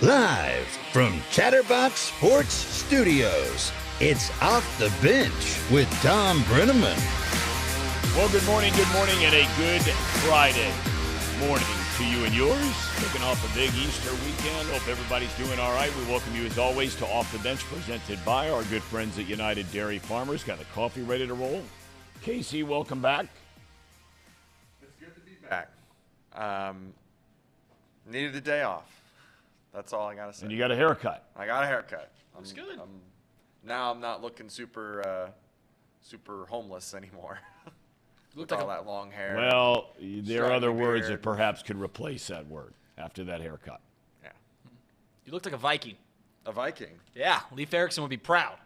Live from Chatterbox Sports Studios, it's Off the Bench with Thom Brennaman. Well, good morning, and a good Friday morning to you and yours. Kicking off a big Easter weekend. Hope everybody's doing all right. We welcome you, as always, to Off the Bench, presented by our good friends at United Dairy Farmers. Got the coffee ready to roll. Casey, welcome back. It's good to be back. Needed a day off. That's all I got to say. And you got a haircut. I got a haircut. That's good. Now I'm not looking super homeless anymore. Looked With like all that long hair. Well, there are other Stripy words beard. that perhaps could replace that word after that haircut. Yeah. You looked like a Viking. A Viking. Yeah, Leif Erikson would be proud.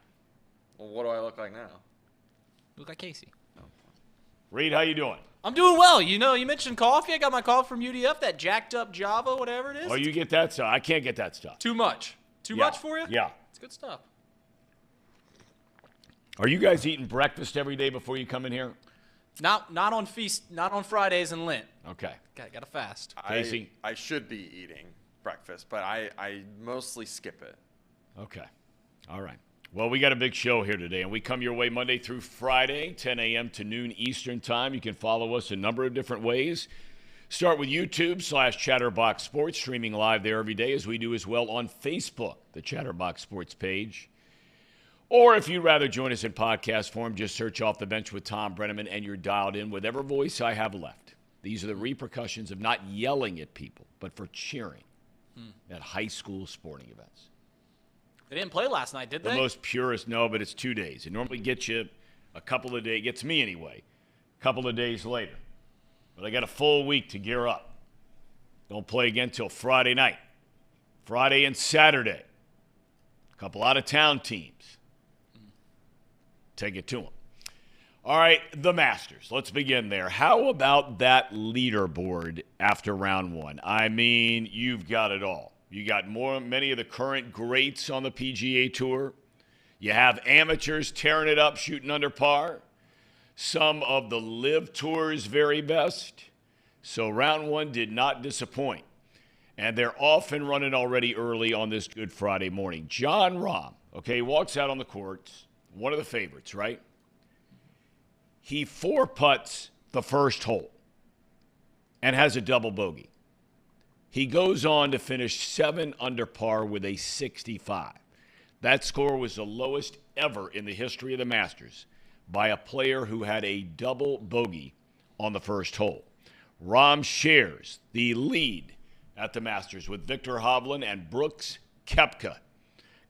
Well, what do I look like now? You look like Casey. Reed, how you doing? I'm doing well. You know, you mentioned coffee. I got my coffee from UDF, that jacked up Java, whatever it is. Oh, you get that stuff? I can't get that stuff. Too much. Too Yeah. much for you? Yeah. It's good stuff. Are you guys eating breakfast every day before you come in here? Not on Fridays and Lent. Okay. Got to fast. Casey? I should be eating breakfast, but I mostly skip it. Okay. All right. Well, we got a big show here today, and we come your way Monday through Friday, 10 a.m. to noon Eastern time. You can follow us a number of different ways. Start with YouTube/Chatterbox Sports, streaming live there every day, as we do as well on Facebook, the Chatterbox Sports page. Or if you'd rather join us in podcast form, just search Off the Bench with Thom Brennaman, and you're dialed in with whatever voice I have left. These are the repercussions of not yelling at people, but for cheering at high school sporting events. They didn't play last night, did The they? most purest, no, but it's 2 days. It normally gets you a couple of days, gets me anyway, a couple of days later. But I got a full week to gear up. Don't play again till Friday night. Friday and Saturday. A couple out-of-town teams. Take it to them. All right, the Masters. Let's begin there. How about that leaderboard after round one? I mean, you've got it all. You got many of the current greats on the PGA Tour. You have amateurs tearing it up, shooting under par. Some of the Live Tour's very best. So round one did not disappoint. And they're off and running already early on this Good Friday morning. Jon Rahm, okay, walks out on the courts. One of the favorites, right? He four-putts the first hole and has a double bogey. He goes on to finish 7 under par with a 65. That score was the lowest ever in the history of the Masters by a player who had a double bogey on the first hole. Rahm shares the lead at the Masters with Victor Hovland and Brooks Koepka.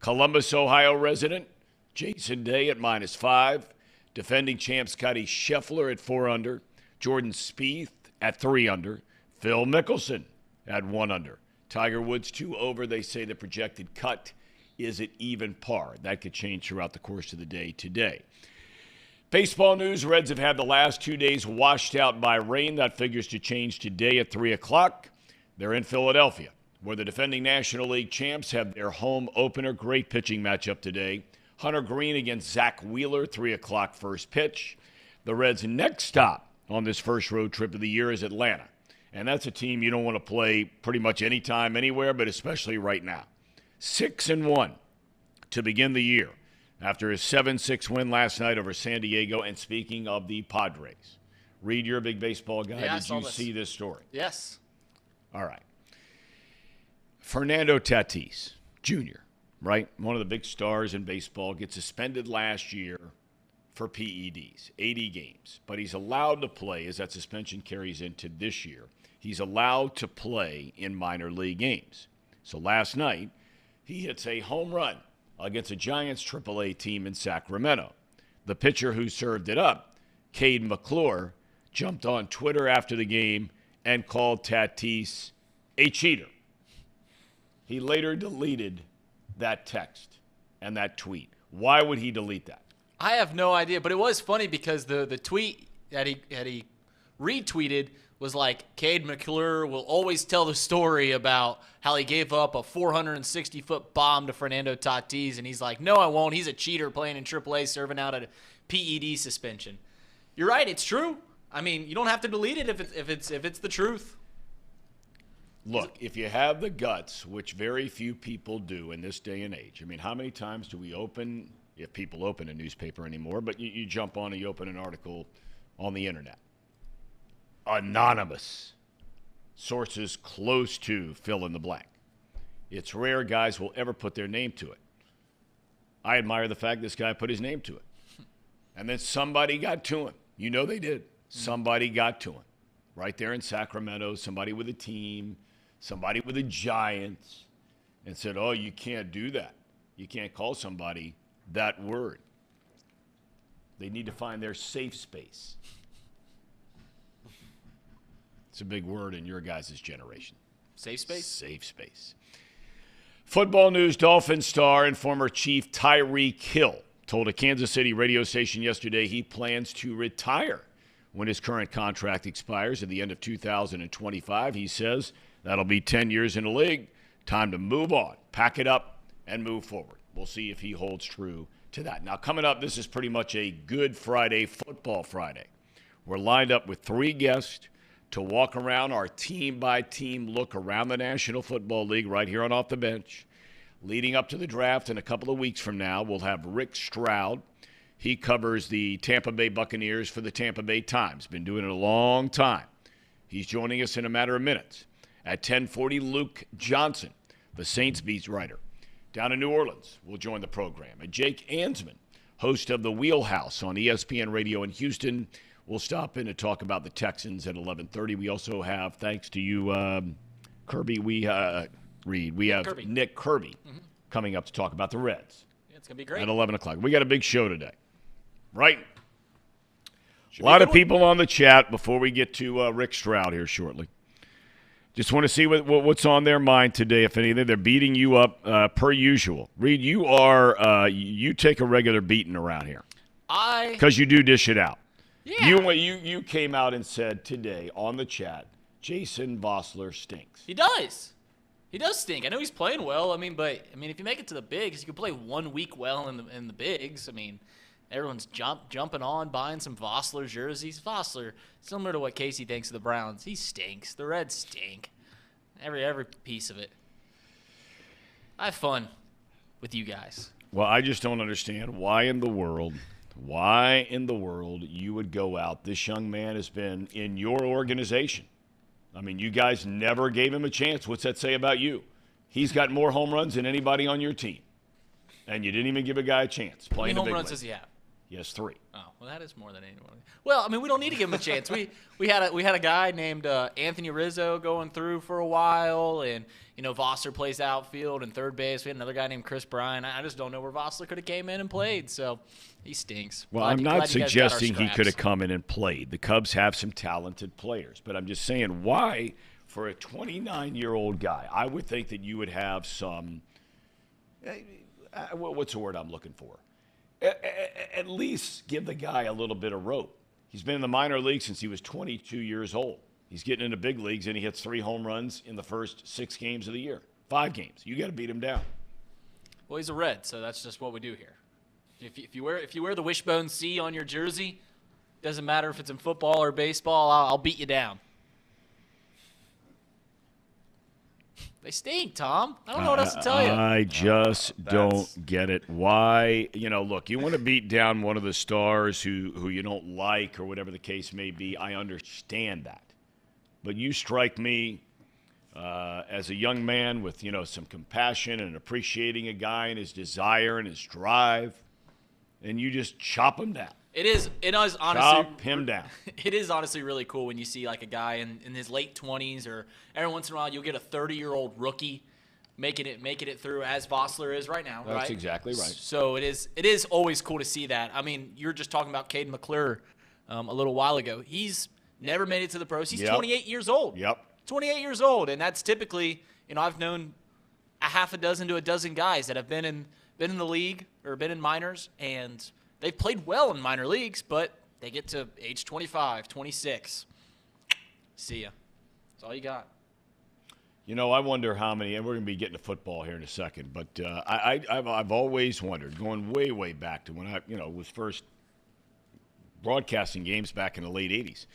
Columbus, Ohio resident Jason Day at -5. Defending champ Scotty Scheffler at 4 under. Jordan Spieth at 3 under. Phil Mickelson at 1 under. Tiger Woods 2 over. They say the projected cut is at even par. That could change throughout the course of the day today. Baseball news. Reds have had the last 2 days washed out by rain. That figures to change today at 3 o'clock. They're in Philadelphia, where the defending National League champs have their home opener. Great pitching matchup today. Hunter Green against Zach Wheeler, 3 o'clock first pitch. The Reds' next stop on this first road trip of the year is Atlanta. And that's a team you don't want to play pretty much anytime, anywhere, but especially right now. 6-1 to begin the year after a 7-6 win last night over San Diego. And speaking of the Padres, Reed, you're a big baseball guy. Yeah, Did you see this story? Yes. All right. Fernando Tatis Jr., right? One of the big stars in baseball, gets suspended last year for PEDs, 80 games. But he's allowed to play, as that suspension carries into this year. He's allowed to play in minor league games. So last night, he hits a home run against a Giants AAA team in Sacramento. The pitcher who served it up, Cade McClure, jumped on Twitter after the game and called Tatis a cheater. He later deleted that text and that tweet. Why would he delete that? I have no idea, but it was funny because the tweet that he retweeted was like, Cade McClure will always tell the story about how he gave up a 460-foot bomb to Fernando Tatis, and he's like, no, I won't. He's a cheater playing in AAA, serving out a PED suspension. You're right. It's true. I mean, you don't have to delete it if it's the truth. Look, if you have the guts, which very few people do in this day and age, I mean, how many times do we open, if people open a newspaper anymore, but you jump on and you open an article on the internet. Anonymous. Sources close to fill in the blank. It's rare guys will ever put their name to it. I admire the fact this guy put his name to it. And then somebody got to him. You know they did. Somebody got to him. Right there in Sacramento, somebody with a team, somebody with the Giants, and said, oh, you can't do that. You can't call somebody that word. They need to find their safe space. It's a big word in your guys' generation. Safe space? Safe space. Football news, Dolphins star and former Chief Tyreek Hill told a Kansas City radio station yesterday he plans to retire when his current contract expires at the end of 2025. He says that'll be 10 years in the league. Time to move on, pack it up, and move forward. We'll see if he holds true to that. Now, coming up, this is pretty much a Good Friday, Football Friday. We're lined up with 3 guests to walk around our team-by-team look around the National Football League right here on Off the Bench. Leading up to the draft in a couple of weeks from now, we'll have Rick Stroud. He covers the Tampa Bay Buccaneers for the Tampa Bay Times. Been doing it a long time. He's joining us in a matter of minutes. At 10:40, Luke Johnson, the Saints beat writer, down in New Orleans, will join the program. And Jake Ansman, host of The Wheelhouse on ESPN Radio in Houston, will stop in to talk about the Texans at 11:30. We also have, thanks to you, Kirby, we have Nick Kirby coming up to talk about the Reds. Yeah, it's going to be great. At 11 o'clock. We got a big show today. Right? A lot of people on the chat before we get to Rick Stroud here shortly. Just want to see what's on their mind today, if anything. They're beating you up per usual. Reed, you take a regular beating around here. Because you do dish it out. Yeah. You came out and said today on the chat, Jason Vossler stinks. He does. He does stink. I know he's playing well. But if you make it to the bigs, you can play 1 week well in the bigs. Everyone's jumping on, buying some Vossler jerseys. Vossler, similar to what Casey thinks of the Browns, he stinks. The Reds stink. Every piece of it. I have fun with you guys. Well, I just don't understand why in the world you would go out. This young man has been in your organization. You guys never gave him a chance. What's that say about you? He's got more home runs than anybody on your team. And you didn't even give a guy a chance. How many home runs does he have? He has 3. Oh, well, that is more than anyone. Well, we don't need to give him a chance. We had a guy named Anthony Rizzo going through for a while, and Vossler plays outfield and third base. We had another guy named Chris Bryan. I just don't know where Vossler could have came in and played. So he stinks. Well, I'm not suggesting he could have come in and played. The Cubs have some talented players, but I'm just saying why for a 29-year-old guy, I would think that you would have some. What's the word I'm looking for? At least give the guy a little bit of rope. He's been in the minor league since he was 22 years old. He's getting into big leagues, and he hits 3 home runs in the first 6 games of the year. 5 games. You got to beat him down. Well, he's a Red, so that's just what we do here. If you wear the wishbone C on your jersey, doesn't matter if it's in football or baseball, I'll beat you down. They stink, Tom. I don't know what else to tell you. I just don't get it. Why? Look, you want to beat down one of the stars who you don't like or whatever the case may be. I understand that. But you strike me as a young man with, some compassion and appreciating a guy and his desire and his drive, and you just chop him down. It is honestly chop him down. It is honestly really cool when you see like a guy in his late 20s, or every once in a while you'll get a 30-year-old rookie making it through, as Vossler is right now. That's right? exactly right. So it is always cool to see that. You're just talking about Caden McClure a little while ago. He's never made it to the pros. He's 28 years old. Yep. 28 years old, and that's typically, I've known a half a dozen to a dozen guys that have been in the league or been in minors, and they've played well in minor leagues, but they get to age 25, 26. See ya. That's all you got. I wonder how many, and we're going to be getting to football here in a second, but I've always wondered, going way, way back to when I was first broadcasting games back in the late 80s,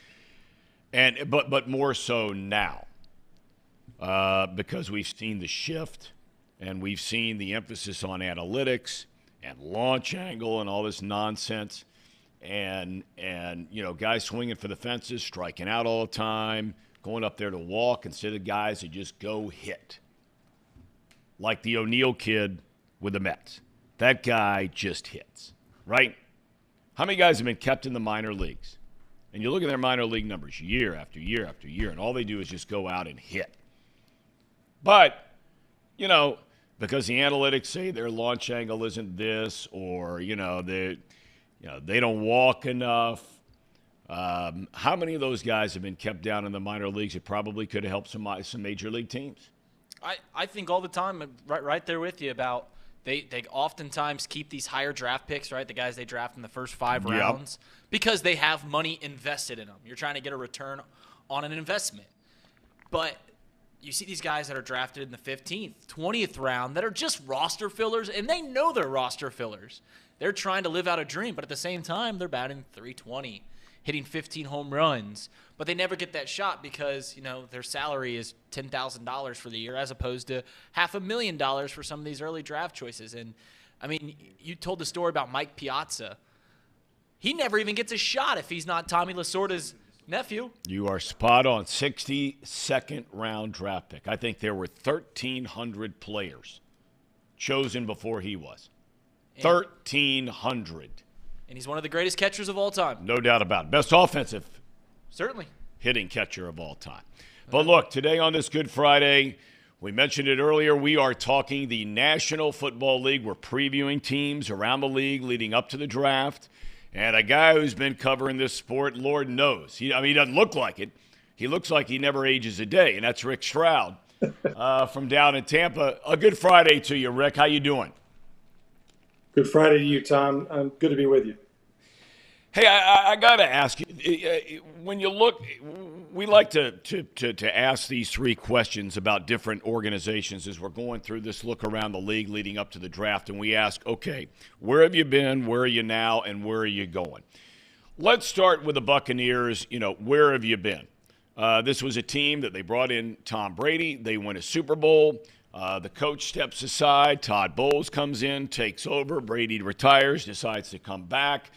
but more so now. because we've seen the shift and we've seen the emphasis on analytics and launch angle and all this nonsense. And guys swinging for the fences, striking out all the time, going up there to walk instead of guys who just go hit. Like the O'Neal kid with the Mets. That guy just hits, right? How many guys have been kept in the minor leagues? And you look at their minor league numbers year after year after year, and all they do is just go out and hit. But, because the analytics say their launch angle isn't this, or, they don't walk enough. How many of those guys have been kept down in the minor leagues that probably could have helped some major league teams? I think all the time, right there with you about they oftentimes keep these higher draft picks, right? The guys they draft in the first 5 rounds because they have money invested in them. You're trying to get a return on an investment. But you see these guys that are drafted in the 15th, 20th round that are just roster fillers, and they know they're roster fillers. They're trying to live out a dream, but at the same time, they're batting .320, hitting 15 home runs. But they never get that shot because, their salary is $10,000 for the year as opposed to $500,000 for some of these early draft choices. And, you told the story about Mike Piazza. He never even gets a shot if he's not Tommy Lasorda's nephew. You are spot on. 62nd round draft pick. I think there were 1,300 players chosen before he was. 1,300. And he's one of the greatest catchers of all time. No doubt about it. Best offensive certainly hitting catcher of all time. But look, today on this Good Friday, we mentioned it earlier, we are talking the National Football League. We're previewing teams around the league leading up to the draft. And a guy who's been covering this sport, Lord knows. He doesn't look like it. He looks like he never ages a day, and that's Rick Stroud from down in Tampa. A good Friday to you, Rick. How you doing? Good Friday to you, Tom. Good to be with you. Hey, I got to ask you, when you look, we like to ask these 3 questions about different organizations as we're going through this look around the league leading up to the draft, and we ask, okay, where have you been, where are you now, and where are you going? Let's start with the Buccaneers. Where have you been? This was a team that they brought in Tom Brady. They win a Super Bowl. The coach steps aside. Todd Bowles comes in, takes over. Brady retires, decides to come back.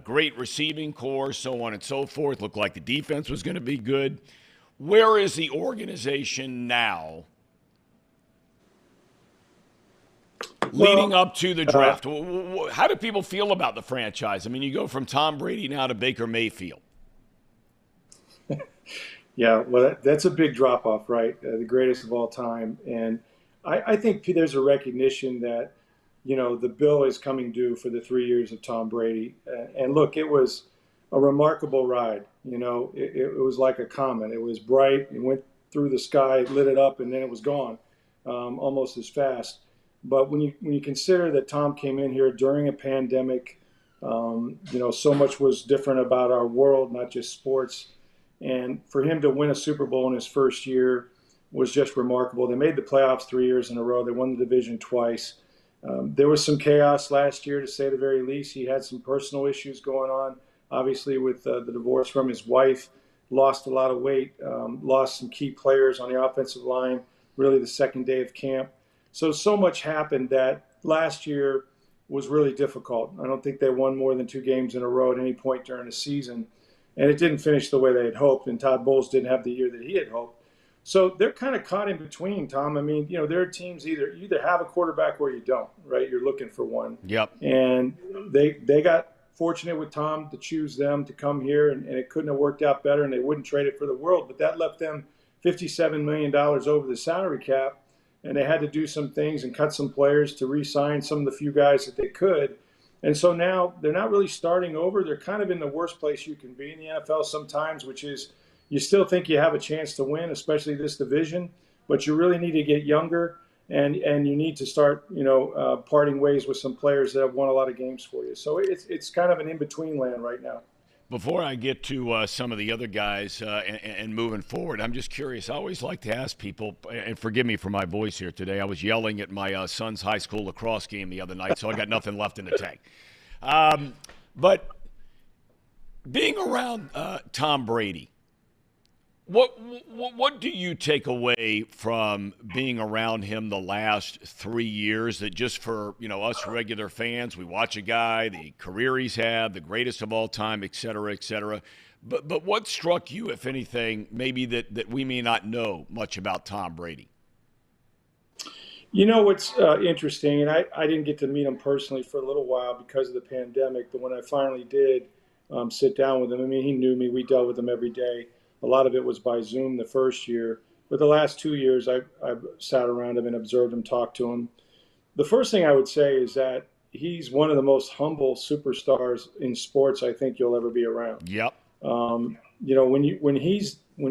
Great receiving core, so on and so forth. Looked like the defense was going to be good. Where is the organization now leading up to the draft? How do people feel about the franchise? You go from Tom Brady now to Baker Mayfield. Yeah, well, that's a big drop-off, right? The greatest of all time. And I think there's a recognition that, the bill is coming due for the 3 years of Tom Brady. And look, it was a remarkable ride. It was like a comet. It was bright. It went through the sky, lit it up, and then it was gone almost as fast. But when you consider that Tom came in here during a pandemic, so much was different about our world, not just sports. And for him to win a Super Bowl in his first year was just remarkable. They made the playoffs 3 years in a row. They won the division twice. There was some chaos last year, to say the very least. He had some personal issues going on, obviously with the divorce from his wife, lost a lot of weight, lost some key players on the offensive line, really the second day of camp. So much happened that last year was really difficult. I don't think they won more than 2 games in a row at any point during the season. And it didn't finish the way they had hoped, and Todd Bowles didn't have the year that he had hoped. So they're kind of caught in between, Tom. There are teams you either have a quarterback or you don't, right? You're looking for one. Yep. And they got fortunate with Tom to choose them to come here, and it couldn't have worked out better, and they wouldn't trade it for the world. But that left them $57 million over the salary cap, and they had to do some things and cut some players to re-sign some of the few guys that they could. And so now they're not really starting over. They're kind of in the worst place you can be in the NFL sometimes, which is you still think you have a chance to win, especially this division, but you really need to get younger and you need to start, parting ways with some players that have won a lot of games for you. So it's kind of an in-between land right now. Before I get to some of the other guys and moving forward, I'm just curious. I always like to ask people, and forgive me for my voice here today. I was yelling at my son's high school lacrosse game the other night, so I got nothing left in the tank. But being around Tom Brady, What do you take away from being around him the last 3 years that just for, us regular fans, we watch a guy, the career he's had, the greatest of all time, et cetera, et cetera. But what struck you, if anything, maybe that we may not know much about Tom Brady? What's interesting, and I didn't get to meet him personally for a little while because of the pandemic, but when I finally did sit down with him, I mean, he knew me. We dealt with him every day. A lot of it was by Zoom the first year. But the last 2 years, I've sat around him and observed him, talked to him. The first thing I would say is that he's one of the most humble superstars in sports I think you'll ever be around. Yep. When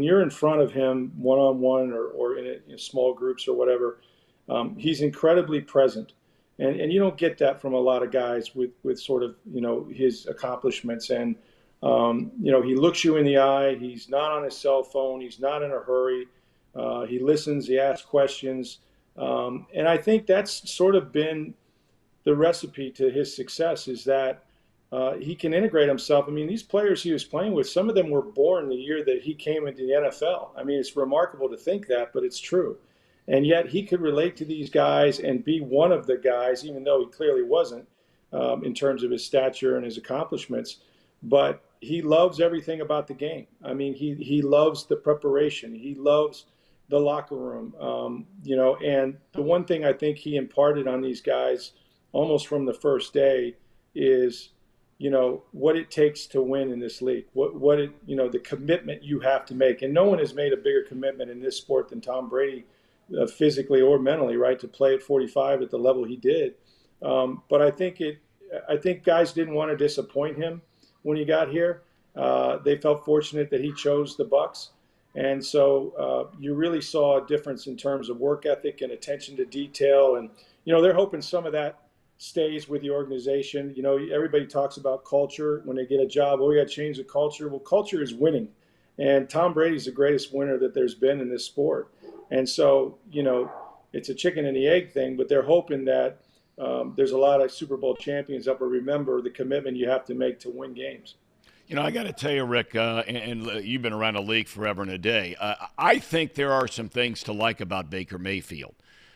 you're in front of him one-on-one or in small groups or whatever, he's incredibly present. And you don't get that from a lot of guys with sort of, his accomplishments. And, he looks you in the eye. He's not on his cell phone. He's not in a hurry. He listens. He asks questions. And I think that's sort of been the recipe to his success is that he can integrate himself. I mean, these players he was playing with, some of them were born the year that he came into the NFL. I mean, it's remarkable to think that, but it's true. And yet he could relate to these guys and be one of the guys, even though he clearly wasn't in terms of his stature and his accomplishments. But he loves everything about the game. I mean, he loves the preparation. He loves the locker room, and the one thing I think he imparted on these guys almost from the first day is, what it takes to win in this league, the commitment you have to make. And no one has made a bigger commitment in this sport than Tom Brady, physically or mentally, right, to play at 45 at the level he did. But I think guys didn't want to disappoint him when he got here. They felt fortunate that he chose the Bucs. And so you really saw a difference in terms of work ethic and attention to detail. And, they're hoping some of that stays with the organization. Everybody talks about culture when they get a job. Well, we got to change the culture. Well, culture is winning. And Tom Brady's the greatest winner that there's been in this sport. And so, it's a chicken and the egg thing, but they're hoping that there's a lot of Super Bowl champions that will remember the commitment you have to make to win games. I got to tell you, Rick, and you've been around the league forever and a day. I think there are some things to like about Baker Mayfield.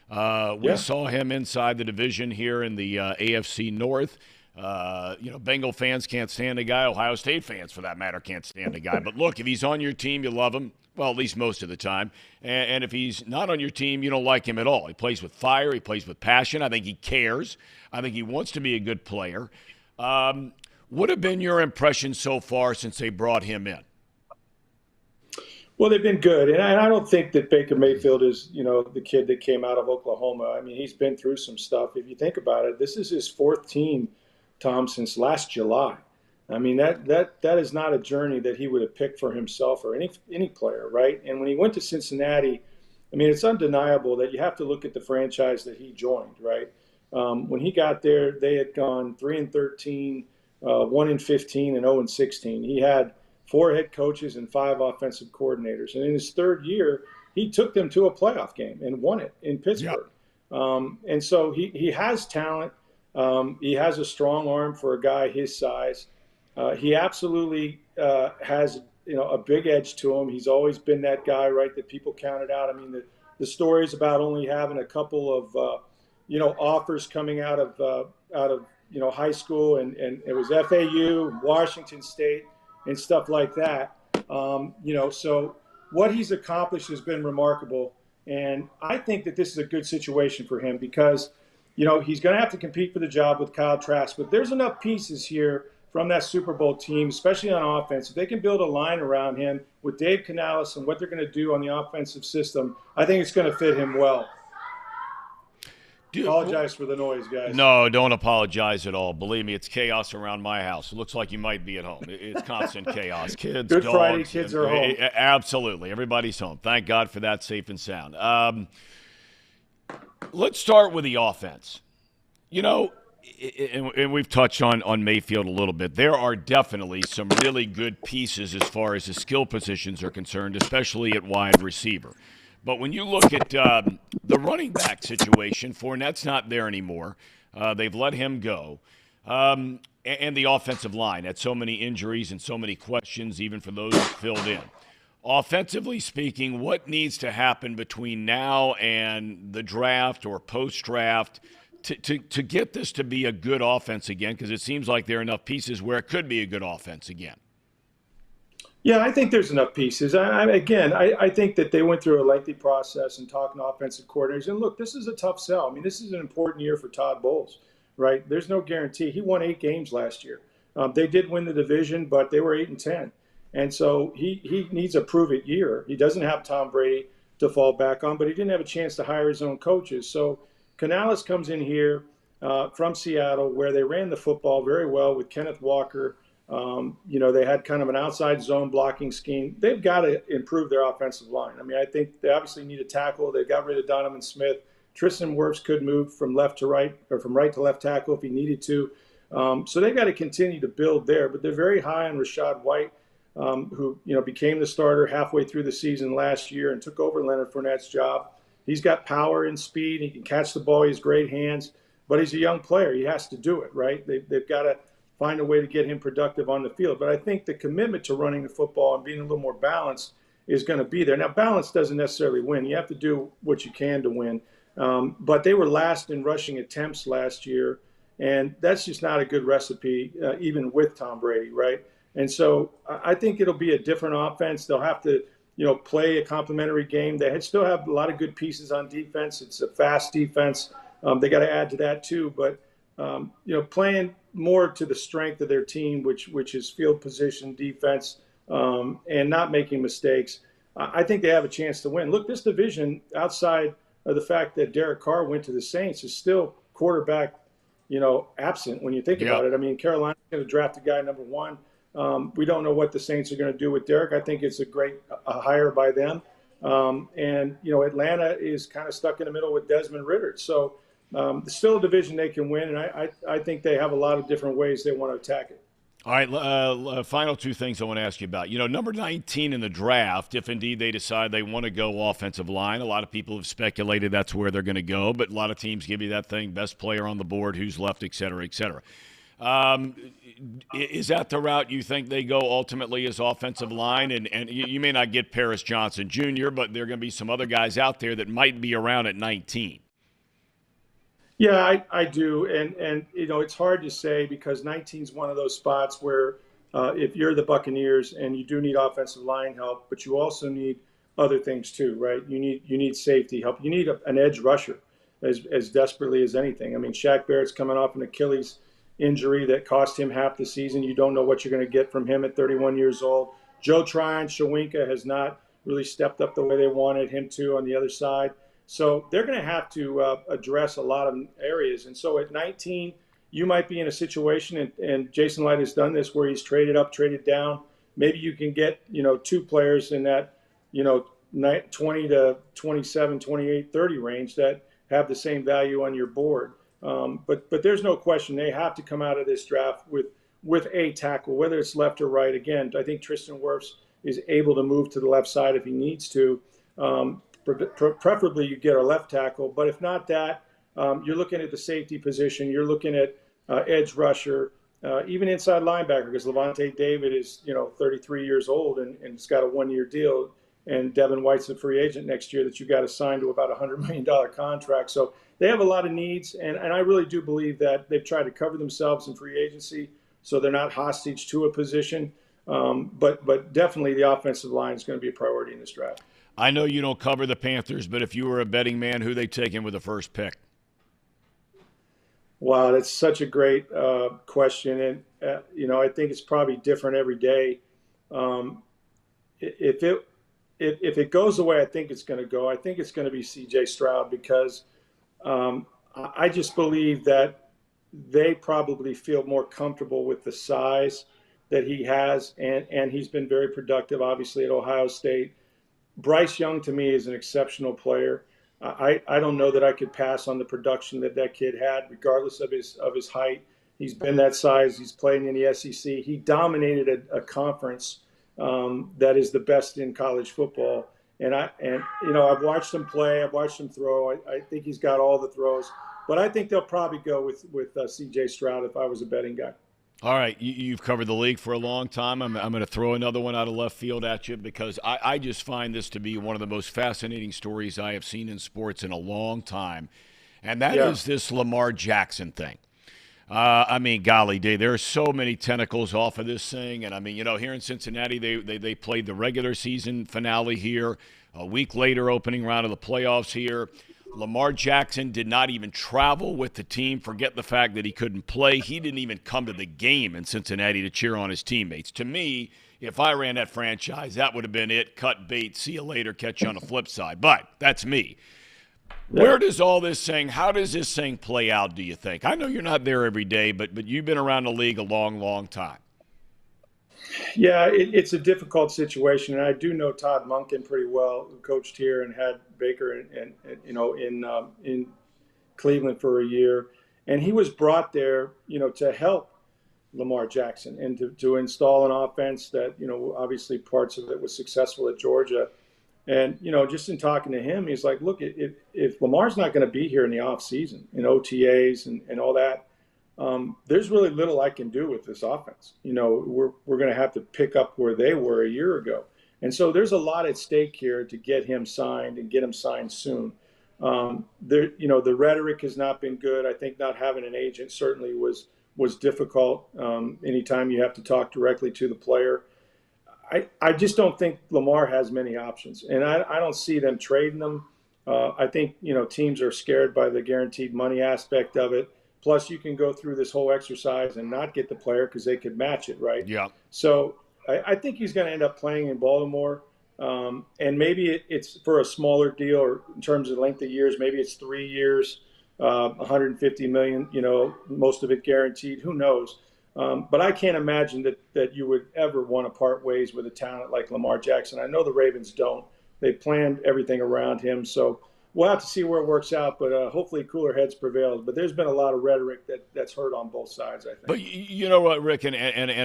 We saw him inside the division here in the AFC North. Bengal fans can't stand the guy. Ohio State fans, for that matter, can't stand the guy. But look, if he's on your team, you love him. Well, at least most of the time. And if he's not on your team, you don't like him at all. He plays with fire. He plays with passion. I think he cares. I think he wants to be a good player. What have been your impressions so far since they brought him in? Well, they've been good. And I don't think that Baker Mayfield is, the kid that came out of Oklahoma. I mean, he's been through some stuff. If you think about it, this is his fourth team, Tom, since last July. I mean, that is not a journey that he would have picked for himself or any player, right? And when he went to Cincinnati, I mean, it's undeniable that you have to look at the franchise that he joined, right? When he got there, they had gone 3-13, 1-15, and 0-16. He had 4 head coaches and 5 offensive coordinators. And in his third year, he took them to a playoff game and won it in Pittsburgh. Yep. And so he has talent. He has a strong arm for a guy his size. He absolutely has, a big edge to him. He's always been that guy, right, that people counted out. I mean, the stories about only having a couple of, offers coming out of high school, and it was FAU, Washington State, and stuff like that. So what he's accomplished has been remarkable. And I think that this is a good situation for him because, he's going to have to compete for the job with Kyle Trask. But there's enough pieces here from that Super Bowl team, especially on offense. If they can build a line around him with Dave Canales and what they're going to do on the offensive system, I think it's going to fit him well. Apologize for the noise, guys. No, don't apologize at all. Believe me, it's chaos around my house. It looks like you might be at home. It's constant chaos. Kids, Good dogs. Friday, kids are home. Absolutely. Everybody's home. Thank God for that, safe and sound. Let's start with the offense. And we've touched on Mayfield a little bit. There are definitely some really good pieces as far as the skill positions are concerned, especially at wide receiver. But when you look at the running back situation, Fournette's not there anymore. They've let him go. And the offensive line had so many injuries and so many questions, even for those who filled in. Offensively speaking, what needs to happen between now and the draft or post-draft to get this to be a good offense again? Because it seems like there are enough pieces where it could be a good offense again. Yeah, I think there's enough pieces. I think that they went through a lengthy process and talking to offensive coordinators. And look, this is a tough sell. I mean, this is an important year for Todd Bowles, right? There's no guarantee. He won 8 games last year. They did win the division, but they were 8-10. And so he needs a prove-it year. He doesn't have Tom Brady to fall back on, but he didn't have a chance to hire his own coaches. So Canales comes in here from Seattle, where they ran the football very well with Kenneth Walker. They had kind of an outside zone blocking scheme. They've got to improve their offensive line. I mean, I think they obviously need a tackle. They got rid of Donovan Smith. Tristan Wirfs could move from left to right or from right to left tackle if he needed to. So they've got to continue to build there. But they're very high on Rashad White, who became the starter halfway through the season last year and took over Leonard Fournette's job. He's got power and speed. He can catch the ball. He has great hands. But he's a young player. He has to do it, right? They've got to find a way to get him productive on the field. But I think the commitment to running the football and being a little more balanced is going to be there. Now, balance doesn't necessarily win. You have to do what you can to win. But they were last in rushing attempts last year, and that's just not a good recipe, even with Tom Brady, right? And so I think it'll be a different offense. They'll have to, play a complementary game. They still have a lot of good pieces on defense. It's a fast defense. They got to add to that too. But playing more to the strength of their team, which is field position, defense, and not making mistakes, I think they have a chance to win. Look, this division, outside of the fact that Derek Carr went to the Saints, is still quarterback, absent when you think about it. I mean, Carolina's going to draft a guy number 1. We don't know what the Saints are going to do with Derek. I think it's a great hire by them. Atlanta is kind of stuck in the middle with Desmond Ritter. So it's still a division they can win, and I think they have a lot of different ways they want to attack it. All right, final 2 things I want to ask you about. Number 19 in the draft, if indeed they decide they want to go offensive line, a lot of people have speculated that's where they're going to go, but a lot of teams give you that thing, best player on the board, who's left, et cetera, et cetera. Is that the route you think they go ultimately as offensive line? And you may not get Paris Johnson Jr., but there are going to be some other guys out there that might be around at 19. Yeah, I do. And it's hard to say because 19 is one of those spots where if you're the Buccaneers and you do need offensive line help, but you also need other things too, right? You need safety help. You need an edge rusher as desperately as anything. I mean, Shaq Barrett's coming off an Achilles injury that cost him half the season. You don't know what you're going to get from him at 31 years old. Joe Tryon-Shoyinka has not really stepped up the way they wanted him to on the other side. So they're going to have to address a lot of areas. And so at 19, you might be in a situation, and Jason Light has done this, where he's traded up, traded down. Maybe you can get, 2 players in that, 20 to 27, 28, 30 range that have the same value on your board. But there's no question they have to come out of this draft with a tackle, whether it's left or right. Again, I think Tristan Wirfs is able to move to the left side if he needs to. Preferably you get a left tackle, but if not that, you're looking at the safety position. You're looking at edge rusher, even inside linebacker, because Levante David is 33 years old and it's got a 1-year deal, and Devin White's a free agent next year that you got to sign to about a $100 million contract. So they have a lot of needs, and I really do believe that they've tried to cover themselves in free agency so they're not hostage to a position. But definitely the offensive line is going to be a priority in this draft. I know you don't cover the Panthers, but if you were a betting man, who they taking with the first pick? Wow, that's such a great question. And, I think it's probably different every day. If it goes the way I think it's going to go, I think it's going to be C.J. Stroud, because I just believe that they probably feel more comfortable with the size that he has, and he's been very productive, obviously, at Ohio State. Bryce Young, to me, is an exceptional player. I don't know that I could pass on the production that kid had, regardless of his height. He's been that size. He's playing in the SEC. He dominated a conference that is the best in college football. And I've watched him play. I've watched him throw. I think he's got all the throws. But I think they'll probably go with C.J. Stroud if I was a betting guy. All right, you've covered the league for a long time. I'm going to throw another one out of left field at you because I just find this to be one of the most fascinating stories I have seen in sports in a long time, and that is this Lamar Jackson thing. I mean, golly, day, there are so many tentacles off of this thing, and I mean, here in Cincinnati, they played the regular season finale here. A week later, opening round of the playoffs here. Lamar Jackson did not even travel with the team. Forget the fact that he couldn't play. He didn't even come to the game in Cincinnati to cheer on his teammates. To me, if I ran that franchise, that would have been it. Cut bait, see you later, catch you on the flip side. But that's me. Where does all this thing, how does this thing play out, do you think? I know you're not there every day, but you've been around the league a long, long time. Yeah, it's a difficult situation, and I do know Todd Monken pretty well, who coached here and had Baker in Cleveland for a year, and he was brought there, to help Lamar Jackson and to install an offense that, obviously parts of it was successful at Georgia, and just in talking to him, he's like, look, if Lamar's not going to be here in the off season, in OTAs and all that. There's really little I can do with this offense. We're going to have to pick up where they were a year ago. And so there's a lot at stake here to get him signed and get him signed soon. The rhetoric has not been good. I think not having an agent certainly was difficult. Anytime you have to talk directly to the player. I just don't think Lamar has many options. And I don't see them trading them. I think, teams are scared by the guaranteed money aspect of it. Plus, you can go through this whole exercise and not get the player because they could match it, right? Yeah. So I think he's going to end up playing in Baltimore. And maybe it's for a smaller deal, or in terms of length of years, maybe it's 3 years, $150 million, most of it guaranteed. Who knows? But I can't imagine that you would ever want to part ways with a talent like Lamar Jackson. I know the Ravens don't. They planned everything around him. So we'll have to see where it works out, but hopefully cooler heads prevails. But there's been a lot of rhetoric that's heard on both sides, I think. But you know what, Rick, and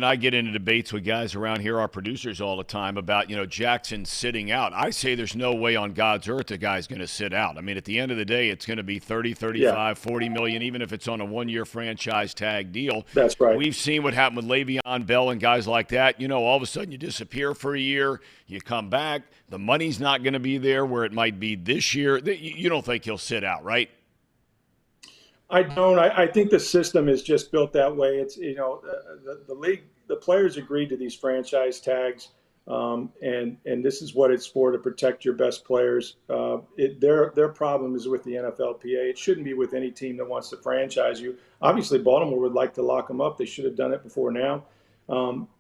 I get into debates with guys around here, our producers, all the time about, Jackson sitting out. I say there's no way on God's earth a guy's going to sit out. I mean, at the end of the day, it's going to be 30, 35, 40 million, even if it's on a one-year franchise tag deal. That's right. We've seen what happened with Le'Veon Bell and guys like that. All of a sudden you disappear for a year, you come back, the money's not going to be there where it might be this year. You don't think he'll sit out, right? I don't. I think the system is just built that way. It's the league, the players agreed to these franchise tags, and this is what it's for, to protect your best players. Their problem is with the NFLPA. It shouldn't be with any team that wants to franchise you. Obviously, Baltimore would like to lock them up. They should have done it before now,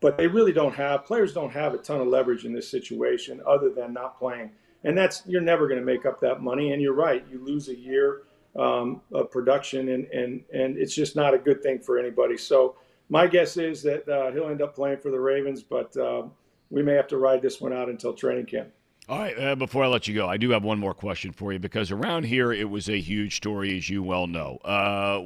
but they really don't have. Players don't have a ton of leverage in this situation other than not playing, and you're never going to make up that money. And you're right, you lose a year of production, and it's just not a good thing for anybody. So my guess is that he'll end up playing for the Ravens, but we may have to ride this one out until training camp. All right, before I let you go, I do have one more question for you, because around here it was a huge story, as you well know.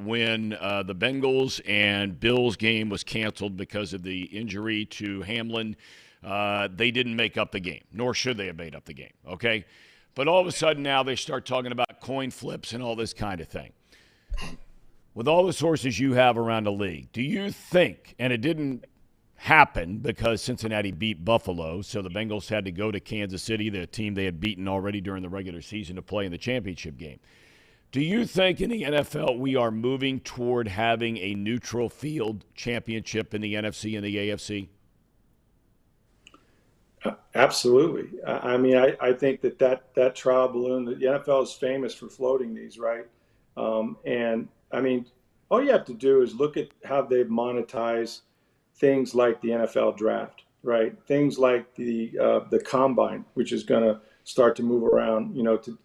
When the Bengals and Bills game was canceled because of the injury to Hamlin, they didn't make up the game, nor should they have made up the game, okay? But all of a sudden now they start talking about coin flips and all this kind of thing. With all the sources you have around the league, do you think, and it didn't happen because Cincinnati beat Buffalo, so the Bengals had to go to Kansas City, the team they had beaten already during the regular season, to play in the championship game. Do you think in the NFL we are moving toward having a neutral field championship in the NFC and the AFC? Absolutely. I mean, I think that trial balloon, the NFL is famous for floating these, right? And I mean, all you have to do is look at how they've monetized things like the NFL draft, right? Things like the combine, which is going to start to move around,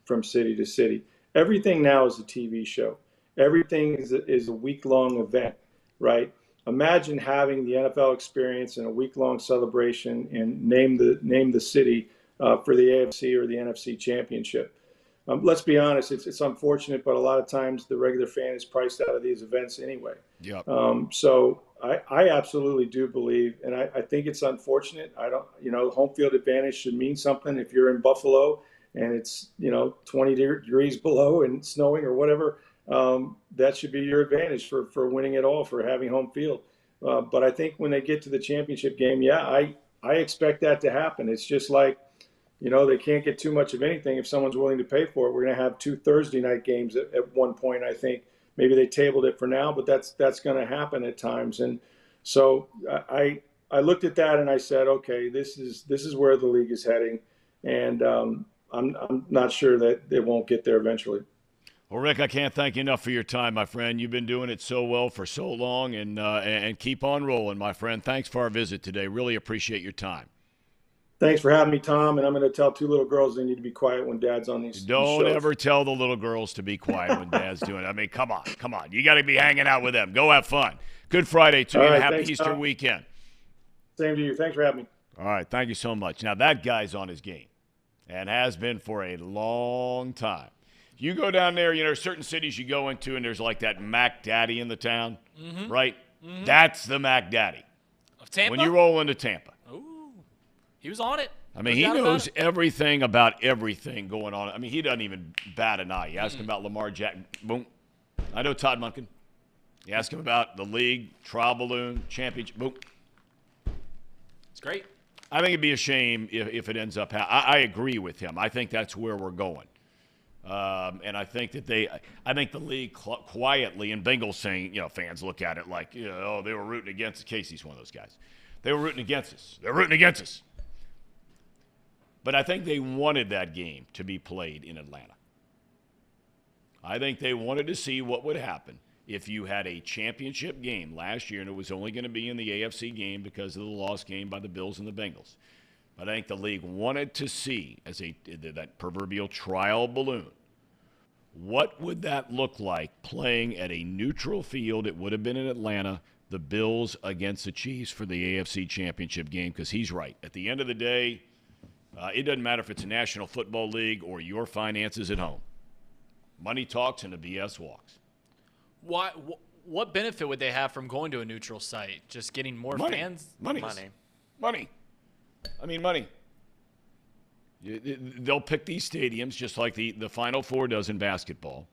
from city to city. Everything now is a TV show. Everything is a week-long event, right? Imagine having the NFL experience in a week-long celebration and name the city for the AFC or the NFC championship. Let's be honest, it's unfortunate, but a lot of times the regular fan is priced out of these events anyway. Yep. So I absolutely do believe, and I think it's unfortunate. Home field advantage should mean something. If you're in Buffalo and it's 20 degrees below and snowing or whatever, that should be your advantage for winning it all, for having home field. But I think when they get to the championship game, I expect that to happen. It's just like, they can't get too much of anything if someone's willing to pay for it. We're going to have 2 Thursday night games at one point, I think. Maybe they tabled it for now, but that's going to happen at times. And so I looked at that and I said, okay, this is where the league is heading, and I'm not sure that it won't get there eventually. Well, Rick, I can't thank you enough for your time, my friend. You've been doing it so well for so long, and keep on rolling, my friend. Thanks for our visit today. Really appreciate your time. Thanks for having me, Tom. And I'm going to tell 2 little girls they need to be quiet when Dad's on these Don't shows. ever tell the little girls to be quiet when Dad's doing it. I mean, come on. You got to be hanging out with them. Go have fun. Good Friday to you, and happy Easter Tom. Weekend. Same to you. Thanks for having me. All right, thank you so much. Now, that guy's on his game and has been for a long time. You go down there, certain cities you go into, and there's like that Mac Daddy in the town, right? Mm-hmm. That's the Mac Daddy. Of Tampa? When you roll into Tampa. Ooh, he was on it. I mean, he knows everything about everything going on. I mean, he doesn't even bat an eye. You ask him about Lamar Jackson, boom. I know Todd Monken. You ask him about the league, trial balloon, championship, boom. It's great. I think it'd be a shame if it ends up. I agree with him. I think that's where we're going. And I think that I think the league quietly, and Bengals saying, fans look at it like, they were rooting against us. Casey's one of those guys. They were rooting against us. They're rooting against us. But I think they wanted that game to be played in Atlanta. I think they wanted to see what would happen if you had a championship game last year, and it was only going to be in the AFC game because of the lost game by the Bills and the Bengals. But I think the league wanted to see, as that proverbial trial balloon, what would that look like playing at a neutral field? It would have been in Atlanta, the Bills against the Chiefs for the AFC championship game, because he's right. At the end of the day, it doesn't matter if it's a National Football League or your finances at home. Money talks and the BS walks. What benefit would they have from going to a neutral site? Just getting more fans? Money. I mean, money. They'll pick these stadiums just like the Final Four does in basketball.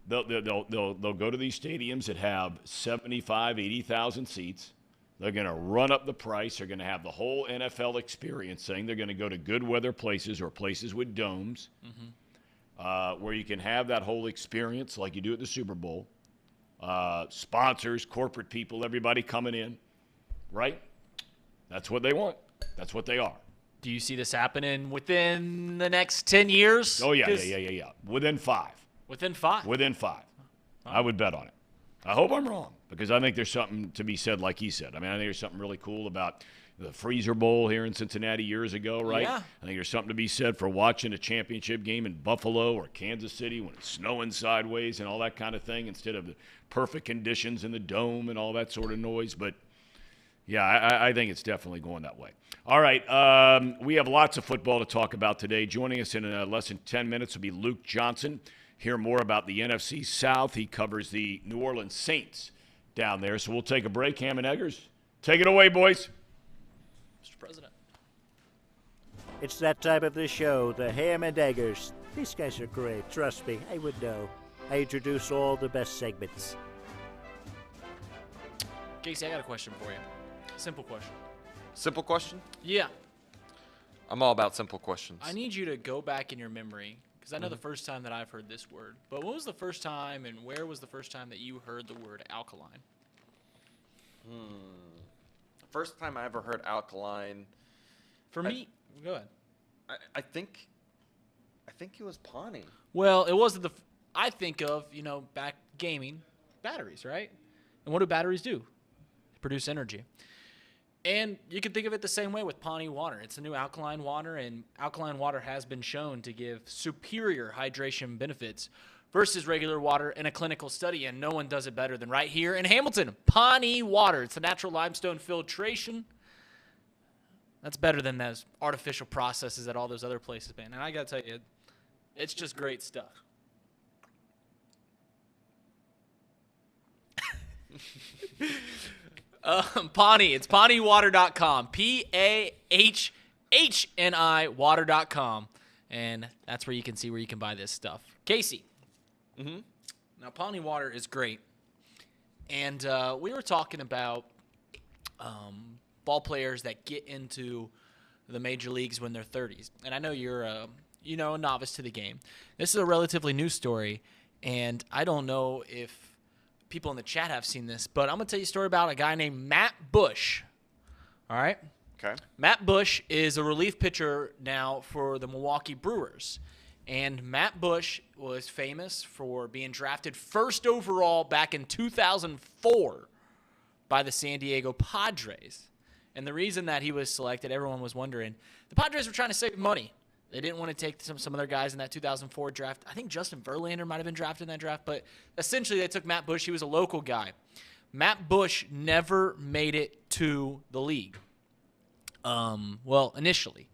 They'll go to these stadiums that have 75, 80,000 seats. They're going to run up the price. They're going to have the whole NFL experience thing. They're going to go to good weather places or places with domes where you can have that whole experience like you do at the Super Bowl. Sponsors, corporate people, everybody coming in, right? That's what they want. That's what they are. Do you see this happening within the next 10 years? Oh, yeah. Within 5. Within 5? Within 5. I would bet on it. I hope I'm wrong, because I think there's something to be said, like he said. I mean, I think there's something really cool about the Freezer Bowl here in Cincinnati years ago, right? Yeah. I think there's something to be said for watching a championship game in Buffalo or Kansas City when it's snowing sideways and all that kind of thing, instead of the perfect conditions in the dome and all that sort of noise. But, yeah, I think it's definitely going that way. All right, we have lots of football to talk about today. Joining us in less than 10 minutes will be Luke Johnson. Hear more about the NFC South. He covers the New Orleans Saints down there. So we'll take a break. Ham and Eggers, take it away, boys. Mr. President. It's that time of the show, the Ham and Eggers. These guys are great. Trust me, I would know. I introduce all the best segments. Casey, I got a question for you. Simple question. Simple question? Yeah. I'm all about simple questions. I need you to go back in your memory, because I know the first time that I've heard this word. But when was the first time and where was the first time that you heard the word alkaline? First time I ever heard alkaline. For me, go ahead. I think it was Pawnee. Well, it wasn't the. I think of back gaming, batteries, right? And what do batteries do? They produce energy. And you can think of it the same way with Pawnee water. It's a new alkaline water, and alkaline water has been shown to give superior hydration benefits versus regular water in a clinical study, and no one does it better than right here in Hamilton. Pawnee water. It's a natural limestone filtration. That's better than those artificial processes at all those other places, man. And I got to tell you, it's just great stuff. Pawnee. It's pawneewater.com. PAHHNI water.com. And that's where you can see where you can buy this stuff. Casey. Now, Pawnee water is great. And we were talking about ball players that get into the major leagues when they're 30s. And I know you're a novice to the game. This is a relatively new story, and I don't know if people in the chat have seen this, but I'm going to tell you a story about a guy named Matt Bush. All right? Okay. Matt Bush is a relief pitcher now for the Milwaukee Brewers. And Matt Bush was famous for being drafted first overall back in 2004 by the San Diego Padres. And the reason that he was selected, everyone was wondering, the Padres were trying to save money. They didn't want to take some other guys in that 2004 draft. I think Justin Verlander might have been drafted in that draft, but essentially they took Matt Bush. He was a local guy. Matt Bush never made it to the league. Initially.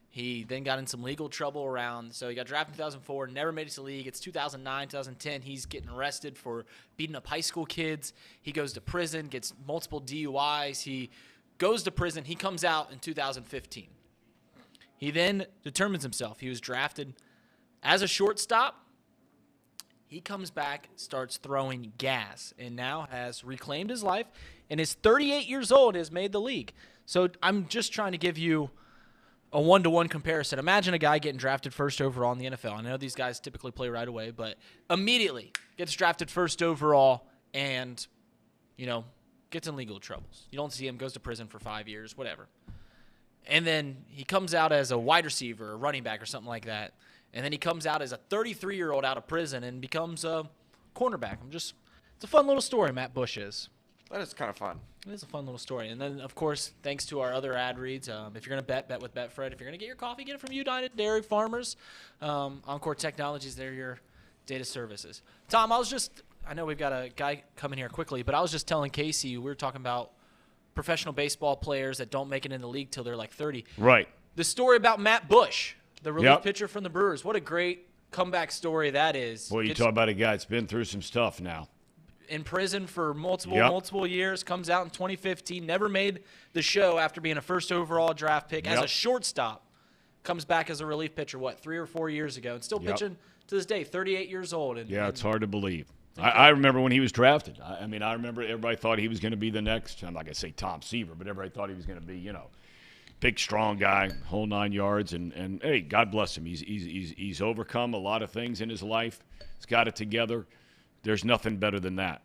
He then got in some legal trouble around, so he got drafted in 2004, never made it to the league. It's 2009, 2010. He's getting arrested for beating up high school kids. He goes to prison, gets multiple DUIs. He goes to prison. He comes out in 2015. He then determines himself. He was drafted as a shortstop. He comes back, starts throwing gas, and now has reclaimed his life, and is 38 years old, has made the league. So I'm just trying to give you a one-to-one comparison. Imagine a guy getting drafted first overall in the NFL. I know these guys typically play right away, but immediately gets drafted first overall and, gets in legal troubles. You don't see him, goes to prison for 5 years, whatever. And then he comes out as a wide receiver, a running back or something like that. And then he comes out as a 33-year-old out of prison and becomes a cornerback. it's a fun little story, Matt Bush is. That is kind of fun. It is a fun little story. And then, of course, thanks to our other ad reads, if you're going to bet with Betfred. If you're going to get your coffee, get it from United Dairy Farmers. Encore Technologies, they're your data services. Thom, I know we've got a guy coming here quickly, but I was just telling Casey, we were talking about professional baseball players that don't make it in the league till they're like 30. Right. The story about Matt Bush, the relief pitcher from the Brewers. What a great comeback story that is. Boy, you talk about a guy that's been through some stuff now. In prison for multiple years, comes out in 2015, never made the show after being a first overall draft pick as a shortstop, comes back as a relief pitcher, 3 or 4 years ago, and still pitching to this day, 38 years old. It's hard to believe. I remember when he was drafted. I remember everybody thought he was going to be the next, I'm not going to say Tom Seaver, but everybody thought he was going to be, big, strong guy, whole 9 yards, and hey, God bless him. He's overcome a lot of things in his life. He's got it together. There's nothing better than that.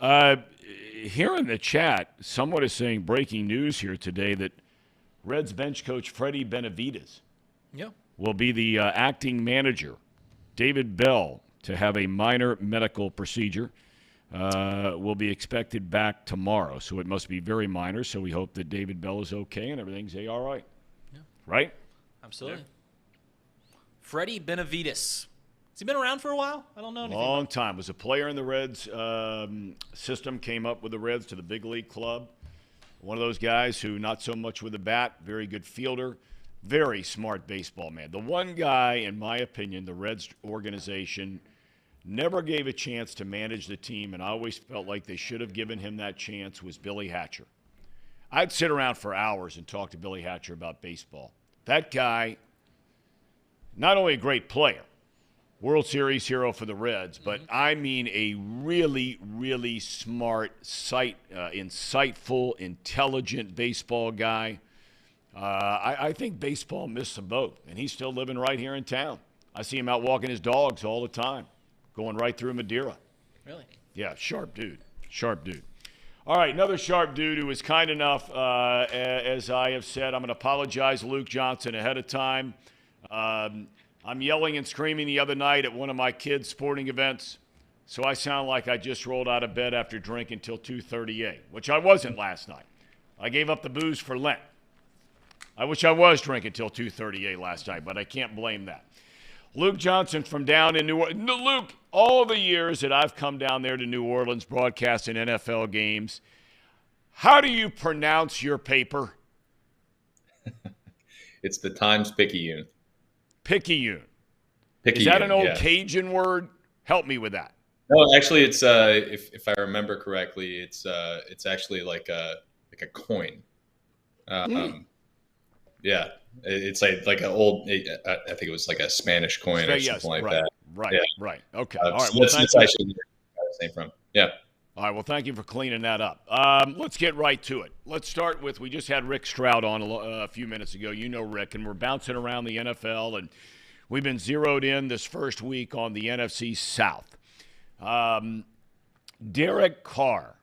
Here in the chat, someone is saying breaking news here today that Reds bench coach Freddie Benavides will be the acting manager. David Bell, to have a minor medical procedure, will be expected back tomorrow. So it must be very minor. So we hope that David Bell is okay and everything's all right. Yeah. Right? Absolutely. Yeah. Freddie Benavides. Has he been around for a while? I don't know anything. Long time. Was a player in the Reds system, came up with the Reds to the big league club. One of those guys who not so much with a bat, very good fielder, very smart baseball man. The one guy, in my opinion, the Reds organization never gave a chance to manage the team, and I always felt like they should have given him that chance, was Billy Hatcher. I'd sit around for hours and talk to Billy Hatcher about baseball. That guy, not only a great player, World Series hero for the Reds, but I mean a really, really smart, insightful, intelligent baseball guy. I think baseball missed the boat, and he's still living right here in town. I see him out walking his dogs all the time, going right through Madeira. Really? Yeah, sharp dude. Sharp dude. All right, another sharp dude who was kind enough, as I have said, I'm going to apologize to Luke Johnson ahead of time. I'm yelling and screaming the other night at one of my kids' sporting events, so I sound like I just rolled out of bed after drinking until 2:38, which I wasn't last night. I gave up the booze for Lent. I wish I was drinking till 2:38 last night, but I can't blame that. Luke Johnson from down in New Orleans. Luke, all the years that I've come down there to New Orleans broadcasting NFL games, how do you pronounce your paper? It's the Times-Picayune. Picayune. Picayune. Is that an old Cajun word? Help me with that. No, actually, it's if I remember correctly, it's actually like a coin. Yeah, it's like an old. I think it was like a Spanish coin or something like that. Right. Yeah. Right. Okay. All right. So that's actually where it's from. Yeah. All right, well, thank you for cleaning that up. Let's get right to it. Let's start with, we just had Rick Stroud on a few minutes ago. You know Rick, and we're bouncing around the NFL, and we've been zeroed in this first week on the NFC South. Derek Carr,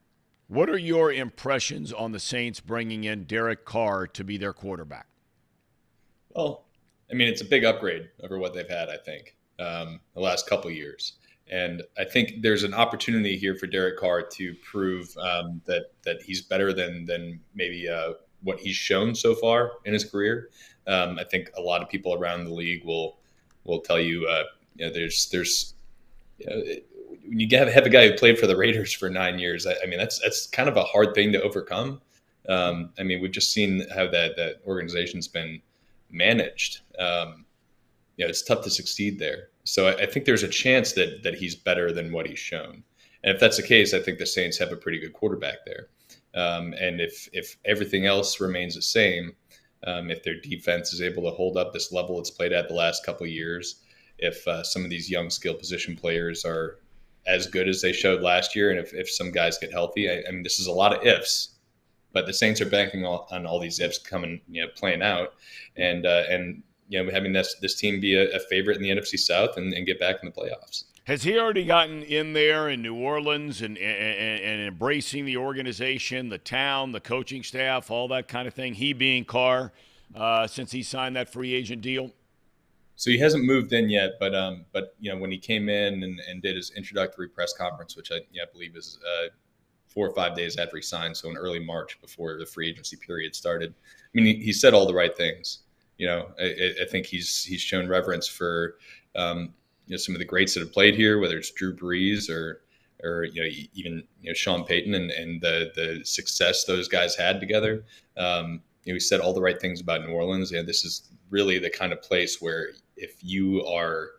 what are your impressions on the Saints bringing in Derek Carr to be their quarterback? Well, I mean, it's a big upgrade over what they've had, I think, the last couple of years. And I think there's an opportunity here for Derek Carr to prove that he's better than maybe what he's shown so far in his career. I think a lot of people around the league will tell you, there's when you have a guy who played for the Raiders for 9 years. I mean, that's kind of a hard thing to overcome. I mean, we've just seen how that organization's been managed. It's tough to succeed there. So I think there's a chance that he's better than what he's shown. And if that's the case, I think the Saints have a pretty good quarterback there. And if everything else remains the same, if their defense is able to hold up this level it's played at the last couple of years, if some of these young skill position players are as good as they showed last year, and if some guys get healthy, I mean, this is a lot of ifs, but the Saints are banking on all these ifs coming, playing out, and having this team be a favorite in the NFC South and get back in the playoffs. Has he already gotten in there in New Orleans and embracing the organization, the town, the coaching staff, all that kind of thing? He being Carr, since he signed that free agent deal. So he hasn't moved in yet, but when he came in and did his introductory press conference, which I believe is 4 or 5 days after he signed, so in early March before the free agency period started. I mean, he said all the right things. I think he's shown reverence for some of the greats that have played here, whether it's Drew Brees or even Sean Payton and the success those guys had together. He said all the right things about New Orleans, and this is really the kind of place where if you are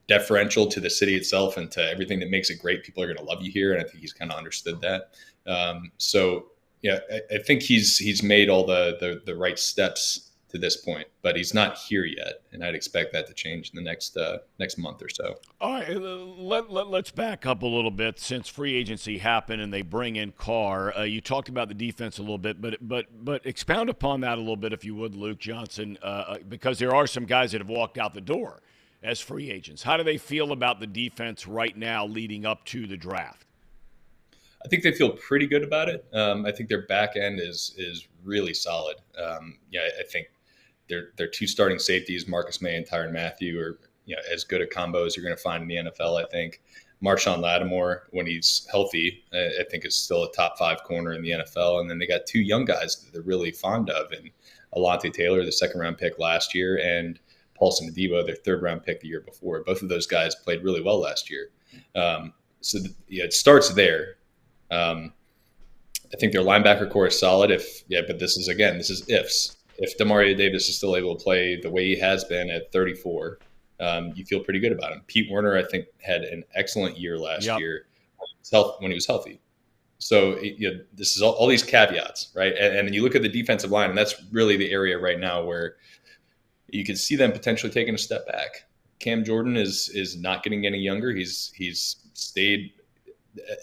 deferential to the city itself and to everything that makes it great, people are going to love you here. And I think he's kind of understood that. I think he's made all the right steps to this point, but he's not here yet, and I'd expect that to change in the next month or so. All right, let's back up a little bit since free agency happened and they bring in Carr. You talked about the defense a little bit, but expound upon that a little bit, if you would, Luke Johnson, because there are some guys that have walked out the door as free agents. How do they feel about the defense right now leading up to the draft? I think they feel pretty good about it. I think their back end is really solid. I think their two starting safeties, Marcus May and Tyrann Mathieu, are as good a combo as you're going to find in the NFL. I think Marshawn Lattimore, when he's healthy, I think is still a top 5 corner in the NFL. And then they got 2 young guys that they're really fond of, and Alontae Taylor, the 2nd-round pick last year, and Paulson Adebo, their 3rd-round pick the year before. Both of those guys played really well last year. It starts there. I think their linebacker core is solid. But this is ifs. If Demario Davis is still able to play the way he has been at 34, you feel pretty good about him. Pete Werner, I think, had an excellent year last year when he was healthy. So this is all these caveats, right? And then you look at the defensive line, and that's really the area right now where you can see them potentially taking a step back. Cam Jordan is not getting any younger. He's stayed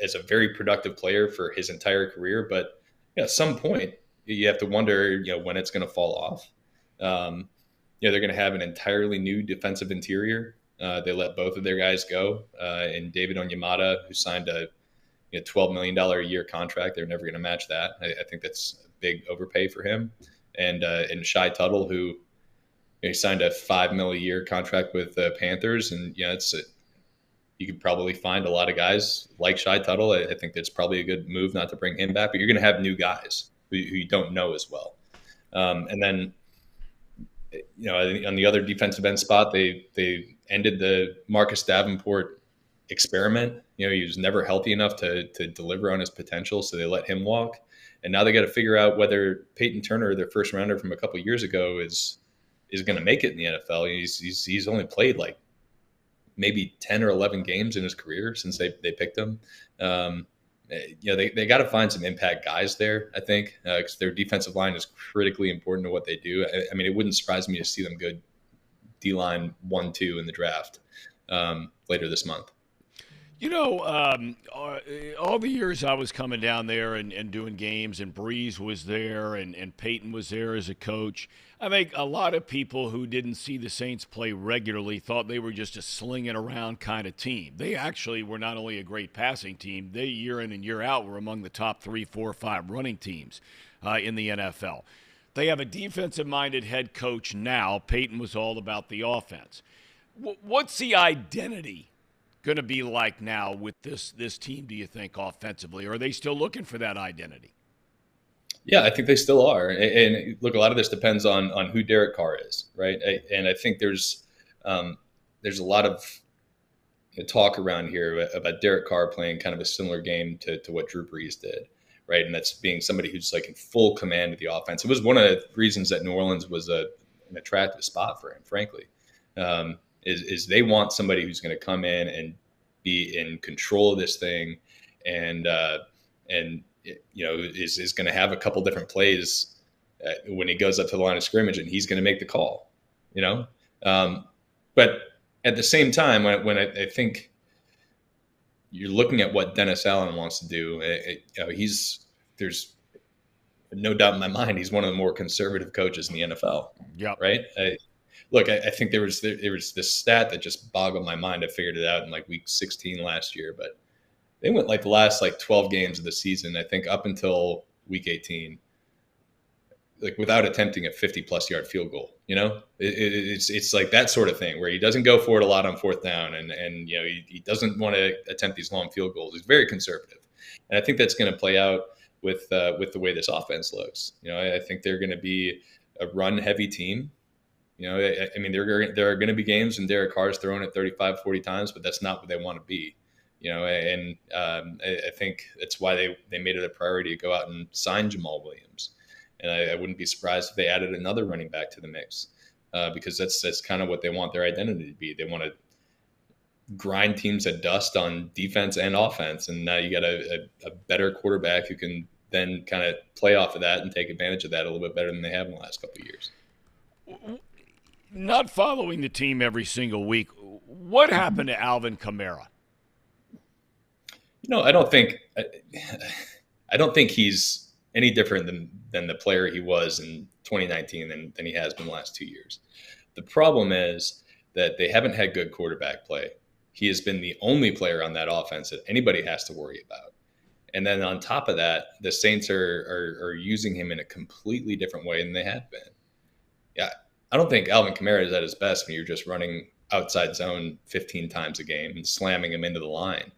as a very productive player for his entire career, but at some point you have to wonder, when it's going to fall off. They're going to have an entirely new defensive interior. They let both of their guys go, and David Onyemata, who signed a $12 million a year contract. They're never going to match that. I think that's a big overpay for him. And Shai Tuttle, who he signed a $5 million a year contract with the Panthers, and you could probably find a lot of guys like Shai Tuttle. I think that's probably a good move not to bring him back, but you're going to have new guys who you don't know as well. And then, on the other defensive end spot, they ended the Marcus Davenport experiment. He was never healthy enough to deliver on his potential, so they let him walk. And now they got to figure out whether Peyton Turner, their first rounder from a couple of years ago, is going to make it in the NFL. He's only played like maybe 10 or 11 games in his career since they picked him. They got to find some impact guys there, I think, because their defensive line is critically important to what they do. I mean, it wouldn't surprise me to see them good D-line 1-2 in the draft later this month. All the years I was coming down there and doing games, and Breeze was there, and Peyton was there as a coach, I think a lot of people who didn't see the Saints play regularly thought they were just a slinging around kind of team. They actually were not only a great passing team, they year in and year out were among the top 3, 4, 5 running teams in the NFL. They have a defensive-minded head coach now. Peyton was all about the offense. What's the identity going to be like now with this team, do you think, offensively? Or are they still looking for that identity? Yeah, I think they still are. And look, a lot of this depends on who Derek Carr is, right? And I think there's a lot of talk around here about Derek Carr playing kind of a similar game to what Drew Brees did, right? And that's being somebody who's like in full command of the offense. It was one of the reasons that New Orleans was an attractive spot for him, frankly. Is they want somebody who's going to come in and be in control of this thing, and is going to have a couple different plays when he goes up to the line of scrimmage, and he's going to make the call, But at the same time, when I think you're looking at what Dennis Allen wants to do, there's no doubt in my mind he's one of the more conservative coaches in the NFL. Yeah. Right. I think there was this stat that just boggled my mind. I figured it out in like week 16 last year, but they went like the last 12 games of the season, I think up until week 18, like without attempting a 50-plus yard field goal. It's like that sort of thing where he doesn't go for it a lot on fourth down, and he doesn't want to attempt these long field goals. He's very conservative, and I think that's going to play out with the way this offense looks. I think they're going to be a run-heavy team. There are going to be games when Derek Carr's throwing it 35, 40 times, but that's not what they want to be. I think that's why they made it a priority to go out and sign Jamal Williams. And I wouldn't be surprised if they added another running back to the mix because that's kind of what they want their identity to be. They want to grind teams at dust on defense and offense. And now you got a better quarterback who can then kind of play off of that and take advantage of that a little bit better than they have in the last couple of years. Not following the team every single week, what happened to Alvin Kamara? I don't think he's any different than the player he was in 2019 than he has been the last 2 years. The problem is that they haven't had good quarterback play. He has been the only player on that offense that anybody has to worry about. And then on top of that, the Saints are using him in a completely different way than they have been. Yeah, I don't think Alvin Kamara is at his best when you're just running outside zone 15 times a game and slamming him into the line.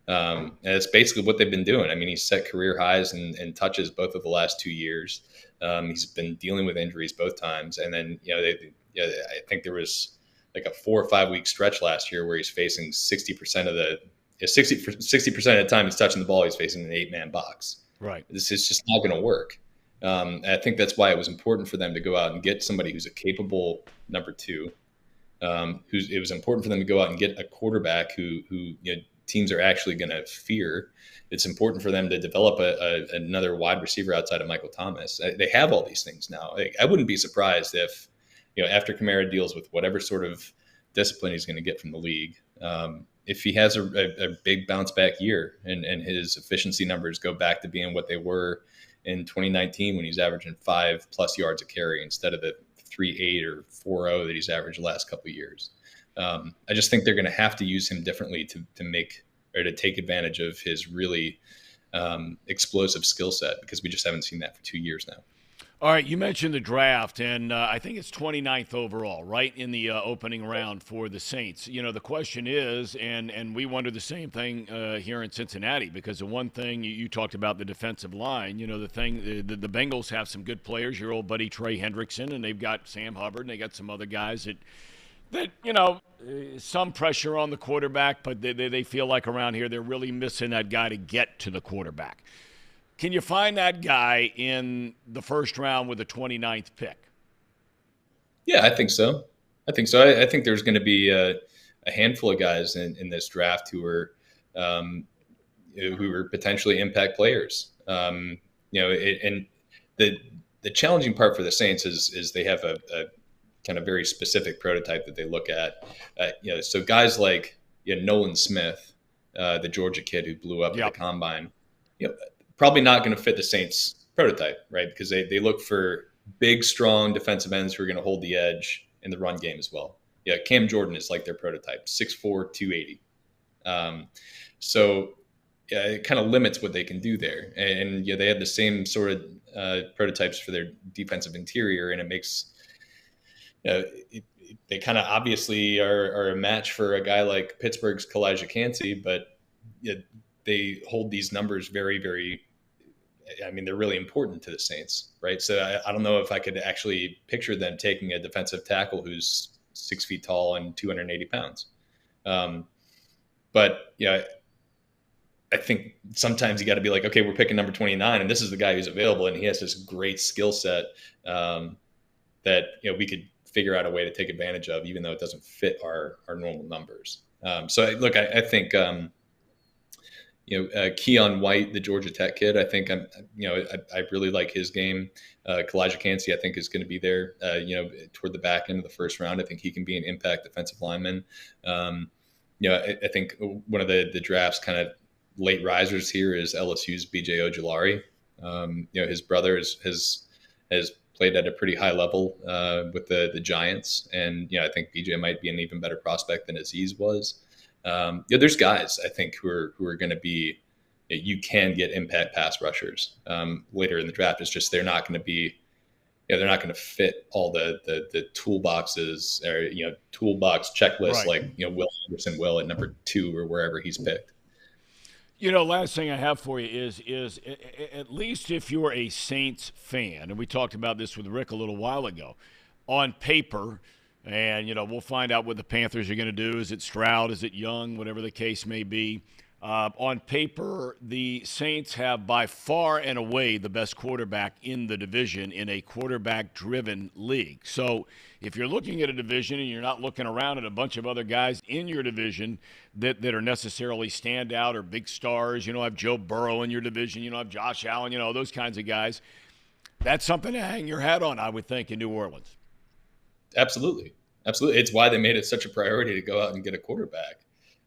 And it's basically what they've been doing. I mean, he's set career highs and touches both of the last 2 years. He's been dealing with injuries both times. And then, I think there was like a 4 or 5 week stretch last year where he's facing 60% of the 60% of the time he's touching the ball, he's facing an 8-man box. Right. This is just not going to work. And I think that's why it was important for them to go out and get somebody who's a capable number two. It was important for them to go out and get a quarterback who teams are actually going to fear. It's important for them to develop another wide receiver outside of Michael Thomas. They have all these things now. I wouldn't be surprised if, after Kamara deals with whatever sort of discipline he's going to get from the league, if he has a big bounce back year and his efficiency numbers go back to being what they were in 2019 when he's averaging 5+ yards a carry instead of the 3.8 or 4.0 that he's averaged the last couple of years. I just think they're going to have to use him differently to make or to take advantage of his really explosive skill set because we just haven't seen that for 2 years now. All right, you mentioned the draft, and I think it's 29th overall, right, in the opening round for the Saints. The question is, and we wonder the same thing here in Cincinnati, because the one thing you talked about, the defensive line, the Bengals have some good players, your old buddy Trey Hendrickson, and they've got Sam Hubbard, and they got some other guys that some pressure on the quarterback, but they feel like around here they're really missing that guy to get to the quarterback. Can you find that guy in the first round with the 29th pick? Yeah, I think so. I think there's going to be a handful of guys in this draft who are potentially impact players. And the challenging part for the Saints is they have a kind of very specific prototype that they look at. So guys like Nolan Smith, the Georgia kid who blew up at the combine. Probably not going to fit the Saints prototype, right? Because they look for big, strong defensive ends who are going to hold the edge in the run game as well. Yeah, Cam Jordan is like their prototype, 6'4", 280. So it kind of limits what they can do there. And they have the same sort of prototypes for their defensive interior, and it makes they kind of obviously are a match for a guy like Pittsburgh's Kalijah Kancey, but they hold these numbers very, very. I mean, they're really important to the Saints, right? So I don't know if I could actually picture them taking a defensive tackle who's 6 feet tall and 280 pounds. But I think sometimes you got to be like, okay, we're picking number 29, and this is the guy who's available, and he has this great skill set that we could figure out a way to take advantage of, even though it doesn't fit our normal numbers. So look, I think. Keon White, the Georgia Tech kid, I think I really like his game. Kalijah Kancey, I think, is going to be there, toward the back end of the first round. I think he can be an impact defensive lineman. I think one of the draft's kind of late risers here is LSU's BJ Ojulari. His brother has played at a pretty high level with the Giants, and I think BJ might be an even better prospect than Aziz was. There's guys I think who are going to be, you can get impact pass rushers later in the draft. It's just they're not going to be, they're not going to fit all the toolboxes or toolbox checklists like Will Anderson will at number 2 or wherever he's picked. Last thing I have for you is at least if you're a Saints fan, and we talked about this with Rick a little while ago, on paper. And, we'll find out what the Panthers are going to do. Is it Stroud? Is it Young? Whatever the case may be. On paper, the Saints have by far and away the best quarterback in the division in a quarterback-driven league. So if you're looking at a division and you're not looking around at a bunch of other guys in your division that are necessarily standout or big stars, have Joe Burrow in your division, have Josh Allen, those kinds of guys, that's something to hang your hat on, I would think, in New Orleans. Absolutely. It's why they made it such a priority to go out and get a quarterback.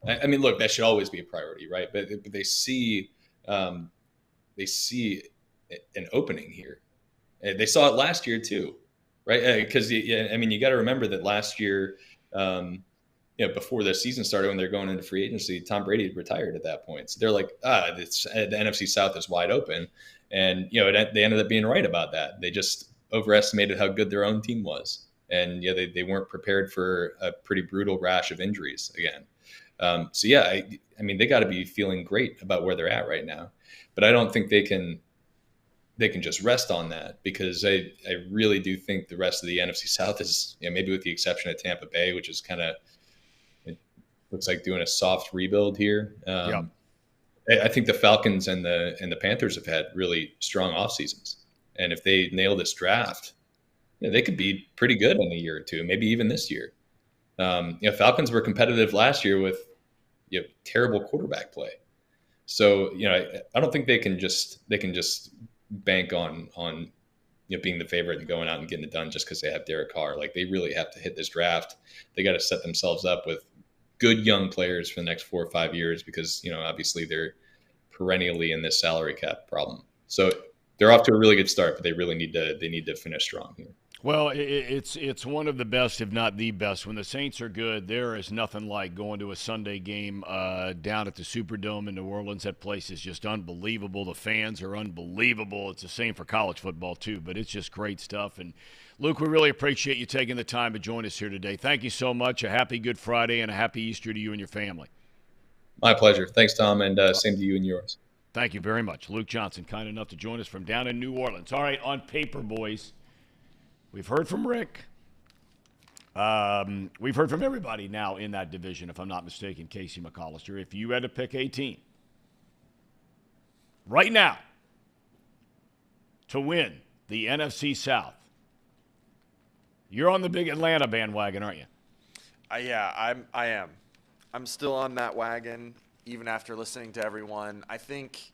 I mean, look, that should always be a priority, right? But they see an opening here. They saw it last year too, right? Because you got to remember that last year, before the season started, when they're going into free agency, Tom Brady had retired at that point. So they're like, the NFC South is wide open, and they ended up being right about that. They just overestimated how good their own team was. And they weren't prepared for a pretty brutal rash of injuries again. I mean, they got to be feeling great about where they're at right now. But I don't think they can just rest on that, because I really do think the rest of the NFC South is, maybe with the exception of Tampa Bay, which is kind of, it looks like doing a soft rebuild here. I think the Falcons and the Panthers have had really strong off seasons, and if they nail this draft, they could be pretty good in a year or two, maybe even this year. Falcons were competitive last year with terrible quarterback play. So, I don't think they can just bank on being the favorite and going out and getting it done just because they have Derek Carr. Like, they really have to hit this draft. They got to set themselves up with good young players for the next 4 or 5 years, because, obviously they're perennially in this salary cap problem. So they're off to a really good start, but they really need to finish strong here. Well, it's one of the best, if not the best. When the Saints are good, there is nothing like going to a Sunday game down at the Superdome in New Orleans. That place is just unbelievable. The fans are unbelievable. It's the same for college football, too, but it's just great stuff. And, Luke, we really appreciate you taking the time to join us here today. Thank you so much. A happy Good Friday and a happy Easter to you and your family. My pleasure. Thanks, Tom, and same to you and yours. Thank you very much. Luke Johnson, kind enough to join us from down in New Orleans. All right, on paper, boys, we've heard from Rick. We've heard from everybody now in that division, if I'm not mistaken, Casey McAllister. If you had to pick a team right now to win the NFC South, you're on the big Atlanta bandwagon, aren't you? Yeah, I am. I'm still on that wagon, even after listening to everyone. I think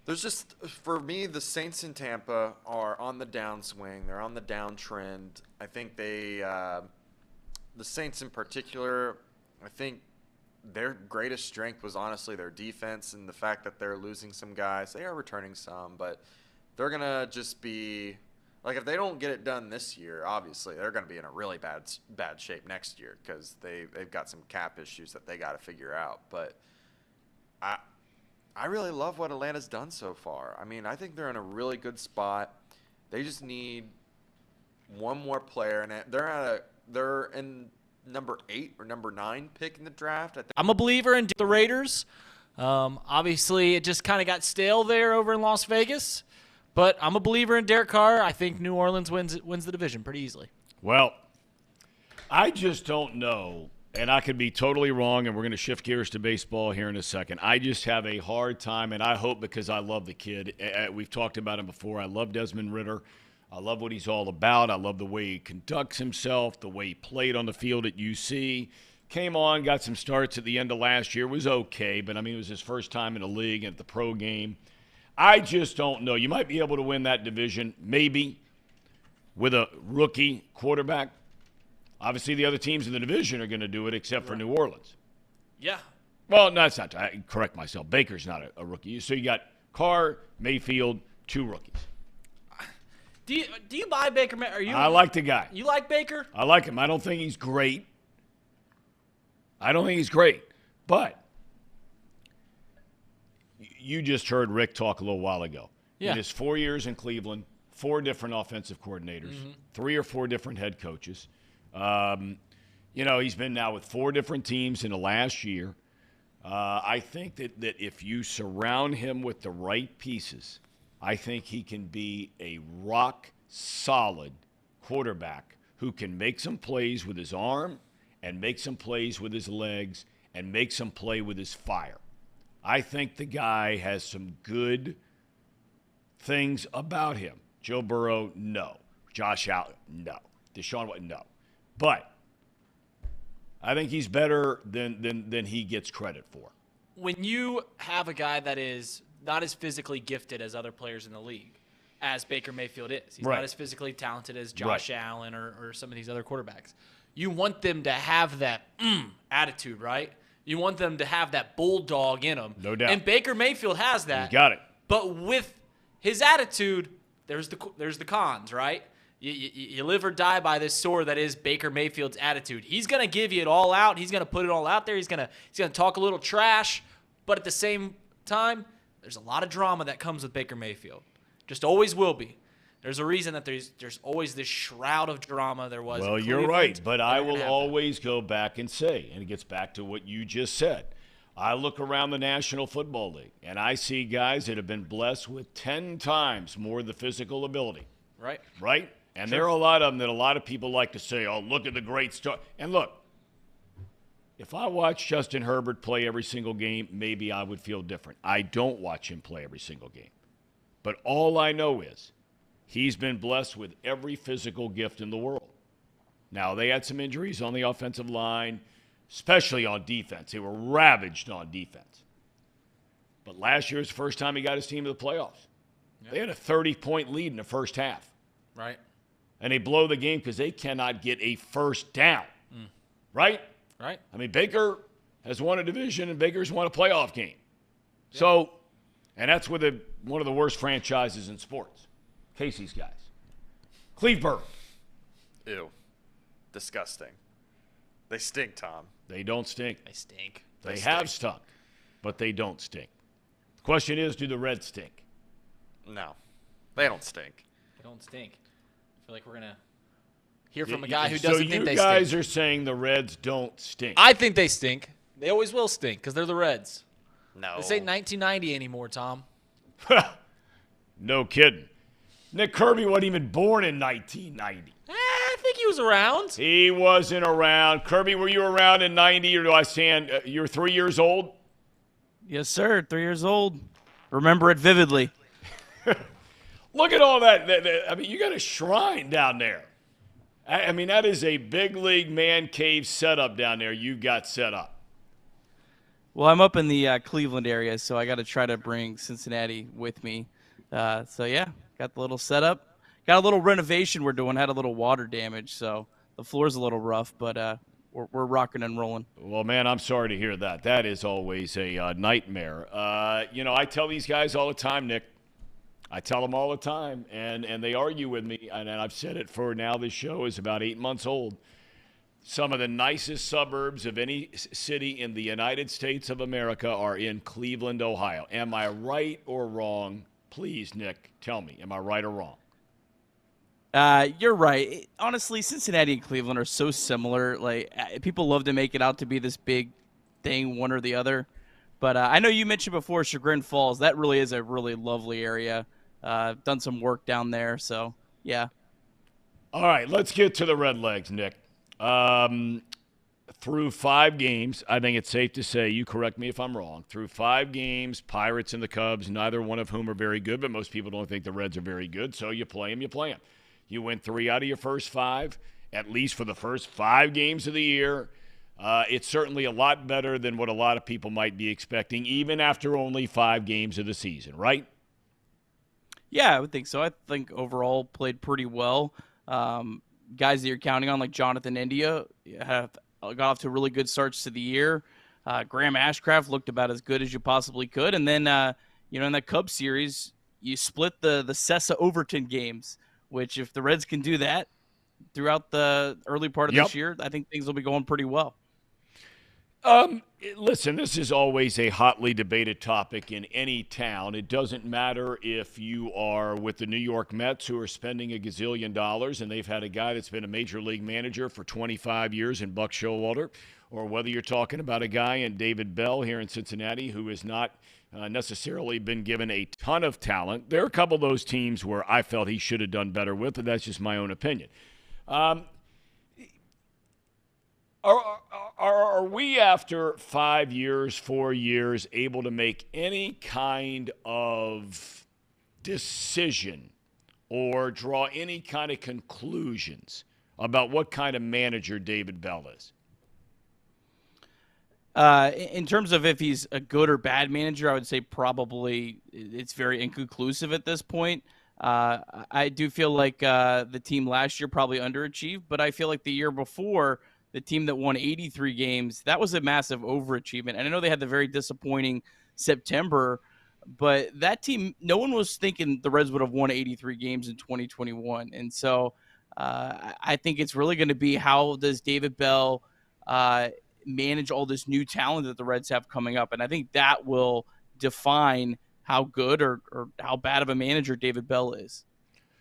there's just, for me, the Saints in Tampa are on the downswing. They're on the downtrend. I think the Saints in particular, I think their greatest strength was honestly their defense and the fact that they're losing some guys. They are returning some, but they're going to just be like, if they don't get it done this year, obviously they're going to be in a really bad shape next year because they've got some cap issues that they got to figure out. But I really love what Atlanta's done so far. I mean, I think they're in a really good spot. They just need one more player, and they're in number 8 or number 9 pick in the draft. I'm a believer in the Raiders. Obviously, it just kind of got stale there over in Las Vegas. But I'm a believer in Derek Carr. I think New Orleans wins the division pretty easily. Well, I just don't know, and I could be totally wrong, and we're going to shift gears to baseball here in a second. I just have a hard time, and I hope because I love the kid. We've talked about him before. I love Desmond Ritter. I love what he's all about. I love the way he conducts himself, the way he played on the field at UC. Came on, got some starts at the end of last year. Was okay, but, I mean, it was his first time in the league and at the pro game. I just don't know. You might be able to win that division, maybe, with a rookie quarterback. Obviously, the other teams in the division are going to do it except for New Orleans. Yeah. Well, no, that's not. I correct myself. Baker's not a rookie. So you got Carr, Mayfield, 2 rookies. Do you buy Baker? I like the guy. You like Baker? I like him. I don't think he's great. But you just heard Rick talk a little while ago. Yeah. In his 4 years in Cleveland, 4 different offensive coordinators, 3 or 4 different head coaches. He's been now with 4 different teams in the last year. I think that if you surround him with the right pieces, I think he can be a rock-solid quarterback who can make some plays with his arm and make some plays with his legs and make some play with his fire. I think the guy has some good things about him. Joe Burrow, no. Josh Allen, no. Deshaun Watson, no. But I think he's better than he gets credit for. When you have a guy that is not as physically gifted as other players in the league, as Baker Mayfield is, he's Right. not as physically talented as Josh Allen or some of these other quarterbacks. You want them to have that attitude, right? You want them to have that bulldog in them. No doubt. And Baker Mayfield has that. You got it. But with his attitude, there's the cons, right? You live or die by this sword that is Baker Mayfield's attitude. He's going to give you it all out. He's going to put it all out there. He's going to talk a little trash. But at the same time, there's a lot of drama that comes with Baker Mayfield. Just always will be. There's a reason that there's always this shroud of drama there was. Well, in you're Cleveland. right, but I They're gonna will have always go back and say, and it gets back to what you just said. I look around the National Football League, and I see guys that have been blessed with 10 times more of the physical ability. that. Right? And there are a lot of them that a lot of people like to say, oh, look at the great stuff. And look, if I watch Justin Herbert play every single game, maybe I would feel different. I don't watch him play every single game. But all I know is he's been blessed with every physical gift in the world. Now, they had some injuries on the offensive line, especially on defense. They were ravaged on defense. But last year was the first time he got his team to the playoffs. Yeah. They had a 30-point lead in the first half. Right. And they blow the game because they cannot get a first down. Right? Right. I mean, Baker has won a division and Baker's won a playoff game. Yeah. So, and that's with one of the worst franchises in sports. Casey's guys. Cleveland. Ew. Disgusting. They stink, Tom. They don't stink. They stink. They have stunk, but they don't stink. The question is, do the Reds stink? No. They don't stink. They don't stink. I feel like we're going to hear from a guy who doesn't think they stink. So you guys are saying the Reds don't stink. I think they stink. They always will stink because they're the Reds. No. This ain't 1990 anymore, Tom. No kidding. Nick Kirby wasn't even born in 1990. I think he was around. He wasn't around. Kirby, were you around in 90, or do I stand? You're 3 years old? Yes, sir. 3 years old. Remember it vividly. Look at all that. I mean, you got a shrine down there. I mean, that is a big league man cave setup down there you've got set up. Well, I'm up in the Cleveland area, so I got to try to bring Cincinnati with me. So, yeah, got the little setup. Got a little renovation we're doing. Had a little water damage, so the floor's a little rough, but we're rocking and rolling. Well, man, I'm sorry to hear that. That is always a nightmare. I tell these guys all the time, Nick. I tell them all the time, and they argue with me, and I've said it for now. This show is about 8 months old. Some of the nicest suburbs of any city in the United States of America are in Cleveland, Ohio. Am I right or wrong? Please, Nick, tell me. Am I right or wrong? You're right. Honestly, Cincinnati and Cleveland are so similar. Like, people love to make it out to be this big thing, one or the other. But I know you mentioned before Chagrin Falls. That really is a really lovely area. Done some work down there, so yeah. All right, let's get to the Redlegs, Nick. Through 5 games, I think it's safe to say, you correct me if I'm wrong, through 5 games, Pirates and the Cubs, neither one of whom are very good, but most people don't think the Reds are very good, so you play them. You win 3 out of your first 5, at least for the first 5 games of the year. It's certainly a lot better than what a lot of people might be expecting, even after only 5 games of the season, right? Yeah, I would think so. I think overall played pretty well. Guys that you're counting on, like Jonathan India, have got off to really good starts to the year. Graham Ashcraft looked about as good as you possibly could. And then, in that Cubs series, you split the Sessa Overton games, which if the Reds can do that throughout the early part of this year, I think things will be going pretty well. Listen, this is always a hotly debated topic in any town. It doesn't matter if you are with the New York Mets, who are spending $1 gazillion, and they've had a guy that's been a major league manager for 25 years in Buck Showalter, or whether you're talking about a guy in David Bell here in Cincinnati who has not necessarily been given a ton of talent. There are a couple of those teams where I felt he should have done better with, but that's just my own opinion. Are we, after 5 years, 4 years, able to make any kind of decision or draw any kind of conclusions about what kind of manager David Bell is? In terms of if he's a good or bad manager, I would say probably it's very inconclusive at this point. I do feel like the team last year probably underachieved, but I feel like the year before, the team that won 83 games, that was a massive overachievement. And I know they had the very disappointing September, but that team, no one was thinking the Reds would have won 83 games in 2021. And so I think it's really going to be, how does David Bell manage all this new talent that the Reds have coming up? And I think that will define how good or how bad of a manager David Bell is.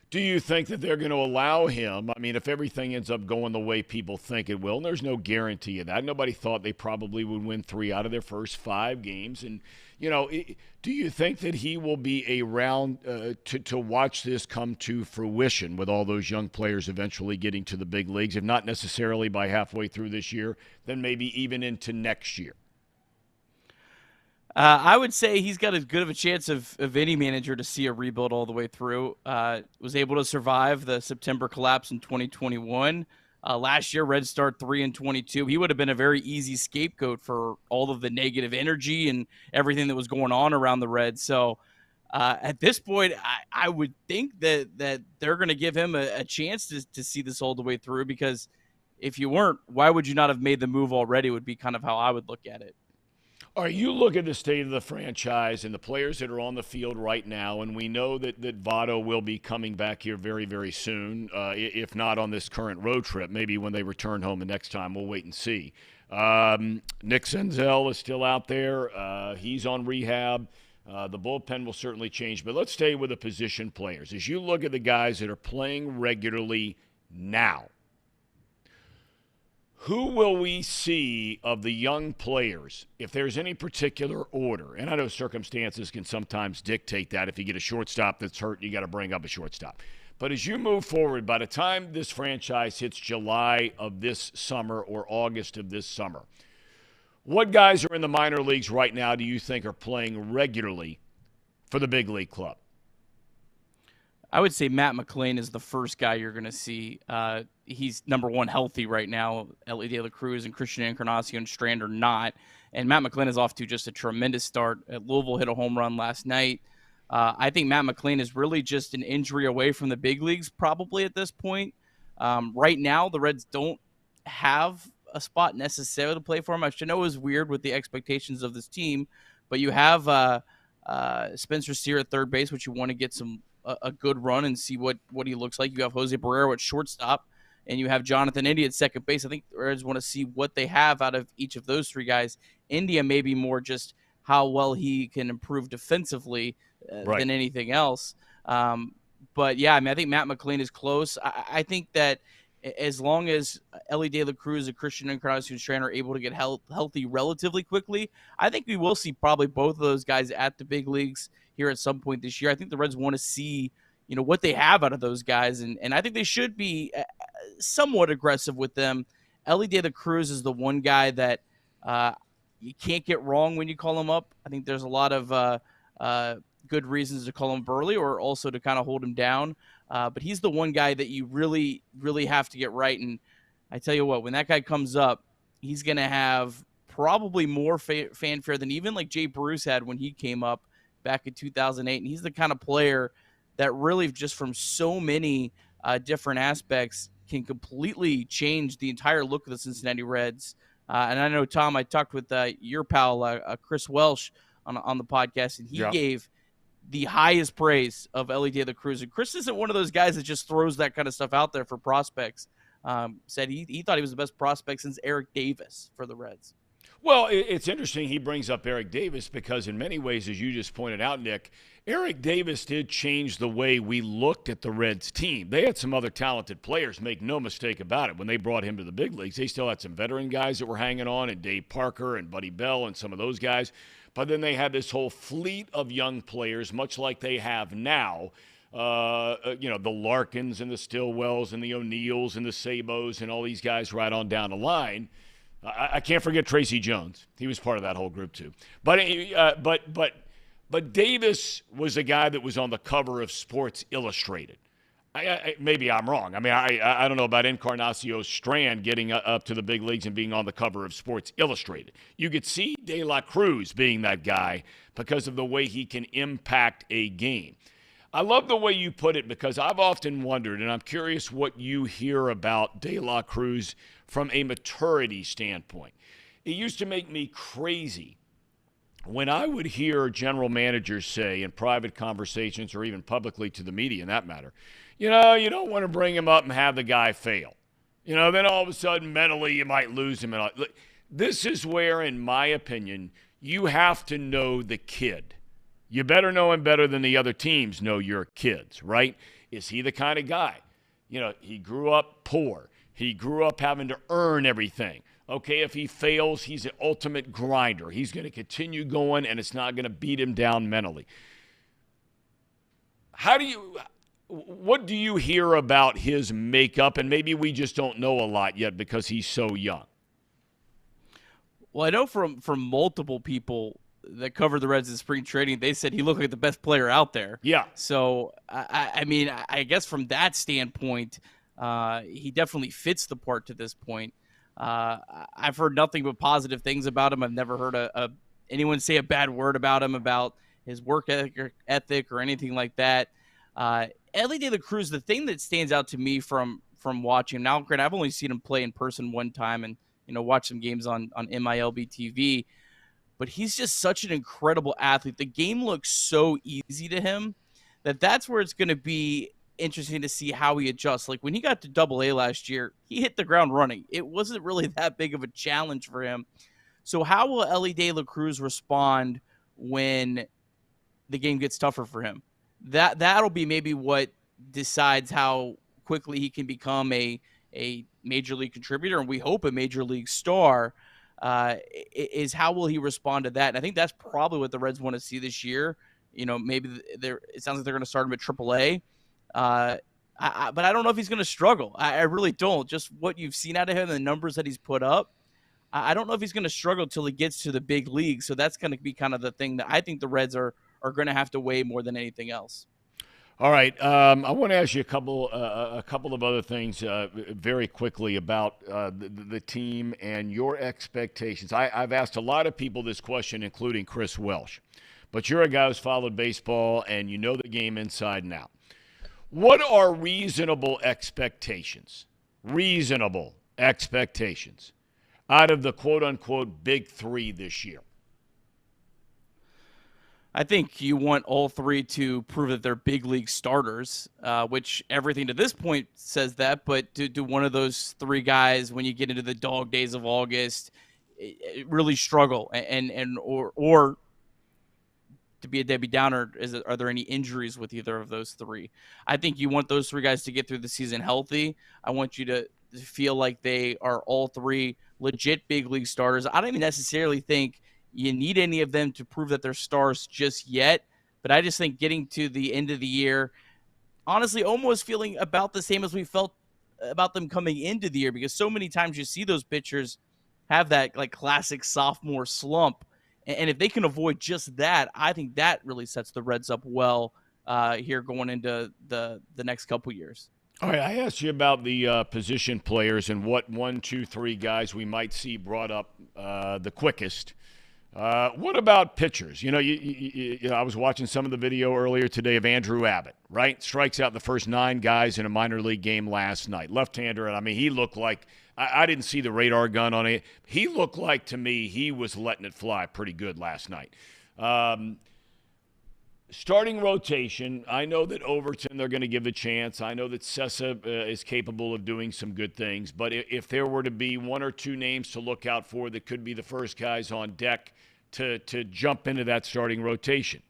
Do you think that they're going to allow him? I mean, if everything ends up going the way people think it will, and there's no guarantee of that. Nobody thought they probably would win 3 out of their first 5 games. And, do you think that he will be around to watch this come to fruition with all those young players eventually getting to the big leagues, if not necessarily by halfway through this year, then maybe even into next year? I would say he's got as good of a chance of any manager to see a rebuild all the way through. Was able to survive the September collapse in 2021. Last year, Reds start 3-22. He would have been a very easy scapegoat for all of the negative energy and everything that was going on around the Reds. So at this point, I would think that they're going to give him a chance to see this all the way through, because if you weren't, why would you not have made the move already, would be kind of how I would look at it. All right, you look at the state of the franchise and the players that are on the field right now, and we know that Votto will be coming back here very, very soon, if not on this current road trip. Maybe when they return home the next time. We'll wait and see. Nick Senzel is still out there. He's on rehab. The bullpen will certainly change. But let's stay with the position players. As you look at the guys that are playing regularly now, who will we see of the young players, if there's any particular order? And I know circumstances can sometimes dictate that. If you get a shortstop that's hurt, you got to bring up a shortstop. But as you move forward, by the time this franchise hits July of this summer or August of this summer, what guys are in the minor leagues right now do you think are playing regularly for the big league club? I would say Matt McClain is the first guy you're going to see. He's number 1 healthy right now. Ellie De La Cruz and Christian Encarnacion Strand are not. And Matt McClain is off to just a tremendous start. Louisville hit a home run last night. I think Matt McClain is really just an injury away from the big leagues probably at this point. Right now, the Reds don't have a spot necessarily to play for him. I know it was weird with the expectations of this team, but you have Spencer Steer at third base, which you want to get a good run and see what he looks like. You have Jose Barrero at shortstop, and you have Jonathan India at second base. I think the Reds want to see what they have out of each of those three guys. India may be more just how well he can improve defensively than anything else. But, yeah, I mean, I think Matt McLean is close. I think that as long as Ellie De La Cruz and Christian Encarnacion-Strand are able to get healthy relatively quickly, I think we will see probably both of those guys at the big leagues here at some point this year. I think the Reds want to see, what they have out of those guys, and I think they should be somewhat aggressive with them. Ellie De La Cruz is the one guy that you can't get wrong when you call him up. I think there's a lot of good reasons to call him Burley or also to kind of hold him down. But he's the one guy that you really, really have to get right. And I tell you what, when that guy comes up, he's going to have probably more fanfare than even like Jay Bruce had when he came up back in 2008. And he's the kind of player that really just from so many different aspects can completely change the entire look of the Cincinnati Reds. And I know, Thom, I talked with your pal, Chris Welsh, on the podcast, and he gave the highest praise of Ellie De La Cruz. And Chris isn't one of those guys that just throws that kind of stuff out there for prospects. Said he thought he was the best prospect since Eric Davis for the Reds. Well, it's interesting he brings up Eric Davis because in many ways, as you just pointed out, Nick, Eric Davis did change the way we looked at the Reds team. They had some other talented players, make no mistake about it. When they brought him to the big leagues, they still had some veteran guys that were hanging on, and Dave Parker and Buddy Bell and some of those guys. But then they had this whole fleet of young players, much like they have now. The Larkins and the Stillwells and the O'Neills and the Sabos and all these guys right on down the line. I can't forget Tracy Jones. He was part of that whole group too. But Davis was a guy that was on the cover of Sports Illustrated. Maybe I'm wrong. I mean, I don't know about Encarnacion-Strand getting up to the big leagues and being on the cover of Sports Illustrated. You could see De La Cruz being that guy because of the way he can impact a game. I love the way you put it because I've often wondered, and I'm curious what you hear about De La Cruz from a maturity standpoint. It used to make me crazy when I would hear general managers say in private conversations or even publicly to the media in that matter, you don't want to bring him up and have the guy fail. Then all of a sudden mentally you might lose him. This is where, in my opinion, you have to know the kid. You better know him better than the other teams know your kids, right? Is he the kind of guy? He grew up poor. He grew up having to earn everything. Okay, if he fails, he's an ultimate grinder. He's going to continue going, and it's not going to beat him down mentally. What do you hear about his makeup? And maybe we just don't know a lot yet because he's so young. Well, I know from multiple people that covered the Reds in spring training, they said he looked like the best player out there. Yeah. So, I mean, I guess from that standpoint, he definitely fits the part to this point. I've heard nothing but positive things about him. I've never heard anyone say a bad word about him, about his work ethic or anything like that. Ellie De La Cruz, the thing that stands out to me from watching him, now, granted, I've only seen him play in person one time and, watch some games on MLB TV, but he's just such an incredible athlete. The game looks so easy to him that's where it's going to be interesting to see how he adjusts. Like when he got to Double-A last year, he hit the ground running. It wasn't really that big of a challenge for him. So how will Ellie De La Cruz respond when the game gets tougher for him? That'll be maybe what decides how quickly he can become a major league contributor, and we hope a major league star. Is how will he respond to that? And I think that's probably what the Reds want to see this year. Maybe it sounds like they're going to start him at AAA. But I don't know if he's going to struggle. I really don't. Just what you've seen out of him, the numbers that he's put up, I don't know if he's going to struggle till he gets to the big league. So that's going to be kind of the thing that I think the Reds are going to have to weigh more than anything else. All right. I want to ask you a couple of other things very quickly about the team and your expectations. I've asked a lot of people this question, including Chris Welsh. But you're a guy who's followed baseball, and you know the game inside and out. What are reasonable expectations? Reasonable expectations out of the quote-unquote big three this year? I think you want all three to prove that they're big league starters, which everything to this point says that. But do one of those three guys, when you get into the dog days of August, really struggle or to be a Debbie Downer, are there any injuries with either of those three? I think you want those three guys to get through the season healthy. I want you to feel like they are all three legit big league starters. I don't even necessarily think you need any of them to prove that they're stars just yet, but I just think getting to the end of the year, honestly, almost feeling about the same as we felt about them coming into the year, because so many times you see those pitchers have that like classic sophomore slump. And if they can avoid just that, I think that really sets the Reds up well here going into the next couple years. All right, I asked you about the position players and what 1, 2, 3 guys we might see brought up the quickest. What about pitchers? You know, I was watching some of the video earlier today of Andrew Abbott, right? Strikes out the first 9 guys in a minor league game last night. Left-hander, and I mean, he looked like – I didn't see the radar gun on it. He looked like, to me, he was letting it fly pretty good last night. Starting rotation, I know that Overton they're going to give a chance. I know that Sessa is capable of doing some good things. But if there were to be 1 or 2 names to look out for that could be the first guys on deck to jump into that starting rotation.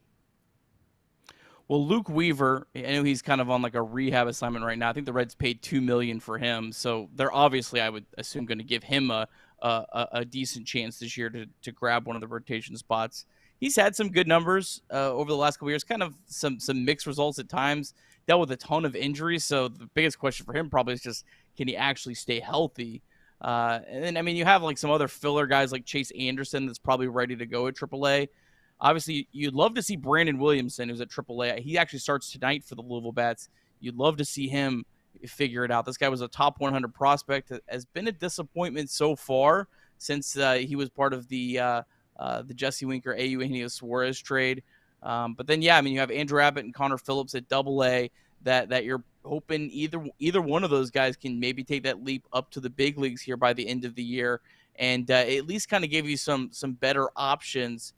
Well, Luke Weaver, I know he's kind of on like a rehab assignment right now. I think the Reds paid $2 million for him, so they're obviously, I would assume, going to give him a decent chance this year to grab one of the rotation spots. He's had some good numbers over the last couple years, kind of some mixed results at times. Dealt with a ton of injuries, so the biggest question for him probably is just, can he actually stay healthy? And then, I mean, you have like some other filler guys like Chase Anderson that's probably ready to go at AAA. Obviously, you'd love to see Brandon Williamson, who's at AAA. He actually starts tonight for the Louisville Bats. You'd love to see him figure it out. This guy was a top 100 prospect, has been a disappointment so far since he was part of the Jesse Winker, Eugenio Suarez trade. But then, yeah, I mean, you have Andrew Abbott and Connor Phillips at AA that you're hoping either one of those guys can maybe take that leap up to the big leagues here by the end of the year and at least kind of give you some better options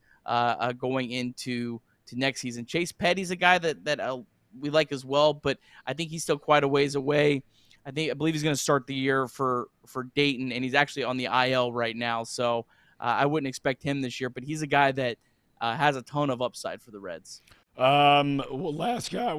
going into next season. Chase Petty's a guy that we like as well, but I think he's still quite a ways away. I believe he's going to start the year for Dayton, and he's actually on the IL right now, so I wouldn't expect him this year, but he's a guy that has a ton of upside for the Reds. Well, last player I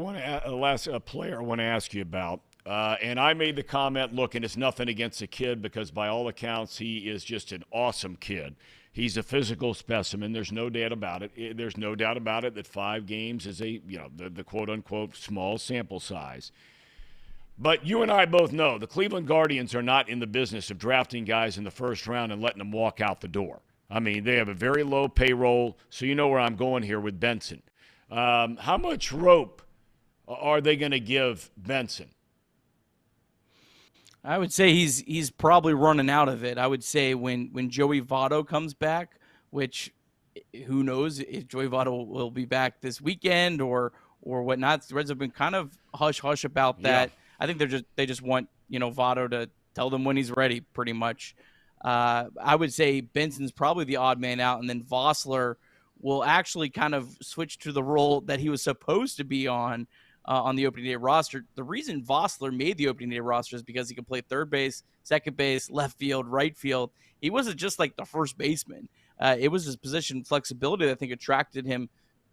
want to ask you about, and I made the comment, look, and it's nothing against the kid because by all accounts he is just an awesome kid. He's a physical specimen. There's no doubt about it. There's no doubt about it that 5 games is the quote-unquote small sample size. But you and I both know the Cleveland Guardians are not in the business of drafting guys in the first round and letting them walk out the door. I mean, they have a very low payroll, so you know where I'm going here with Benson. How much rope are they going to give Benson? I would say he's probably running out of it. I would say when Joey Votto comes back, which who knows if Joey Votto will be back this weekend or whatnot. The Reds have been kind of hush about that. Yeah. I think they just want Votto to tell them when he's ready, pretty much. I would say Benson's probably the odd man out, and then Vossler will actually kind of switch to the role that he was supposed to be on the opening day roster. The reason Vossler made the opening day roster is because he can play third base, second base, left field, right field. He wasn't just like the first baseman. It was his position flexibility that I think attracted him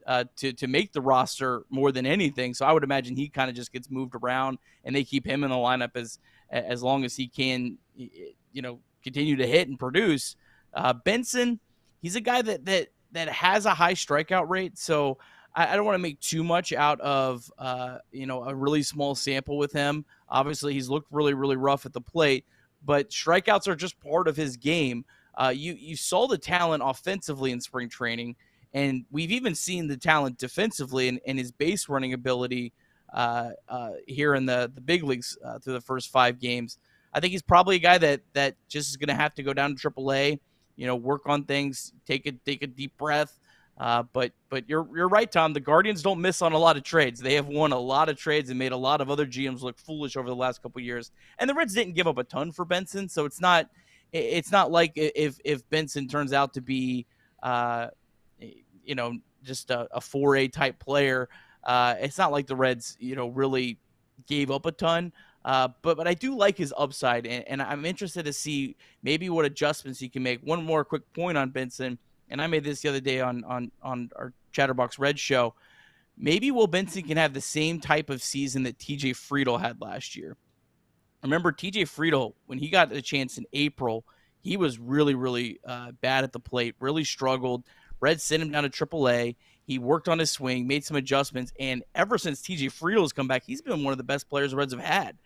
to make the roster more than anything. So I would imagine he kind of just gets moved around, and they keep him in the lineup as long as he can, continue to hit and produce. Benson, he's a guy that has a high strikeout rate, so I don't want to make too much out of a really small sample with him. Obviously, he's looked really, really rough at the plate, but strikeouts are just part of his game. You saw the talent offensively in spring training, and we've even seen the talent defensively and his base running ability here in the big leagues through the first 5 games. I think he's probably a guy that just is going to have to go down to AAA, work on things, take a deep breath. But you're right, Tom. The Guardians don't miss on a lot of trades. They have won a lot of trades and made a lot of other GMs look foolish over the last couple of years. And the Reds didn't give up a ton for Benson, so it's not it's not like if Benson turns out to be, just a 4A type player. It's not like the Reds, really gave up a ton. But I do like his upside, and I'm interested to see maybe what adjustments he can make. One more quick point on Benson, and I made this the other day on our Chatterbox Red show. Maybe Will Benson can have the same type of season that TJ Friedel had last year. Remember, TJ Friedel, when he got the chance in April, he was really, really bad at the plate, really struggled. Reds sent him down to AAA. He worked on his swing, made some adjustments, and ever since TJ Friedel has come back, he's been one of the best players the Reds have had.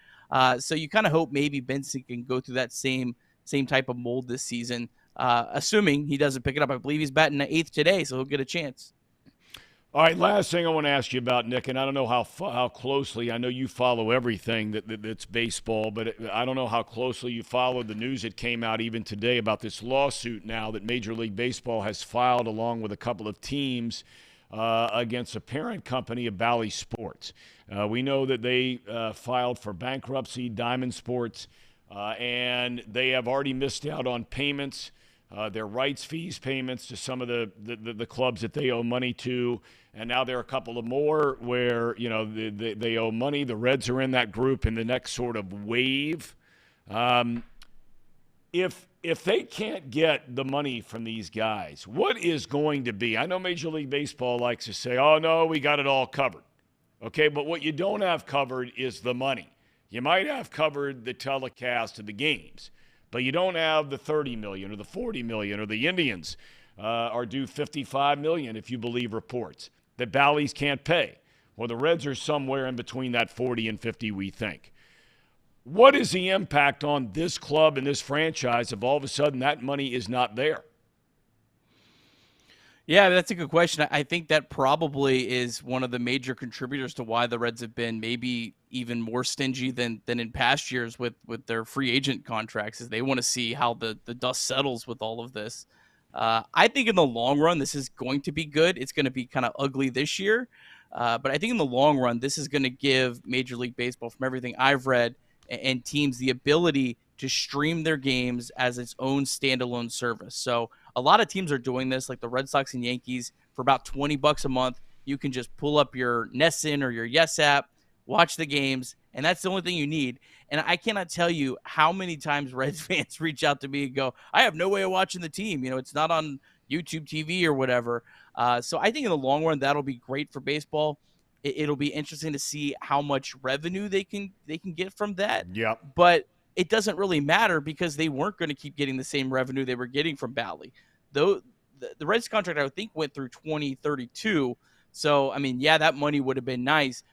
So you kind of hope maybe Benson can go through that same type of mold this season, assuming he doesn't pick it up. I believe he's batting the 8th today, so he'll get a chance. All right, last thing I want to ask you about, Nick, and I don't know how closely. I know you follow everything that's baseball, but I don't know how closely you followed the news that came out even today about this lawsuit now that Major League Baseball has filed along with a couple of teams against a parent company of Bally Sports. We know that they filed for bankruptcy, Diamond Sports, and they have already missed out on payments. Their rights fees payments to some of the clubs that they owe money to, and now there are a couple of more where they owe money. The Reds are in that group in the next sort of wave. If they can't get the money from these guys, what is going to be? I know Major League Baseball likes to say, "Oh no, we got it all covered." Okay, but what you don't have covered is the money. You might have covered the telecast of the games, but you don't have the $30 million or the $40 million, or the Indians are due $55 million, if you believe reports, that Bally's can't pay. Well, the Reds are somewhere in between that 40 and 50, we think. What is the impact on this club and this franchise if all of a sudden that money is not there? Yeah, that's a good question. I think that probably is one of the major contributors to why the Reds have been maybe even more stingy than in past years with their free agent contracts, is they want to see how the dust settles with all of this. I think in the long run, this is going to be good. It's going to be kind of ugly this year. But I think in the long run, this is going to give Major League Baseball, from everything I've read, and teams the ability to stream their games as its own standalone service. So a lot of teams are doing this, like the Red Sox and Yankees. For about $20 a month, you can just pull up your Nessun or your Yes app, watch the games, and that's the only thing you need. And I cannot tell you how many times Reds fans reach out to me and go, "I have no way of watching the team. It's not on YouTube TV or whatever." So I think in the long run, that'll be great for baseball. It'll be interesting to see how much revenue they can get from that. Yep. But it doesn't really matter because they weren't going to keep getting the same revenue they were getting from Bally. Though the Reds contract, I would think, went through 2032. So, I mean, yeah, that money would have been nice,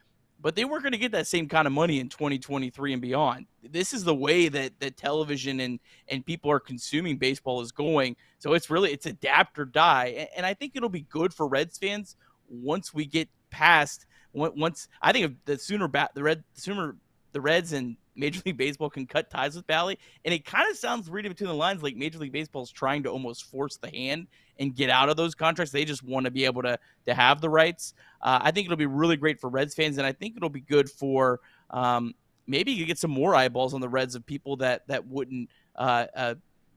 but they weren't going to get that same kind of money in 2023 and beyond. This is the way that television and people are consuming baseball is going. So it's adapt or die. And I think it'll be good for Reds fans once we get past I think the sooner the Reds and Major League Baseball can cut ties with Bally. And it kind of sounds, reading between the lines, like Major League Baseball is trying to almost force the hand and get out of those contracts. They just want to be able to have the rights. I think it'll be really great for Reds fans, and I think it'll be good for maybe you get some more eyeballs on the Reds of people that wouldn't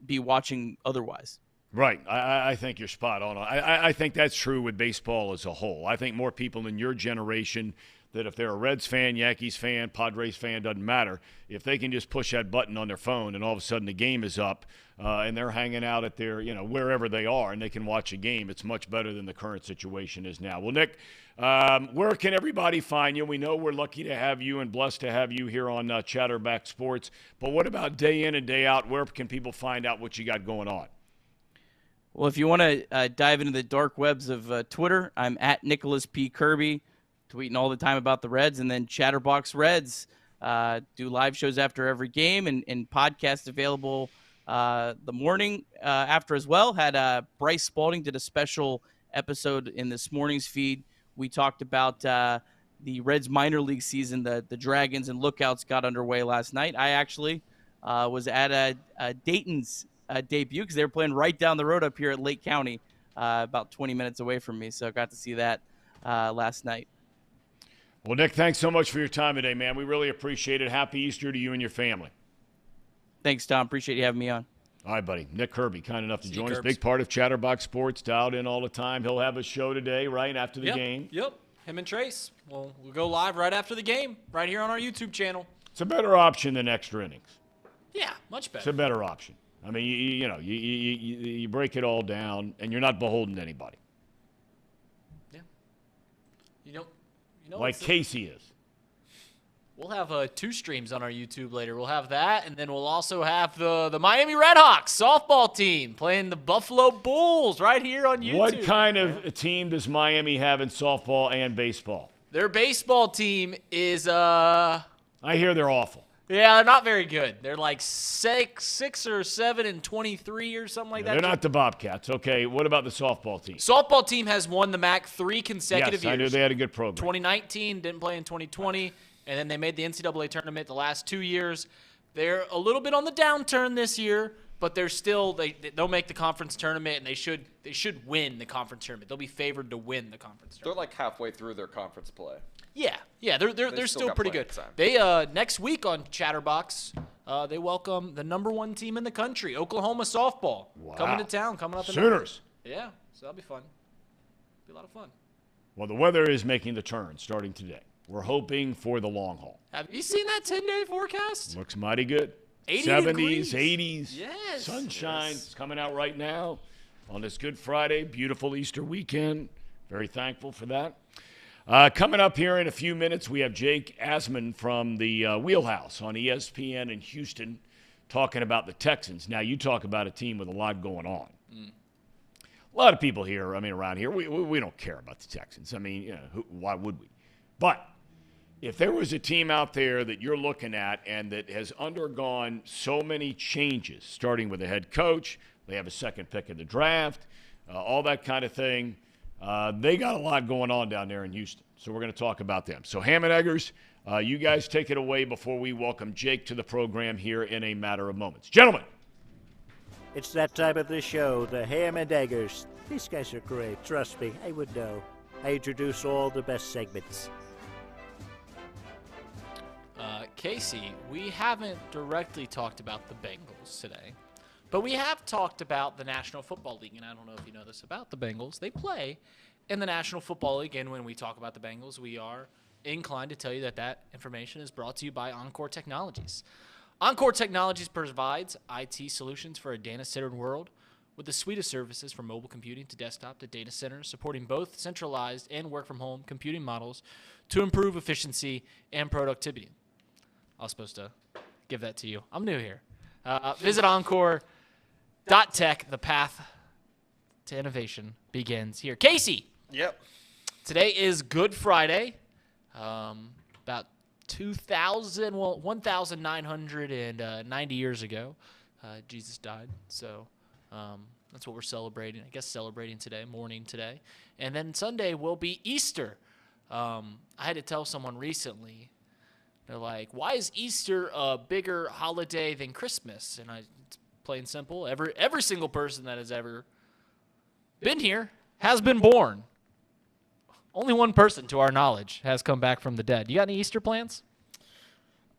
be watching otherwise. Right. I think you're spot on. I think that's true with baseball as a whole. I think more people in your generation, that if they're a Reds fan, Yankees fan, Padres fan, doesn't matter, if they can just push that button on their phone and all of a sudden the game is up and they're hanging out at their, wherever they are, and they can watch a game, it's much better than the current situation is now. Well, Nick, where can everybody find you? We know we're lucky to have you and blessed to have you here on Chatterback Sports, but what about day in and day out? Where can people find out what you got going on? Well, if you want to dive into the dark webs of Twitter, I'm at Nicholas P. Kirby, tweeting all the time about the Reds, and then Chatterbox Reds. Do live shows after every game, and podcasts available the morning after as well. Had Bryce Spalding did a special episode in this morning's feed. We talked about the Reds minor league season. The Dragons and Lookouts got underway last night. I actually was at Dayton's debut because they were playing right down the road up here at Lake County, about 20 minutes away from me. So I got to see that last night. Well, Nick, thanks so much for your time today, man. We really appreciate it. Happy Easter to you and your family. Thanks, Tom. Appreciate you having me on. All right, buddy. Nick Kirby, kind enough to join us. Curbs. Big part of Chatterbox Sports, dialed in all the time. He'll have a show today, right after the game. Yep. Him and Trace. We'll go live right after the game, right here on our YouTube channel. It's a better option than extra innings. Yeah, much It's better. a better option. I mean, you break it all down, and you're not beholden to anybody. Yeah. You know Like what's Casey is. We'll have 2 streams on our YouTube later. We'll have that, and then we'll also have the Miami Redhawks softball team playing the Buffalo Bulls right here on YouTube. What kind of a team does Miami have in softball and baseball? Their baseball team is I hear they're awful. yeah, they're not very good. They're like 6 or 7 and 23 or something like that. They're not the Bobcats. Okay, what about the softball team? Softball team has won the MAC 3 consecutive Yes, I knew years. they had a good program. 2019, didn't play in 2020, and then they made the NCAA tournament the last 2 years. They're a little bit on the downturn this year, but they're still they'll make the conference tournament, and they should win the conference tournament. They'll be favored to win the conference They're tournament. like halfway through their conference play. Yeah, they're still still got pretty plenty good. of time. They next week on Chatterbox, they welcome the #1 team in the country, Oklahoma softball, coming to town, coming up in Sooners. Yeah, so that'll be fun. Be a lot of fun. Well, the weather is making the turn starting today. We're hoping for the long haul. Have you seen that 10-day forecast? Looks mighty good. 80 70s, degrees. 80s. Yes. Sunshine. Yes. It's coming out right now on this Good Friday. Beautiful Easter weekend. Very thankful for that. Coming up here in a few minutes, we have Jake Asman from the Wheelhouse on ESPN in Houston talking about the Texans. Now, you talk about a team with a lot going on. A lot of people here, around here, we don't care about the Texans. Why would we? But if there was a team out there that you're looking at and that has undergone so many changes, starting with the head coach, they have a second pick in the draft, all that kind of thing, they got a lot going on down there in Houston. So we're going to talk about them. So Ham and Eggers, you guys take it away before we welcome Jake to the program here in a matter of moments. Gentlemen. It's that time of the show, the Ham and Eggers. These guys are great, trust me, I would know. I introduce all the best segments. Casey, we haven't directly talked about the Bengals today, but we have talked about the National Football League, and I don't know if you know this about the Bengals. They play in the National Football League, and when we talk about the Bengals, we are inclined to tell you that information is brought to you by Encore Technologies. Encore Technologies provides IT solutions for a data-centered world with a suite of services from mobile computing to desktop to data centers, supporting both centralized and work-from-home computing models to improve efficiency and productivity. I was supposed to give that to you. I'm new here. Visit Encore.tech. The path to innovation begins here. Casey. Yep. Today is Good Friday. About 1,990 years ago, Jesus died. So that's what we're celebrating. I guess celebrating today, mourning today. And then Sunday will be Easter. I had to tell someone recently, they're like, why is Easter a bigger holiday than Christmas? And it's plain simple. Every single person that has ever been here has been born. Only one person, to our knowledge, has come back from the dead. You got any Easter plans?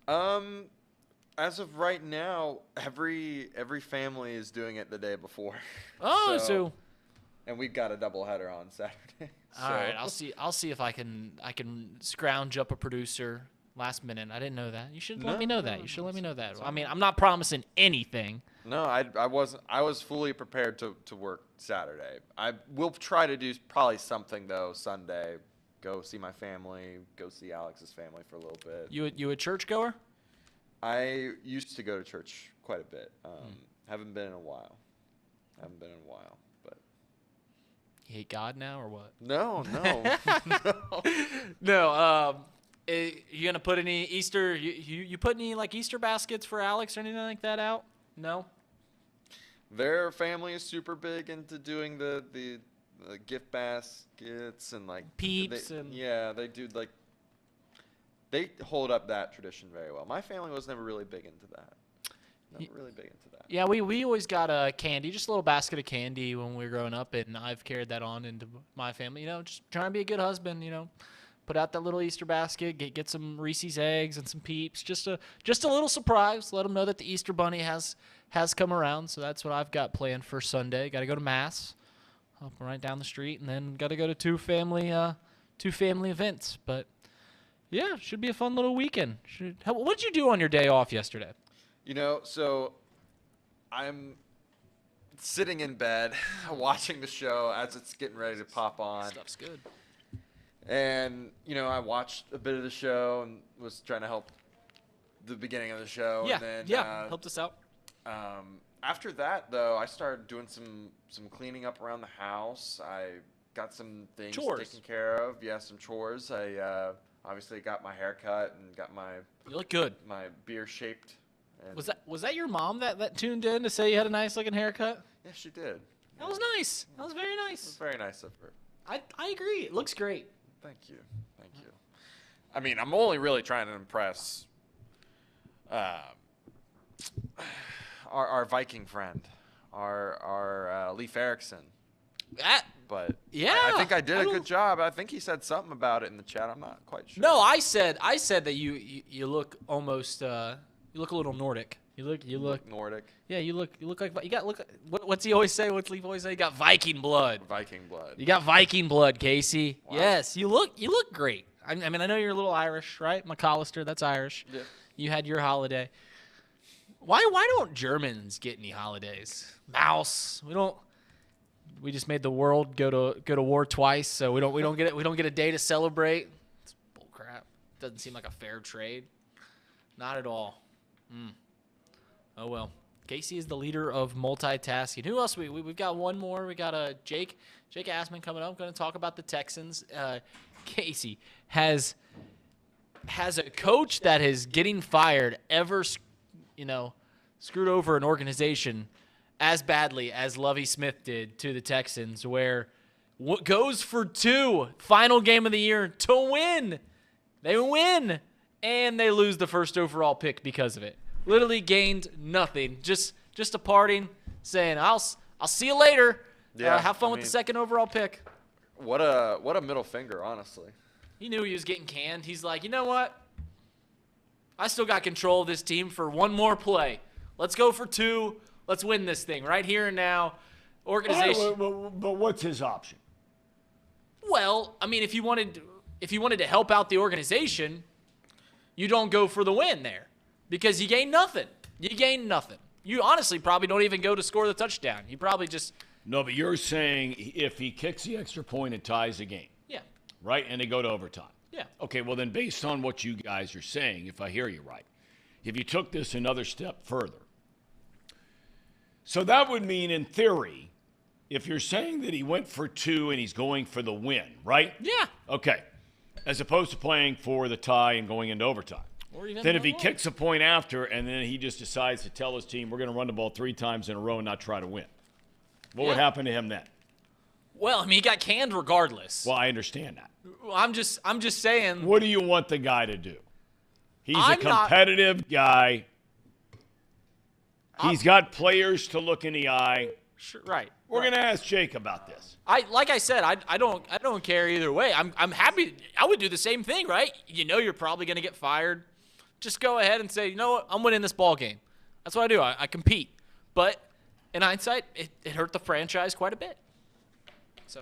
As of right now, every family is doing it the day before. Oh, so and we've got a doubleheader on Saturday. all right, I'll see if I can scrounge up a producer last minute. I didn't know that. You should let me know that. You should let me know that. I mean, I'm not promising anything. No, I wasn't. I was fully prepared to work Saturday. I will try to do probably something though Sunday. Go see my family. Go see Alex's family for a little bit. You a churchgoer? I used to go to church quite a bit. Haven't been in a while. But You hate God now or what? no. No. You gonna put any Easter? You put any like Easter baskets for Alex or anything like that out? No. Their family is super big into doing the gift baskets and like Peeps they do like they hold up that tradition very well. My family was never really big into that. Yeah, we always got candy, just a little basket of candy when we were growing up, and I've carried that on into my family. You know, just trying to be a good husband. You know, put out that little Easter basket, get some Reese's eggs and some Peeps, just a little surprise. Let them know that the Easter Bunny has come around. So that's what I've got planned for Sunday. Got to go to Mass up right down the street, and then got to go to two family events. But yeah, should be a fun little weekend. What did you do on your day off yesterday? So I'm sitting in bed watching the show as it's getting ready to pop on. Stuff's good. And, I watched a bit of the show and was trying to help the beginning of the show. Yeah, and then, helped us out. After that, though, I started doing some cleaning up around the house. I got some things taken care of. Yeah, some chores. I obviously got my hair cut and got my You look good. my beer shaped. And Was that your mom that tuned in to say you had a nice looking haircut? yeah, she did. That was nice. That was very It was nice. very nice of her. I agree. It looks great. Thank you. I mean, I'm only really trying to impress our Viking friend, our Leif Erikson. But Yeah, I think I did I a don't- good job. I think he said something about it in the chat. I'm not quite sure. No, I said that you look almost you look a little Nordic. You look Nordic, yeah, you look like what's he always say? What's Leaf always say? You got Viking blood. Viking blood. You got Viking blood, Casey. Wow. Yes, you look great. I mean, I know you're a little Irish, right? McAllister, that's Irish. Yeah. You had your holiday. Why don't Germans get any holidays? Mouse. We just made the world go to war twice, so we don't get a day to celebrate. It's bull crap. Doesn't seem like a fair trade. Not at all. Oh well. Casey is the leader of multitasking. Who else? We've got one more. We got Jake Assman coming up. Going to talk about the Texans. Casey has a coach that is getting fired ever, screwed over an organization as badly as Lovie Smith did to the Texans, where what goes for 2, final game of the year to win. They win, and they lose the first overall pick because of it. Literally gained nothing. Just a parting, saying, I'll see you later. Yeah, have fun I with mean- the second overall pick. What a middle finger, honestly. He knew he was getting canned. He's like, you know what? I still got control of this team for one more play. Let's go for 2. Let's win this thing right here and now. Organization. But what's his option? Well, I mean, if you wanted to help out the organization, you don't go for the win there because you gain nothing. You honestly probably don't even go to score the touchdown. You probably just No, but you're saying if he kicks the extra point and ties the game, yeah. right? And they go to overtime. Yeah. Okay, well then based on what you guys are saying, if I hear you right, if you took this another step further, so that would mean in theory, if you're saying that he went for 2 and he's going for the win, right? Yeah. Okay. As opposed to playing for the tie and going into overtime. Or even Then if he more. kicks a point after and then he just decides to tell his team we're going to run the ball 3 times in a row and not try to win, what would Yeah. happen to him then? Well, I mean, he got canned regardless. Well, I understand that. I'm just saying. What do you want the guy to do? He's a I'm not- competitive guy. He's got players to look in the eye. Sure, right. We're going to ask Jake about this. Like I said, I don't care either way. I'm happy. I would do the same thing, right? You know you're probably going to get fired. Just go ahead and say, you know what? I'm winning this ball game. That's what I do. I compete. But in hindsight, it hurt the franchise quite a bit. So,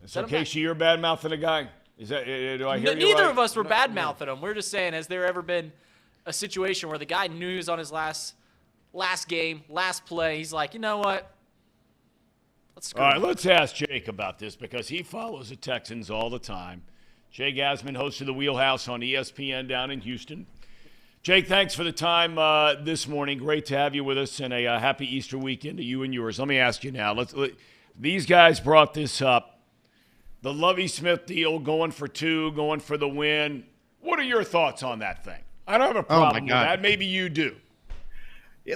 So, Casey, you're bad mouthing a guy. Is that? Do I hear you neither right? of us were bad mouthing him. We're just saying, has there ever been a situation where the guy knew he was on his last game, last play? He's like, you know what? Let's screw All right, him. let's ask Jake about this because he follows the Texans all the time. Jake Asman, host of The Wheelhouse on ESPN down in Houston. Jake, thanks for the time this morning. Great to have you with us, and a happy Easter weekend to you and yours. Let me ask you now. These guys brought this up. The Lovie Smith deal, going for 2, going for the win. What are your thoughts on that thing? I don't have a problem with that. Maybe you do.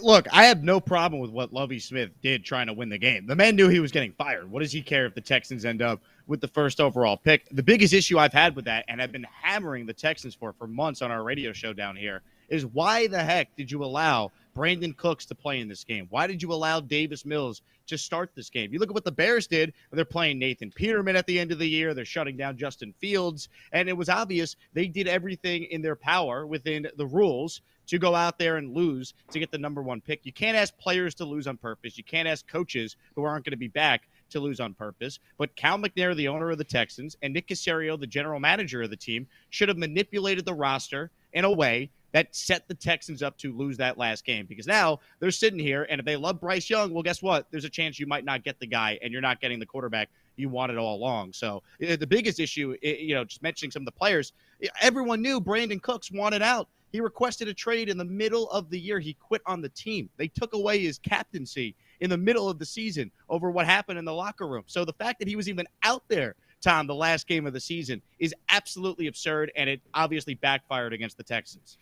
Look, I have no problem with what Lovie Smith did trying to win the game. The man knew he was getting fired. What does he care if the Texans end up with the first overall pick? The biggest issue I've had with that, and I've been hammering the Texans for months on our radio show down here, is why the heck did you allow Brandon Cooks to play in this game? Why did you allow Davis Mills to start this game? You look at what the Bears did. They're playing Nathan Peterman at the end of the year. They're shutting down Justin Fields. And it was obvious they did everything in their power within the rules to go out there and lose to get the number 1 pick. You can't ask players to lose on purpose. You can't ask coaches who aren't going to be back to lose on purpose. But Cal McNair, the owner of the Texans, and Nick Caserio, the general manager of the team, should have manipulated the roster in a way that set the Texans up to lose that last game, because now they're sitting here, and if they love Bryce Young, well, guess what? There's a chance you might not get the guy, and you're not getting the quarterback you wanted all along. So the biggest issue, just mentioning some of the players, everyone knew Brandon Cooks wanted out. He requested a trade in the middle of the year. He quit on the team. They took away his captaincy in the middle of the season over what happened in the locker room. So the fact that he was even out there, Tom, the last game of the season is absolutely absurd, and it obviously backfired against the Texans.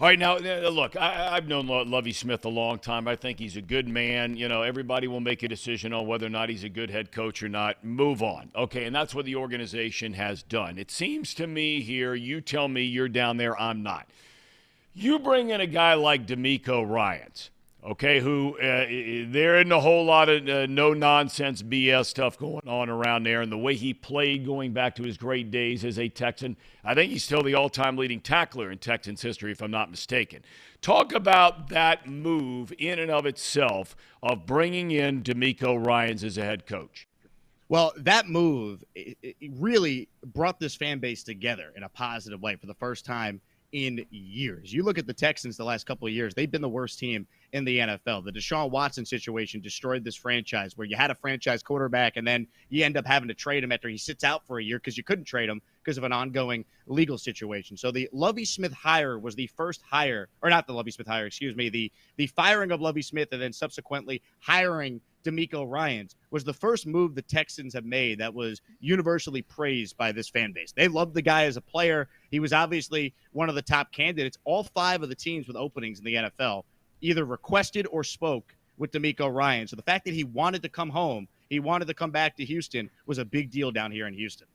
All right, now, look, I've known Lovie Smith a long time. I think he's a good man. Everybody will make a decision on whether or not he's a good head coach or not. Move on. Okay, and that's what the organization has done. It seems to me here, you tell me you're down there, I'm not. You bring in a guy like DeMeco Ryans, okay, who there isn't a whole lot of no-nonsense BS stuff going on around there, and the way he played going back to his great days as a Texan, I think he's still the all-time leading tackler in Texans history, if I'm not mistaken. Talk about that move in and of itself of bringing in DeMeco Ryans as a head coach. Well, that move it really brought this fan base together in a positive way for the first time in years. You look at the Texans the last couple of years, they've been the worst team in the NFL. The Deshaun Watson situation destroyed this franchise where you had a franchise quarterback and then you end up having to trade him after he sits out for a year because you couldn't trade him because of an ongoing legal situation. So the Lovie Smith hire was the first hire, or not the Lovie Smith hire, excuse me, the firing of Lovie Smith and then subsequently hiring DeMeco Ryans was the first move the Texans have made that was universally praised by this fan base. They loved the guy as a player. He was obviously one of the top candidates. All 5 of the teams with openings in the NFL either requested or spoke with DeMeco Ryans. So the fact that he wanted to come home, he wanted to come back to Houston, was a big deal down here in Houston.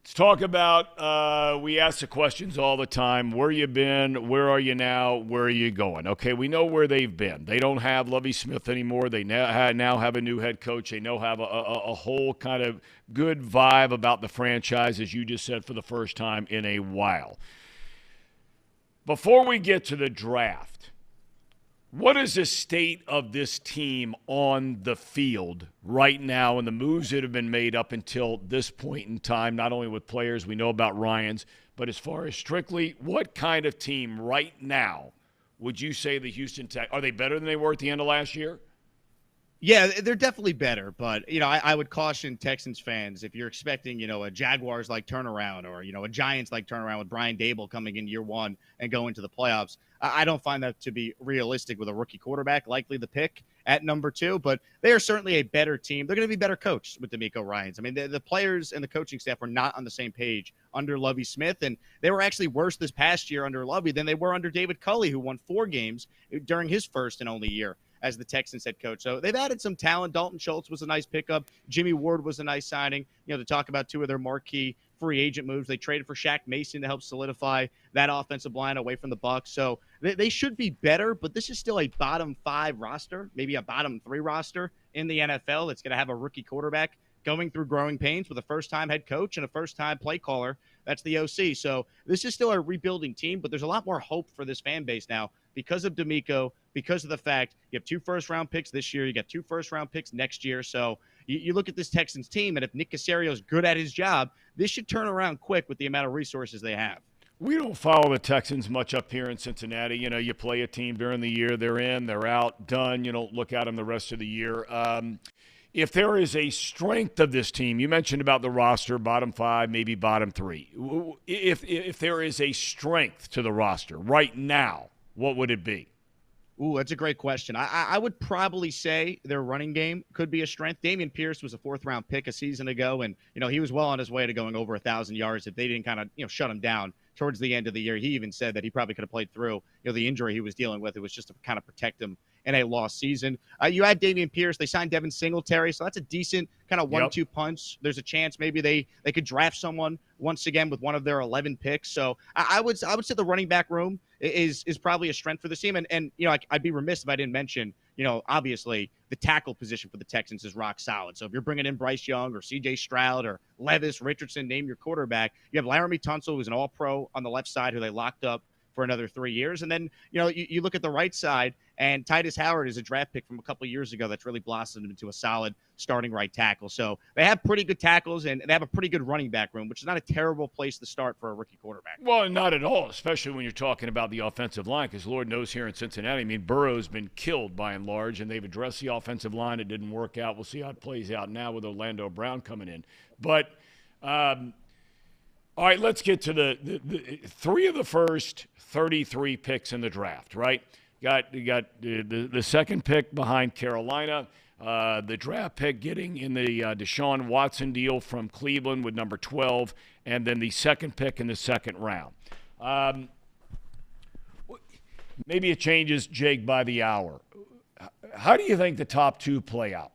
Let's talk about, we ask the questions all the time. Where you been? Where are you now? Where are you going? Okay, we know where they've been. They don't have Lovie Smith anymore. They now have a new head coach. They now have a whole kind of good vibe about the franchise, as you just said, for the first time in a while. Before we get to the draft, what is the state of this team on the field right now and the moves that have been made up until this point in time, not only with players we know about Ryans, but as far as strictly, what kind of team right now would you say the Houston Tech, are they better than they were at the end of last year? Yeah, they're definitely better, but, I would caution Texans fans if you're expecting, a Jaguars-like turnaround or, a Giants-like turnaround with Brian Dable coming in year 1 and go into the playoffs. I don't find that to be realistic with a rookie quarterback, likely the pick at number 2, but they are certainly a better team. They're going to be better coached with DeMeco Ryans. I mean, the players and the coaching staff were not on the same page under Lovie Smith, and they were actually worse this past year under Lovie than they were under David Culley, who won 4 games during his first and only year as the Texans head coach. So they've added some talent. Dalton Schultz was a nice pickup. Jimmy Ward was a nice signing. To talk about 2 of their marquee free agent moves. They traded for Shaq Mason to help solidify that offensive line away from the Bucs. So they should be better, but this is still a bottom 5 roster, maybe a bottom 3 roster in the NFL that's going to have a rookie quarterback going through growing pains with a first-time head coach and a first-time play caller. That's the OC. So this is still a rebuilding team, but there's a lot more hope for this fan base now because of DeMeco, because of the fact you have 2 first-round picks this year. You got 2 first-round picks next year. So you look at this Texans team, and if Nick Caserio is good at his job, this should turn around quick with the amount of resources they have. We don't follow the Texans much up here in Cincinnati. You play a team during the year, they're in, they're out, done. You don't look at them the rest of the year. If there is a strength of this team, you mentioned about the roster, bottom 5, maybe bottom 3. If there is a strength to the roster right now, what would it be? Ooh, that's a great question. I would probably say their running game could be a strength. Dameon Pierce was a 4th-round pick a season ago, and, he was well on his way to going over 1,000 yards if they didn't kind of, shut him down towards the end of the year. He even said that he probably could have played through, the injury he was dealing with. It was just to kind of protect him in a lost season. You add Dameon Pierce. They signed Devin Singletary, so that's a decent kind of 1-2 punch. There's a chance maybe they could draft someone once again with one of their 11 picks. So I would say the running back room is probably a strength for the team. And I'd be remiss if I didn't mention, obviously the tackle position for the Texans is rock solid. So if you're bringing in Bryce Young or C.J. Stroud or Levis, Richardson, name your quarterback, you have Laramie Tunsil, who's an all-pro on the left side, who they locked up for another 3 years. And then, you look at the right side, and Titus Howard is a draft pick from a couple of years ago that's really blossomed into a solid starting right tackle. So they have pretty good tackles, and they have a pretty good running back room, which is not a terrible place to start for a rookie quarterback. Well, not at all, especially when you're talking about the offensive line, because Lord knows here in Cincinnati, Burrow's been killed by and large, and they've addressed the offensive line. It didn't work out. We'll see how it plays out now with Orlando Brown coming in. But all right, let's get to the 3 of the first 33 picks in the draft, right? You got the second pick behind Carolina, the draft pick getting in the Deshaun Watson deal from Cleveland with number 12, and then the second pick in the second round. Maybe it changes, Jake, by the hour. How do you think the top 2 play out?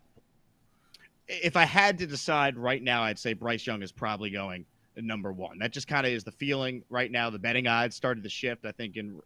If I had to decide right now, I'd say Bryce Young is probably going number 1. That just kind of is the feeling right now. The betting odds started to shift, I think, in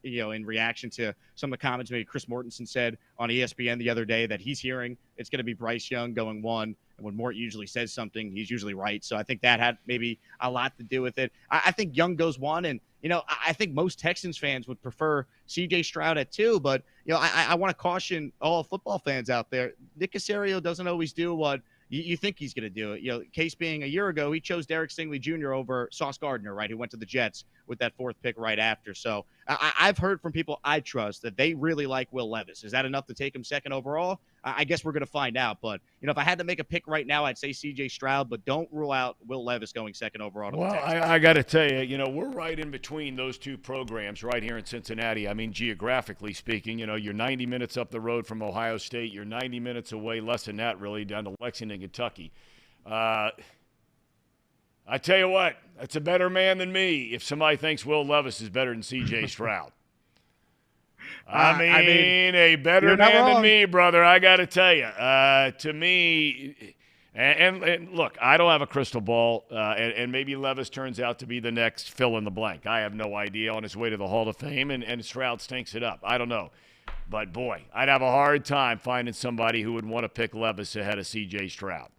reaction to some of the comments maybe Chris Mortensen said on ESPN the other day that he's hearing it's going to be Bryce Young going 1. And when Mort usually says something, he's usually right. So I think that had maybe a lot to do with it. I think Young goes 1, and I think most Texans fans would prefer C.J. Stroud at 2. But I want to caution all football fans out there. Nick Caserio doesn't always do what you think he's going to do it. Case being a year ago, he chose Derek Stingley Jr. over Sauce Gardner, right, who went to the Jets with that 4th pick right after. So I've heard from people I trust that they really like Will Levis. Is that enough to take him 2nd overall? I guess we're going to find out. But, if I had to make a pick right now, I'd say C.J. Stroud, but don't rule out Will Levis going 2nd overall. Well, I got to tell you, we're right in between those 2 programs right here in Cincinnati. geographically speaking, you're 90 minutes up the road from Ohio State. You're 90 minutes away, less than that really, down to Lexington, Kentucky. I tell you what, that's a better man than me if somebody thinks Will Levis is better than C.J. Stroud. A better man than me, brother, I got to tell you. To me, and look, I don't have a crystal ball, and maybe Levis turns out to be the next fill in the blank. I have no idea, on his way to the Hall of Fame, and Stroud stinks it up. I don't know. But, boy, I'd have a hard time finding somebody who would want to pick Levis ahead of C.J. Stroud.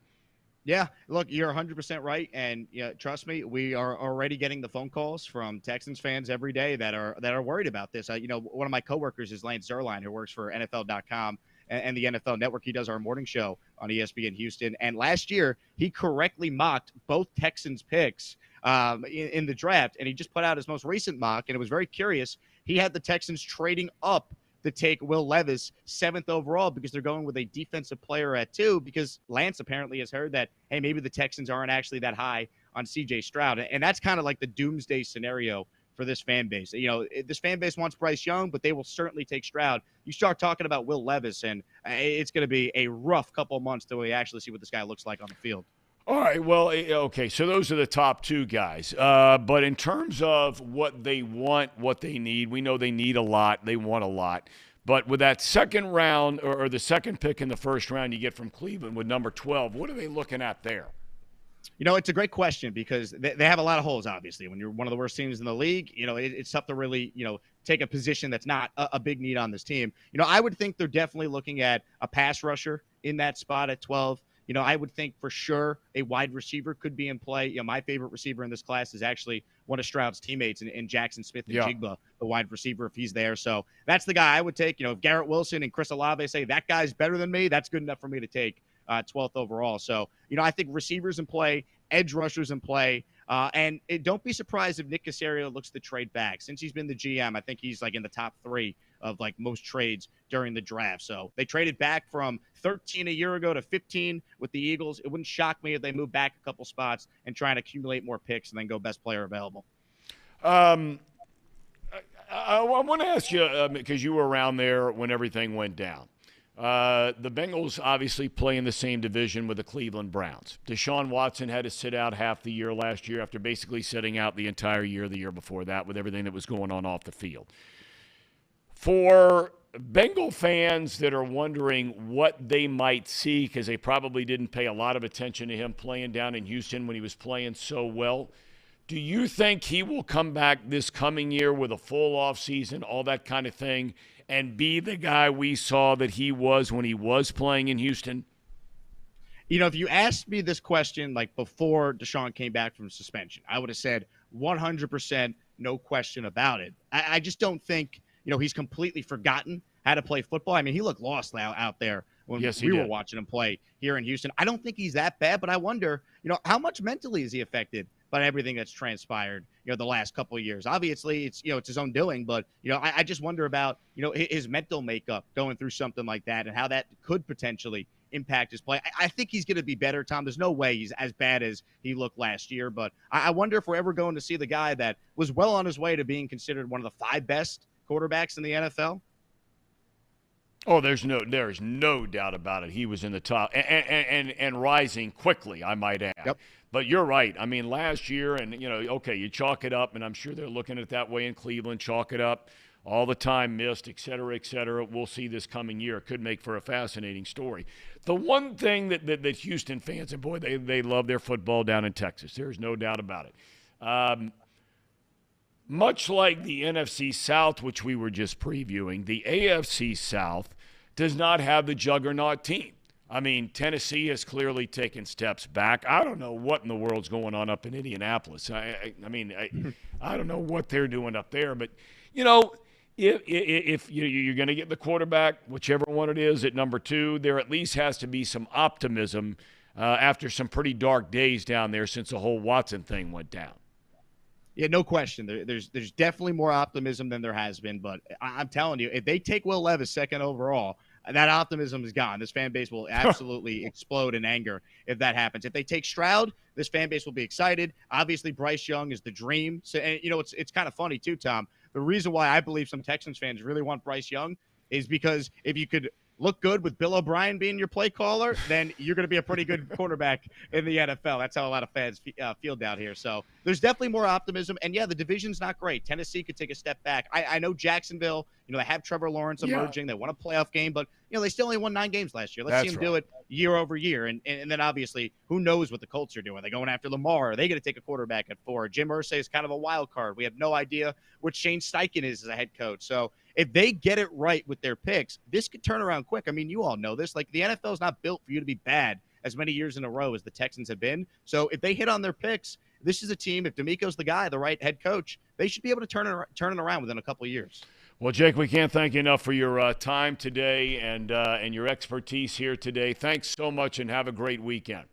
Yeah, look, you're 100% right, and trust me, we are already getting the phone calls from Texans fans every day that are worried about this. One of my coworkers is Lance Zerline, who works for NFL.com and the NFL Network. He does our morning show on ESPN Houston, and last year he correctly mocked both Texans picks in the draft, and he just put out his most recent mock, and it was very curious. He had the Texans trading up to take Will Levis 7th overall because they're going with a defensive player at 2, because Lance apparently has heard that, hey, maybe the Texans aren't actually that high on C.J. Stroud. And that's kind of like the doomsday scenario for this fan base. This fan base wants Bryce Young, but they will certainly take Stroud. You start talking about Will Levis, and it's going to be a rough couple of months till we actually see what this guy looks like on the field. All right, well, okay, so those are the top 2 guys. But in terms of what they want, what they need, we know they need a lot. They want a lot. But with that second round or the second pick in the first round you get from Cleveland with number 12, what are they looking at there? It's a great question because they have a lot of holes, obviously. When you're one of the worst teams in the league, it's tough to really, take a position that's not a big need on this team. I would think they're definitely looking at a pass rusher in that spot at 12. I would think for sure a wide receiver could be in play. My favorite receiver in this class is actually one of Stroud's teammates in Jackson Smith and Jigba, the wide receiver, if he's there. So that's the guy I would take. If Garrett Wilson and Chris Olave say that guy's better than me, that's good enough for me to take 12th overall. So, I think receivers in play, edge rushers in play. And don't be surprised if Nick Caserio looks to trade back. Since he's been the GM, I think he's in the top 3 of most trades during the draft. So they traded back from 13 a year ago to 15 with the Eagles. It wouldn't shock me if they move back a couple spots and try and accumulate more picks and then go best player available. I want to ask you, because you were around there when everything went down. The Bengals obviously play in the same division with the Cleveland Browns. Deshaun Watson had to sit out half the year last year after basically sitting out the entire year the year before that with everything that was going on off the field. For Bengal fans that are wondering what they might see because they probably didn't pay a lot of attention to him playing down in Houston when he was playing so well. Do you think he will come back this coming year with a full offseason, all that kind of thing, and be the guy we saw that he was when he was playing in Houston? You know, if you asked me this question like before Deshaun came back from suspension, I would have said 100%, no question about it. I just don't think, he's completely forgotten how to play football. I mean, he looked lost out there when we were watching him play here in Houston. I don't think he's that bad, but I wonder, how much mentally is he affected by everything that's transpired, the last couple of years? Obviously, it's his own doing, but, I just wonder about, his mental makeup going through something like that and how that could potentially impact his play. I think he's going to be better, Tom. There's no way he's as bad as he looked last year, but I wonder if we're ever going to see the guy that was well on his way to being considered one of the 5 best quarterbacks in the NFL. Oh, there's no doubt about it. He was in the top and rising quickly, I might add. Yep. But you're right. I mean, last year, and you chalk it up, and I'm sure they're looking at it that way in Cleveland. Chalk it up, all the time missed, et cetera, et cetera. We'll see this coming year. It could make for a fascinating story. The one thing that Houston fans, and boy, they love their football down in Texas. There's no doubt about it. Much like the NFC South, which we were just previewing, the AFC South does not have the juggernaut team. I mean, Tennessee has clearly taken steps back. I don't know what in the world's going on up in Indianapolis. I don't know what they're doing up there. But, if you're going to get the quarterback, whichever one it is, at number 2, there at least has to be some optimism after some pretty dark days down there since the whole Watson thing went down. Yeah, no question. There's definitely more optimism than there has been. But I'm telling you, if they take Will Levis second overall, that optimism is gone. This fan base will absolutely explode in anger if that happens. If they take Stroud, this fan base will be excited. Obviously, Bryce Young is the dream. So, and it's kind of funny too, Tom. The reason why I believe some Texans fans really want Bryce Young is because if you could look good with Bill O'Brien being your play caller, then you're going to be a pretty good quarterback in the NFL. That's how a lot of fans feel down here. So there's definitely more optimism. And, yeah, the division's not great. Tennessee could take a step back. I know Jacksonville, they have Trevor Lawrence emerging. They won a playoff game, but, they still only won 9 games last year. Let's see them do it year over year. And then, obviously, who knows what the Colts are doing? Are they going after Lamar? Are they going to take a quarterback at 4? Jim Irsay is kind of a wild card. We have no idea what Shane Steichen is as a head coach. So if they get it right with their picks, this could turn around quick. I mean, you all know this. Like, the NFL is not built for you to be bad as many years in a row as the Texans have been. So if they hit on their picks, this is a team, if D'Amico's the guy, the right head coach, they should be able to turn it around within a couple of years. Well, Jake, we can't thank you enough for your time today and your expertise here today. Thanks so much, and have a great weekend.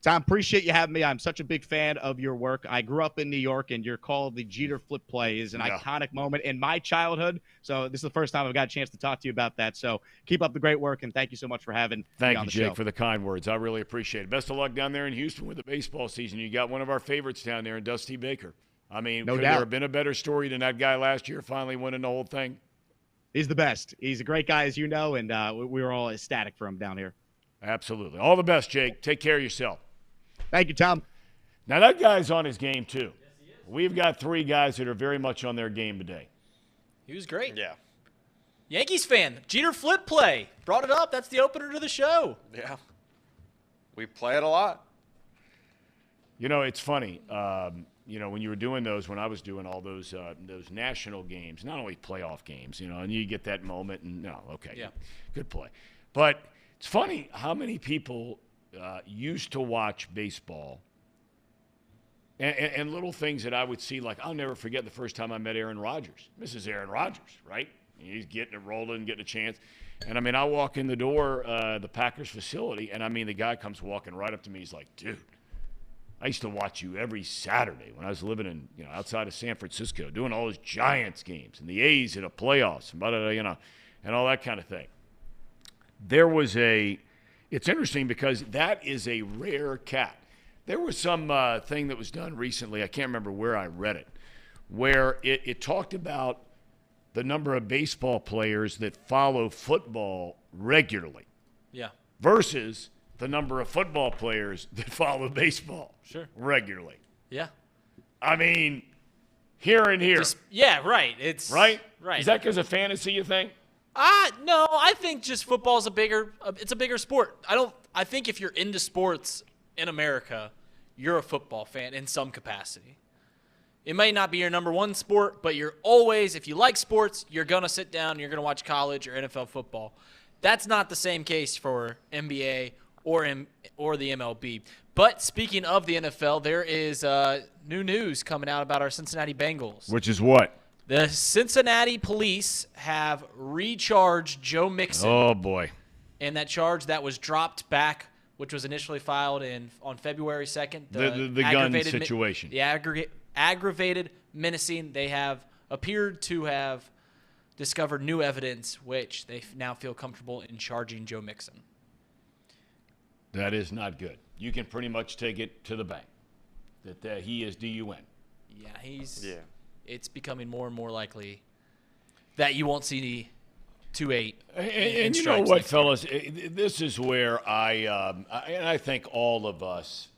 Tom, appreciate you having me. I'm such a big fan of your work. I grew up in New York, and your call of the Jeter flip play is an iconic moment in my childhood. So this is the first time I've got a chance to talk to you about that. So keep up the great work, and thank you so much for having me on the show. Thank you, Jake, for the kind words. I really appreciate it. Best of luck down there in Houston with the baseball season. You got one of our favorites down there in Dusty Baker. I mean, no could doubt. there have been a better story than that guy last year finally winning the whole thing? He's the best. He's a great guy, as you know, and we were all ecstatic for him down here. Absolutely. All the best, Jake. Take care of yourself. Thank you, Tom. Now, that guy's on his game, too. Yes, he is. We've got 3 guys that are very much on their game today. He was great. Yeah. Yankees fan. Jeter flip play. Brought it up. That's the opener to the show. Yeah. We play it a lot. It's funny. When you were doing those, when I was doing all those national games, not only playoff games, and you get that moment, and good play. But it's funny how many people used to watch baseball and little things that I would see, like I'll never forget the first time I met Aaron Rodgers. This is Aaron Rodgers, right? He's getting it rolling, getting a chance. And, I walk in the door, the Packers facility, and, the guy comes walking right up to me. He's like, dude, I used to watch you every Saturday when I was living in, outside of San Francisco, doing all those Giants games and the A's in the playoffs and and all that kind of thing. It's interesting because that is a rare cat. There was some thing that was done recently, I can't remember where I read it, where it talked about the number of baseball players that follow football regularly. Yeah. Versus the number of football players that follow baseball regularly. Yeah. Here and here. Yeah, right. It's right. Right. Is that because of fantasy, you think? No, I think just football's it's a bigger sport. I think if you're into sports in America, you're a football fan in some capacity. It may not be your number one sport, but you're always, if you like sports, you're going to sit down and you're going to watch college or NFL football. That's not the same case for NBA or the MLB. But speaking of the NFL, there is new news coming out about our Cincinnati Bengals. Which is what? The Cincinnati police have recharged Joe Mixon. Oh, boy. And that charge that was dropped back, which was initially filed on February 2nd. The gun situation. The aggravated menacing. They have appeared to have discovered new evidence, which they now feel comfortable in charging Joe Mixon. That is not good. You can pretty much take it to the bank that he is DUN. Yeah, it's becoming more and more likely that you won't see 2-8. And you know what, fellas? This is where I think all of us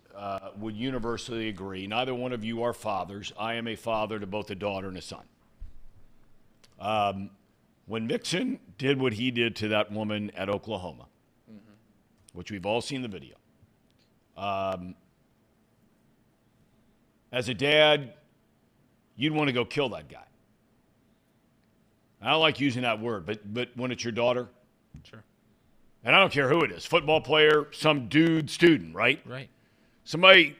would universally agree. Neither one of you are fathers. I am a father to both a daughter and a son. When Mixon did what he did to that woman at Oklahoma, which we've all seen the video, as a dad, you'd want to go kill that guy. I don't like using that word, but when it's your daughter, sure. And I don't care who it is, football player, some dude, student, right? Right. Somebody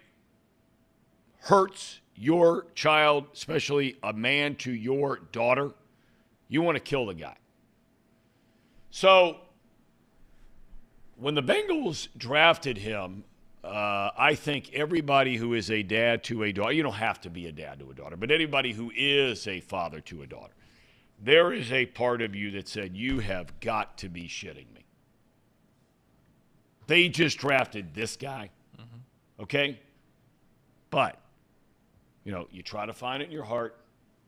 hurts your child, especially a man to your daughter, you want to kill the guy. So when the Bengals drafted him, I think everybody who is a dad to a daughter, you don't have to be a dad to a daughter, but anybody who is a father to a daughter, there is a part of you that said, you have got to be shitting me. They just drafted this guy, okay? But, you try to find it in your heart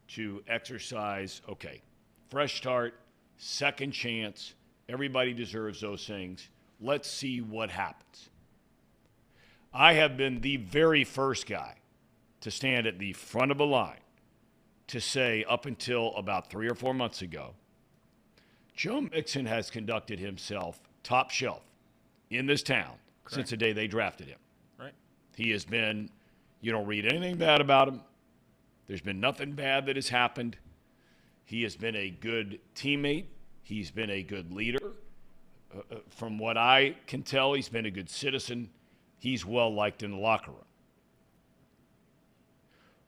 to exercise, okay, fresh start, second chance. Everybody deserves those things. Let's see what happens. I have been the very first guy to stand at the front of a line to say up until about 3 or 4 months ago, Joe Mixon has conducted himself top shelf in this town since the day they drafted him. Right. He has been, you don't read anything bad about him. There's been nothing bad that has happened. He has been a good teammate. He's been a good leader. From what I can tell, he's been a good citizen. He's well-liked in the locker room.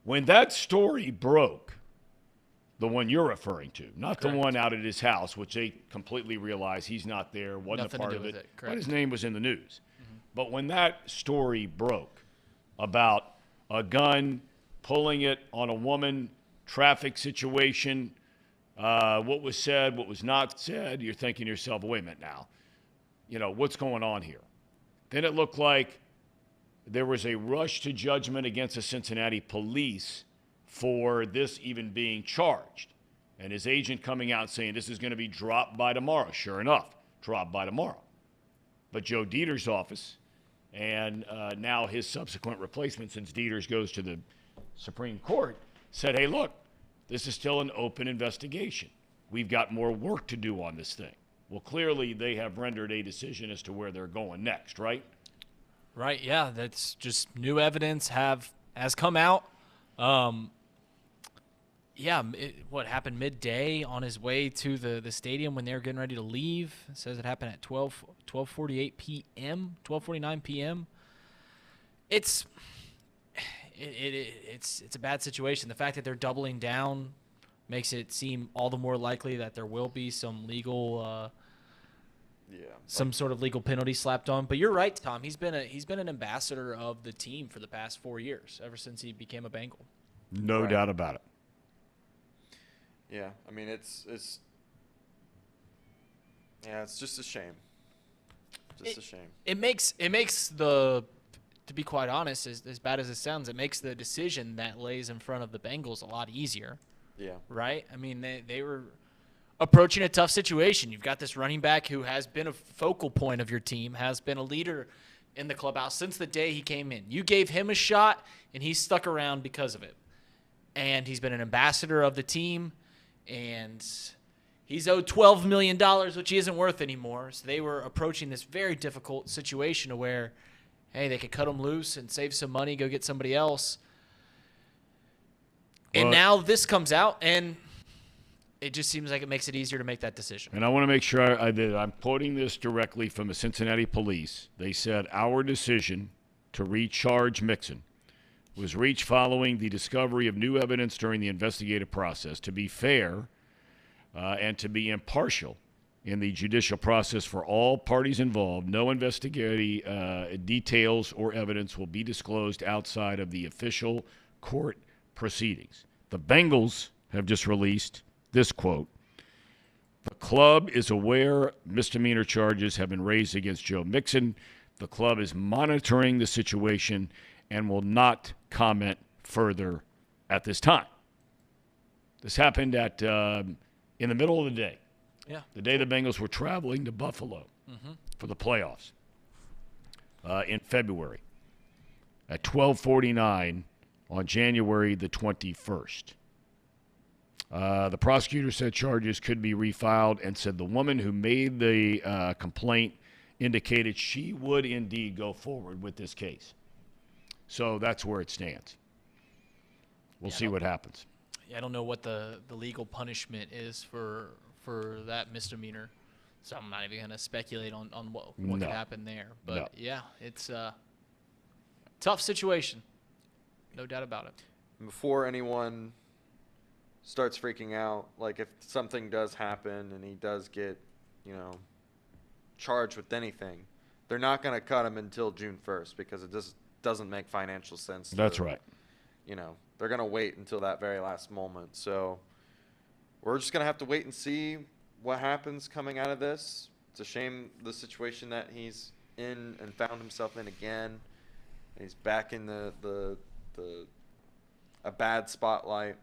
When that story broke, the one you're referring to, not the one out at his house, which they completely realized he's not there, wasn't Nothing a part to do of with it, it. but his name was in the news. But when that story broke about a gun, pulling it on a woman, traffic situation, what was said, what was not said, you're thinking to yourself, wait a minute now, what's going on here? Then it looked like there was a rush to judgment against the Cincinnati police for this even being charged. And his agent coming out saying this is going to be dropped by tomorrow. Sure enough, dropped by tomorrow. But Joe Dieter's office and now his subsequent replacement, since Dieters goes to the Supreme Court, said, hey, look, this is still an open investigation. We've got more work to do on this thing. Well, clearly they have rendered a decision as to where they're going next, right? Right, yeah. That's just new evidence has come out. What happened midday on his way to the stadium when they were getting ready to leave. It says it happened at 12:48 p.m., 12:49 p.m. It's a bad situation. The fact that they're doubling down makes it seem all the more likely that there will be some legal some sort of legal penalty slapped on. But you're right, Tom. He's been an ambassador of the team for the past 4 years, ever since he became a Bengal. No doubt about it. Yeah, I mean it's just a shame. Just a shame. It makes the, to be quite honest, as bad as it sounds, it makes the decision that lays in front of the Bengals a lot easier. Yeah. Right? I mean, they were approaching a tough situation. You've got this running back who has been a focal point of your team, has been a leader in the clubhouse since the day he came in. You gave him a shot, and he stuck around because of it. And he's been an ambassador of the team, and He's owed $12 million, which he isn't worth anymore. So they were approaching this very difficult situation where, hey, they could cut him loose and save some money, go get somebody else. And now this comes out, and it just seems like it makes it easier to make that decision. And I want to make sure I'm quoting this directly from the Cincinnati police. They said, our decision to recharge Mixon was reached following the discovery of new evidence during the investigative process. To be fair and to be impartial in the judicial process for all parties involved, no investigative details or evidence will be disclosed outside of the official court proceedings. The Bengals have just released this quote: the club is aware misdemeanor charges have been raised against Joe Mixon. The club is monitoring the situation and will not comment further at this time. This happened in the middle of the day. Yeah. The day the Bengals were traveling to Buffalo for the playoffs in February at 12:49 on January the 21st. The prosecutor said charges could be refiled and said the woman who made the complaint indicated she would indeed go forward with this case. So that's where it stands. We'll see what happens. Yeah, I don't know what the legal punishment is for that misdemeanor, so I'm not even going to speculate on what could happen there. But, yeah, it's a tough situation. No doubt about it. Before anyone starts freaking out, like if something does happen and he does get, charged with anything, they're not going to cut him until June 1st because it just doesn't make financial sense. That's right. They're going to wait until that very last moment. So we're just going to have to wait and see what happens coming out of this. It's a shame the situation that he's in and found himself in again. He's back in a bad spotlight.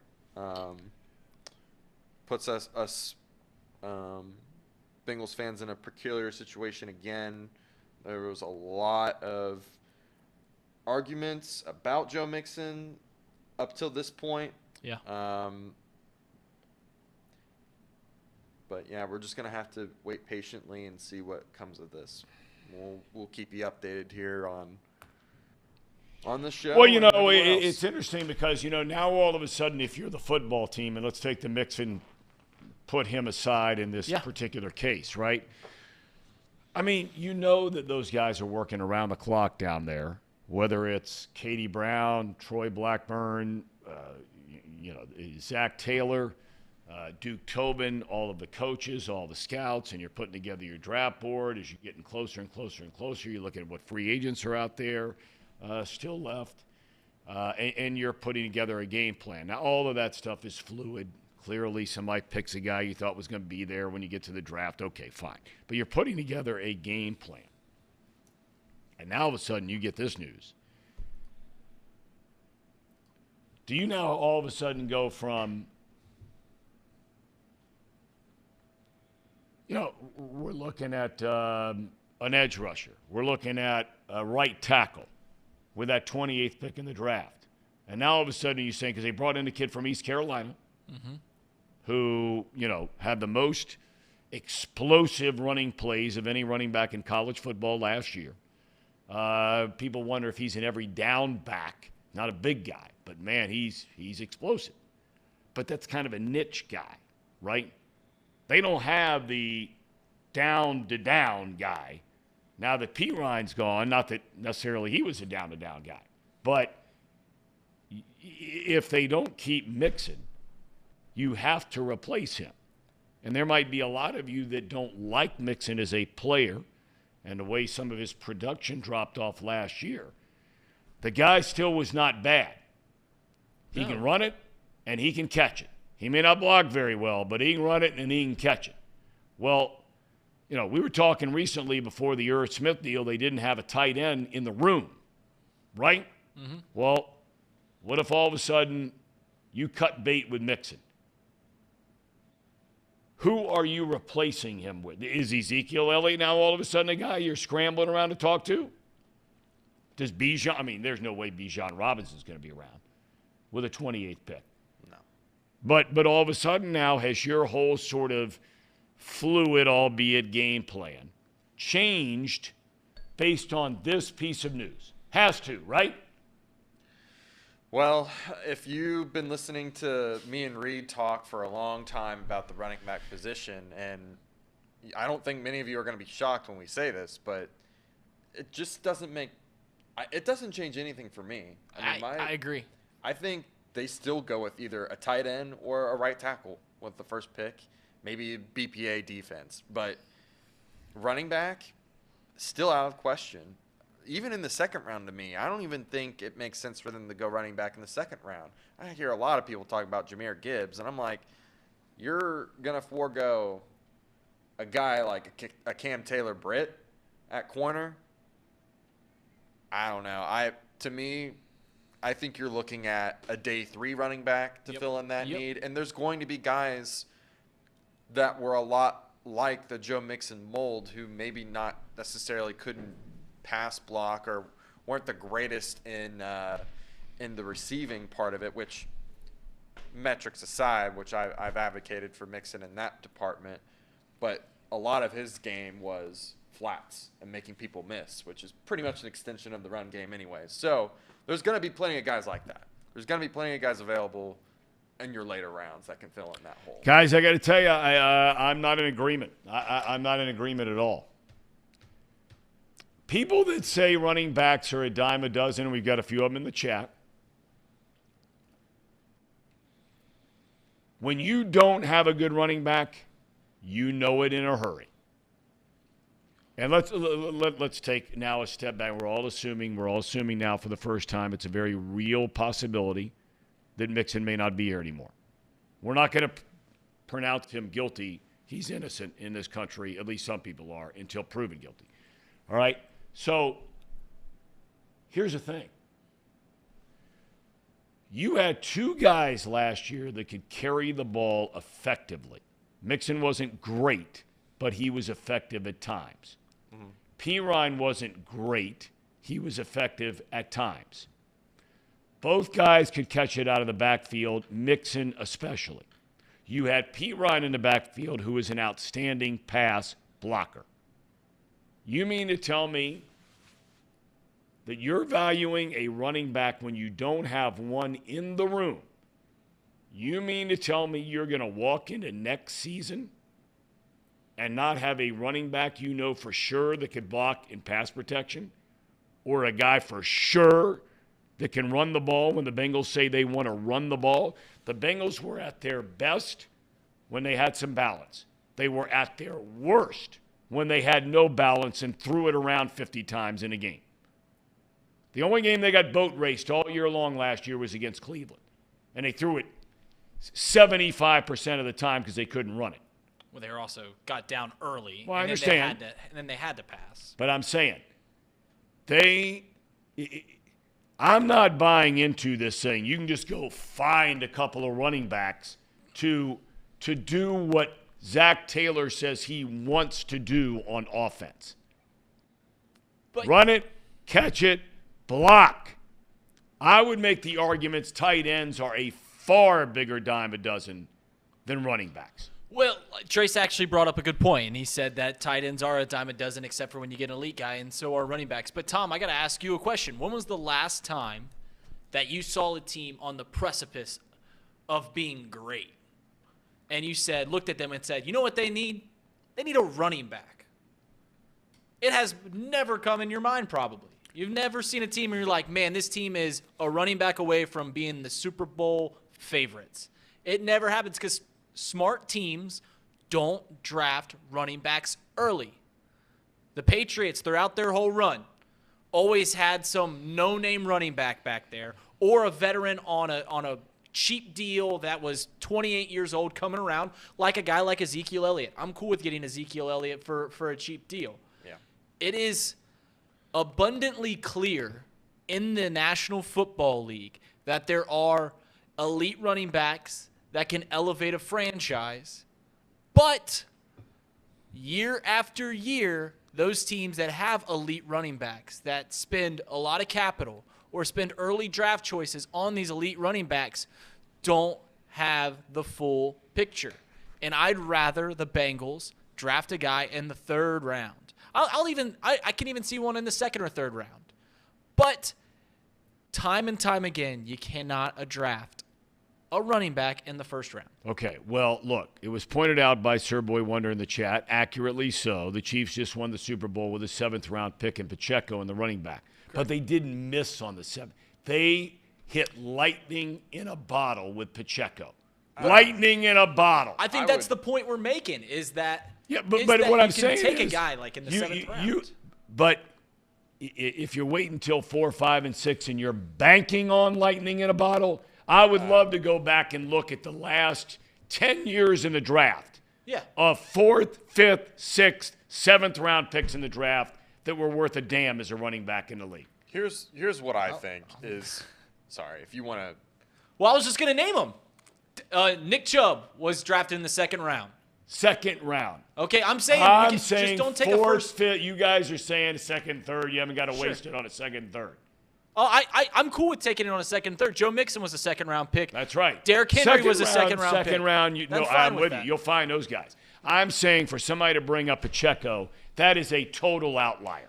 Puts us Bengals fans in a peculiar situation again. There was a lot of arguments about Joe Mixon up till this point. Yeah. But yeah, we're just gonna have to wait patiently and see what comes of this. We'll keep you updated here on the show. Well, it's interesting because now all of a sudden, if you're the football team, and let's take the Mixon, put him aside in this particular case, right? I mean, that those guys are working around the clock down there, whether it's Katie Brown, Troy Blackburn, Zach Taylor, Duke Tobin, all of the coaches, all the scouts, and you're putting together your draft board as you're getting closer and closer and closer. You look at what free agents are out there still left, and you're putting together a game plan. Now, all of that stuff is fluid. Clearly, somebody picks a guy you thought was going to be there when you get to the draft. Okay, fine. But you're putting together a game plan. And now all of a sudden you get this news. Do you now all of a sudden go from, we're looking at an edge rusher. We're looking at a right tackle with that 28th pick in the draft. And now all of a sudden you're saying, because they brought in a kid from East Carolina who, had the most explosive running plays of any running back in college football last year. People wonder if he's an every down back. Not a big guy, but, man, he's explosive. But that's kind of a niche guy, right? They don't have the down-to-down guy. Now that P. Ryan's gone, not that necessarily he was a down-to-down guy, but if they don't keep Mixon, you have to replace him. And there might be a lot of you that don't like Mixon as a player and the way some of his production dropped off last year. The guy still was not bad. He can run it, and he can catch it. He may not block very well, but he can run it, and he can catch it. Well, we were talking recently before the Irv Smith deal, they didn't have a tight end in the room, right? Mm-hmm. Well, what if all of a sudden you cut bait with Mixon? Who are you replacing him with? Is Ezekiel Elliott now all of a sudden a guy you're scrambling around to talk to? Does Bijan – there's no way Bijan Robinson's going to be around with a 28th pick. No. But all of a sudden now has your whole sort of fluid, albeit game plan, changed based on this piece of news? Has to, right? Well, if you've been listening to me and Reed talk for a long time about the running back position, and I don't think many of you are going to be shocked when we say this, but it just doesn't it doesn't change anything for me. I agree. I think they still go with either a tight end or a right tackle with the first pick, maybe BPA defense. But running back, still out of question. Even in the second round to me, I don't even think it makes sense for them to go running back in the second round. I hear a lot of people talk about Jahmyr Gibbs, and I'm like, you're going to forego a guy like a Cam Taylor-Britt at corner? I don't know. To me, I think you're looking at a day 3 running back to fill in that need. And there's going to be guys that were a lot like the Joe Mixon mold who maybe not necessarily couldn't pass block or weren't the greatest in the receiving part of it, which metrics aside, which I've advocated for Mixon in that department. But a lot of his game was flats and making people miss, which is pretty much an extension of the run game anyway. So there's going to be plenty of guys like that. There's going to be plenty of guys available in your later rounds that can fill in that hole. Guys, I got to tell you, I'm not in agreement. I'm not in agreement at all. People that say running backs are a dime a dozen, and we've got a few of them in the chat. When you don't have a good running back, you know it in a hurry. And let's take now a step back. We're all assuming now for the first time it's a very real possibility that Mixon may not be here anymore. We're not going to pronounce him guilty. He's innocent in this country, at least some people are, until proven guilty. All right? So here's the thing. You had 2 guys last year that could carry the ball effectively. Mixon wasn't great, but he was effective at times. Pirine wasn't great. He was effective at times. Both guys could catch it out of the backfield, Mixon especially. You had Pirine in the backfield, who is an outstanding pass blocker. You mean to tell me that you're valuing a running back when you don't have one in the room? You mean to tell me you're going to walk into next season and not have a running back you know for sure that could block in pass protection, or a guy for sure that can run the ball when the Bengals say they want to run the ball? The Bengals were at their best when they had some balance. They were at their worst when they had no balance and threw it around 50 times in a game. The only game they got boat raced all year long last year was against Cleveland, and they threw it 75% of the time because they couldn't run it. Well, they were also got down early. Well, I understand. And then they had to pass. But I'm saying, I'm not buying into this thing. You can just go find a couple of running backs to do what Zach Taylor says he wants to do on offense. But run it, catch it, block. I would make the arguments tight ends are a far bigger dime a dozen than running backs. Well, Trace actually brought up a good point, and he said that tight ends are a dime a dozen except for when you get an elite guy, and so are running backs. But, Tom, I got to ask you a question. When was the last time that you saw a team on the precipice of being great, and you looked at them and said, you know what they need? They need a running back. It has never come in your mind probably. You've never seen a team where you're like, man, this team is a running back away from being the Super Bowl favorites. It never happens because smart teams don't draft running backs early. The Patriots, throughout their whole run, always had some no-name running back there or a veteran on a cheap deal that was 28 years old coming around, like a guy like Ezekiel Elliott. I'm cool with getting Ezekiel Elliott for a cheap deal. Yeah. It is abundantly clear in the National Football League that there are elite running backs that can elevate a franchise, but year after year, those teams that have elite running backs that spend a lot of capital or spend early draft choices on these elite running backs don't have the full picture. And I'd rather the Bengals draft a guy in the 3rd round. I can even see one in the 2nd or 3rd round. But time and time again, you cannot draft a running back in the 1st round. Okay, well, look, it was pointed out by Sir Boy Wonder in the chat, accurately so. The Chiefs just won the Super Bowl with a 7th-round pick in Pacheco in the running back. Correct. But they didn't miss on the 7th. They hit lightning in a bottle with Pacheco. Lightning in a bottle. I think that's the point we're making is that but what I'm saying is take a guy like in the 7th round. But if you're waiting until 4, 5, and 6 and you're banking on lightning in a bottle, I would love to go back and look at the last 10 years in the draft. Yeah. Of 4th, 5th, 6th, 7th round picks in the draft that were worth a damn as a running back in the league. Here's what I think is – sorry, if you want to – Well, I was just going to name them. Nick Chubb was drafted in the 2nd round. 2nd round. Okay, I'm saying just don't take 4th, a first. 5th. You guys are saying 2nd, 3rd. You haven't got to waste it on a 2nd, 3rd. Oh, I'm cool with taking it on a 2nd, 3rd. Joe Mixon was a 2nd round pick. That's right. Derrick Henry was a 2nd round pick. 2nd round. I'm with you. You'll find those guys. I'm saying for somebody to bring up Pacheco, that is a total outlier.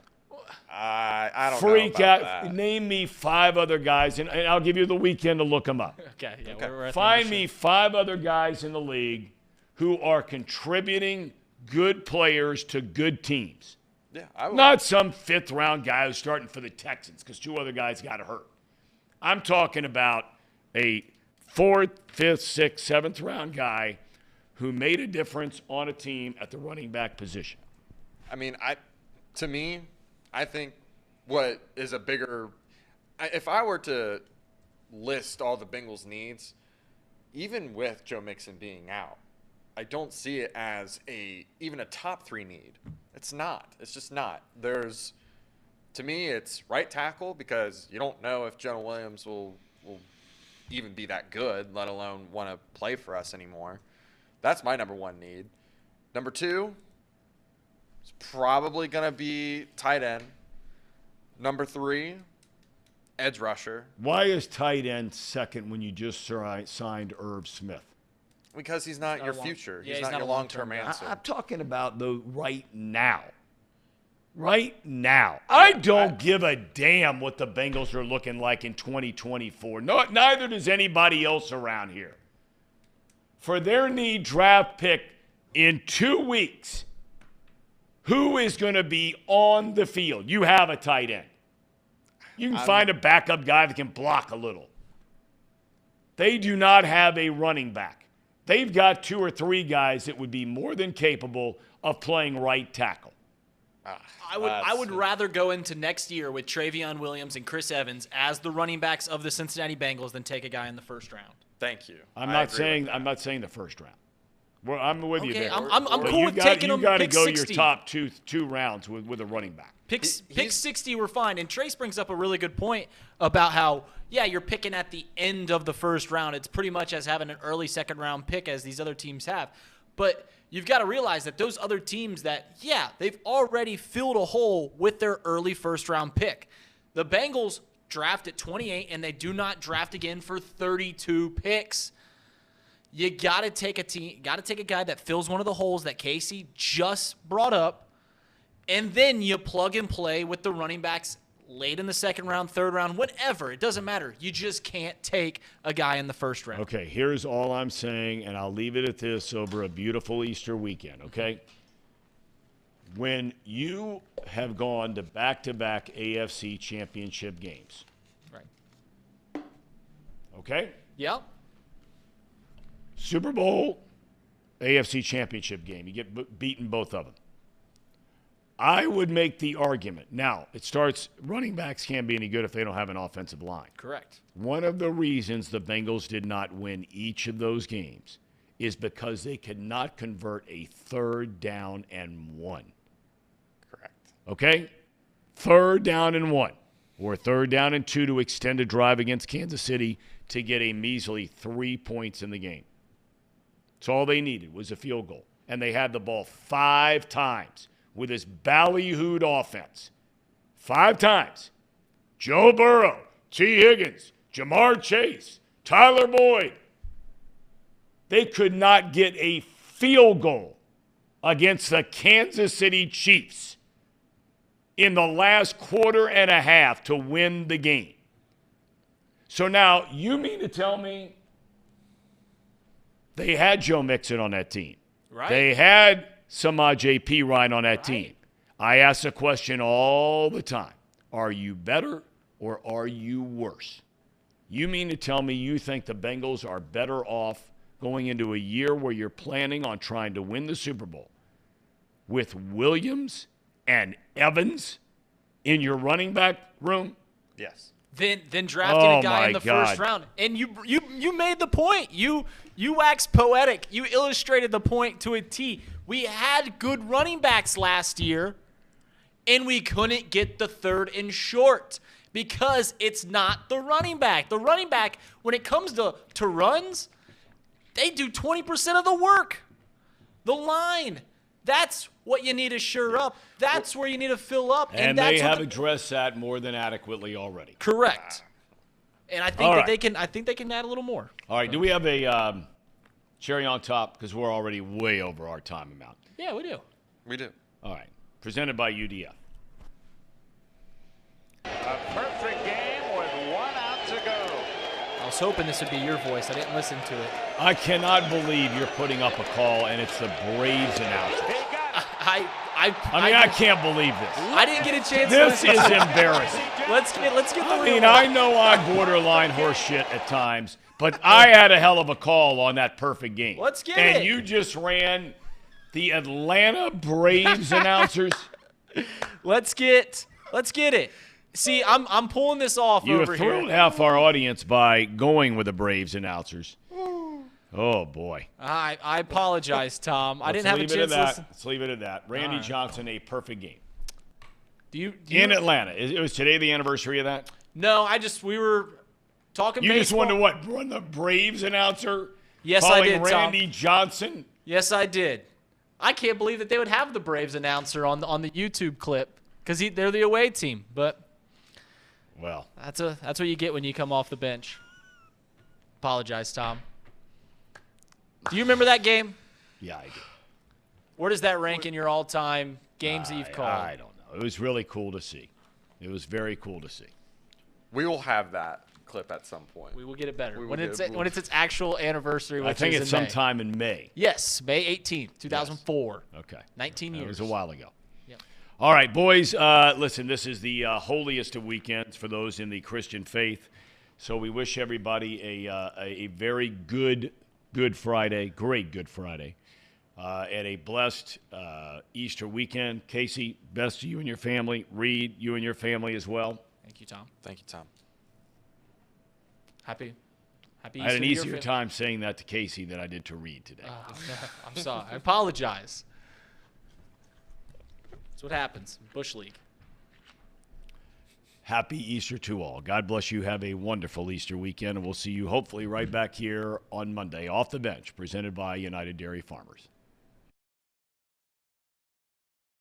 I don't Freak know about out. that. Name me 5 other guys, and I'll give you the weekend to look them up. Okay. Yeah, we're Find me 5 other guys in the league who are contributing good players to good teams. Yeah, I would. Not some 5th-round guy who's starting for the Texans because 2 other guys got hurt. I'm talking about a 4th, 5th, 6th, 7th-round guy who made a difference on a team at the running back position. I mean, to me, I think what is a bigger – if I were to list all the Bengals' needs, even with Joe Mixon being out, I don't see it as even a top 3 need. It's not. It's just not. To me, it's right tackle because you don't know if Jonah Williams will even be that good, let alone want to play for us anymore. That's my number 1 need. Number 2 is probably going to be tight end. Number 3, edge rusher. Why is tight end 2nd when you just signed Irv Smith? Because he's not your future. Yeah, he's not your long-term answer. I'm talking about right now. Right now. I don't give a damn what the Bengals are looking like in 2024. No, neither does anybody else around here. For their need draft pick in 2 weeks, who is going to be on the field? You have a tight end. You can find a backup guy that can block a little. They do not have a running back. They've got 2 or 3 guys that would be more than capable of playing right tackle. I would rather go into next year with Travion Williams and Chris Evans as the running backs of the Cincinnati Bengals than take a guy in the 1st round. Thank you. I'm not saying the 1st round. Well, I'm with you there. I'm cool with taking them. You got to pick go 60. your top two rounds with a running back. Pick 60, we're fine. And Trace brings up a really good point about how, you're picking at the end of the 1st round. It's pretty much as having an early 2nd round pick as these other teams have. But you've got to realize that those other teams they've already filled a hole with their early 1st round pick. The Bengals draft at 28, and they do not draft again for 32 picks. You got to take a guy that fills one of the holes that Casey just brought up, and then you plug and play with the running backs late in the 2nd round, 3rd round, whatever. It doesn't matter. You just can't take a guy in the 1st round. Okay, here's all I'm saying, and I'll leave it at this over a beautiful Easter weekend, okay? When you have gone to back-to-back AFC championship games. Right. Okay? Yeah. Super Bowl, AFC championship game. You get beaten both of them. I would make the argument. Now, it starts, running backs can't be any good if they don't have an offensive line. Correct. One of the reasons the Bengals did not win each of those games is because they could not convert a 3rd down and 1. Correct. Okay? 3rd down and 1. Or 3rd down and 2 to extend a drive against Kansas City to get a measly 3 points in the game. That's all they needed was a field goal. And they had the ball 5 times with this ballyhooed offense. 5 times. Joe Burrow, T. Higgins, Jamar Chase, Tyler Boyd. They could not get a field goal against the Kansas City Chiefs in the last quarter and a half to win the game. So now, you mean to tell me they had Joe Mixon on that team? Right. They had Samaje Perine on that team. I ask the question all the time. Are you better or are you worse? You mean to tell me you think the Bengals are better off going into a year where you're planning on trying to win the Super Bowl with Williams and Evans in your running back room? Yes. Then drafting a guy in the first round. And you made the point. You waxed poetic. You illustrated the point to a T. We had good running backs last year, and we couldn't get the third and short because it's not the running back. The running back, when it comes to runs, they do 20% of the work. The line, that's what you need to shore up. That's where you need to fill up. And they have addressed that more than adequately already. Correct. And I think they can add a little more. All right, do we have a cherry on top? Because we're already way over our time amount. Yeah, we do. We do. All right. Presented by UDF. A perfect game with 1 out to go. I was hoping this would be your voice. I didn't listen to it. I cannot believe you're putting up a call and it's the Braves announcer. I can't believe this. I didn't get a chance This to is listen. embarrassing. Let's get the I real mean, one. I know I borderline horse shit at times, but I had a hell of a call on that perfect game. Let's get and it. you just ran the Atlanta Braves announcers. Let's get it. See, I'm pulling this off You over have thrown here. half our audience by going with the Braves announcers. Oh, boy. I apologize, Tom. I didn't have a chance to listen. Let's leave it at that. Randy Johnson, a perfect game. Do you In Atlanta. It was today the anniversary of that? No, we were talking You baseball. just wanted to what? Run the Braves announcer? Yes, I calling did, Tom. Randy Johnson? Yes, I did. I can't believe that they would have the Braves announcer on the YouTube clip because they're the away team. But well, that's what you get when you come off the bench. Apologize, Tom. Do you remember that game? Yeah, I do. Where does that rank in your all-time games that you've called? I don't know. It was really cool to see. It was very cool to see. We will have that clip at some point. We will get it better We will when get it's it. when it's its actual anniversary. Which I think is it's in May. sometime in May. Yes, May 18th, 2004. Okay. 19 years. It was a while ago. Yep. All right, boys. Listen, this is the holiest of weekends for those in the Christian faith. So we wish everybody a very good Friday, great Good Friday, and a blessed Easter weekend. Casey, best to you and your family. Reed, you and your family as well. Thank you, Tom. Thank you, Tom. Happy Easter I had an to your easier fam- time saying that to Casey than I did to Reed today. Oh, no, I'm sorry. I apologize. That's what happens. Bush League. Happy Easter to all. God bless you. Have a wonderful Easter weekend, and we'll see you hopefully right back here on Monday off the bench, presented by United Dairy Farmers.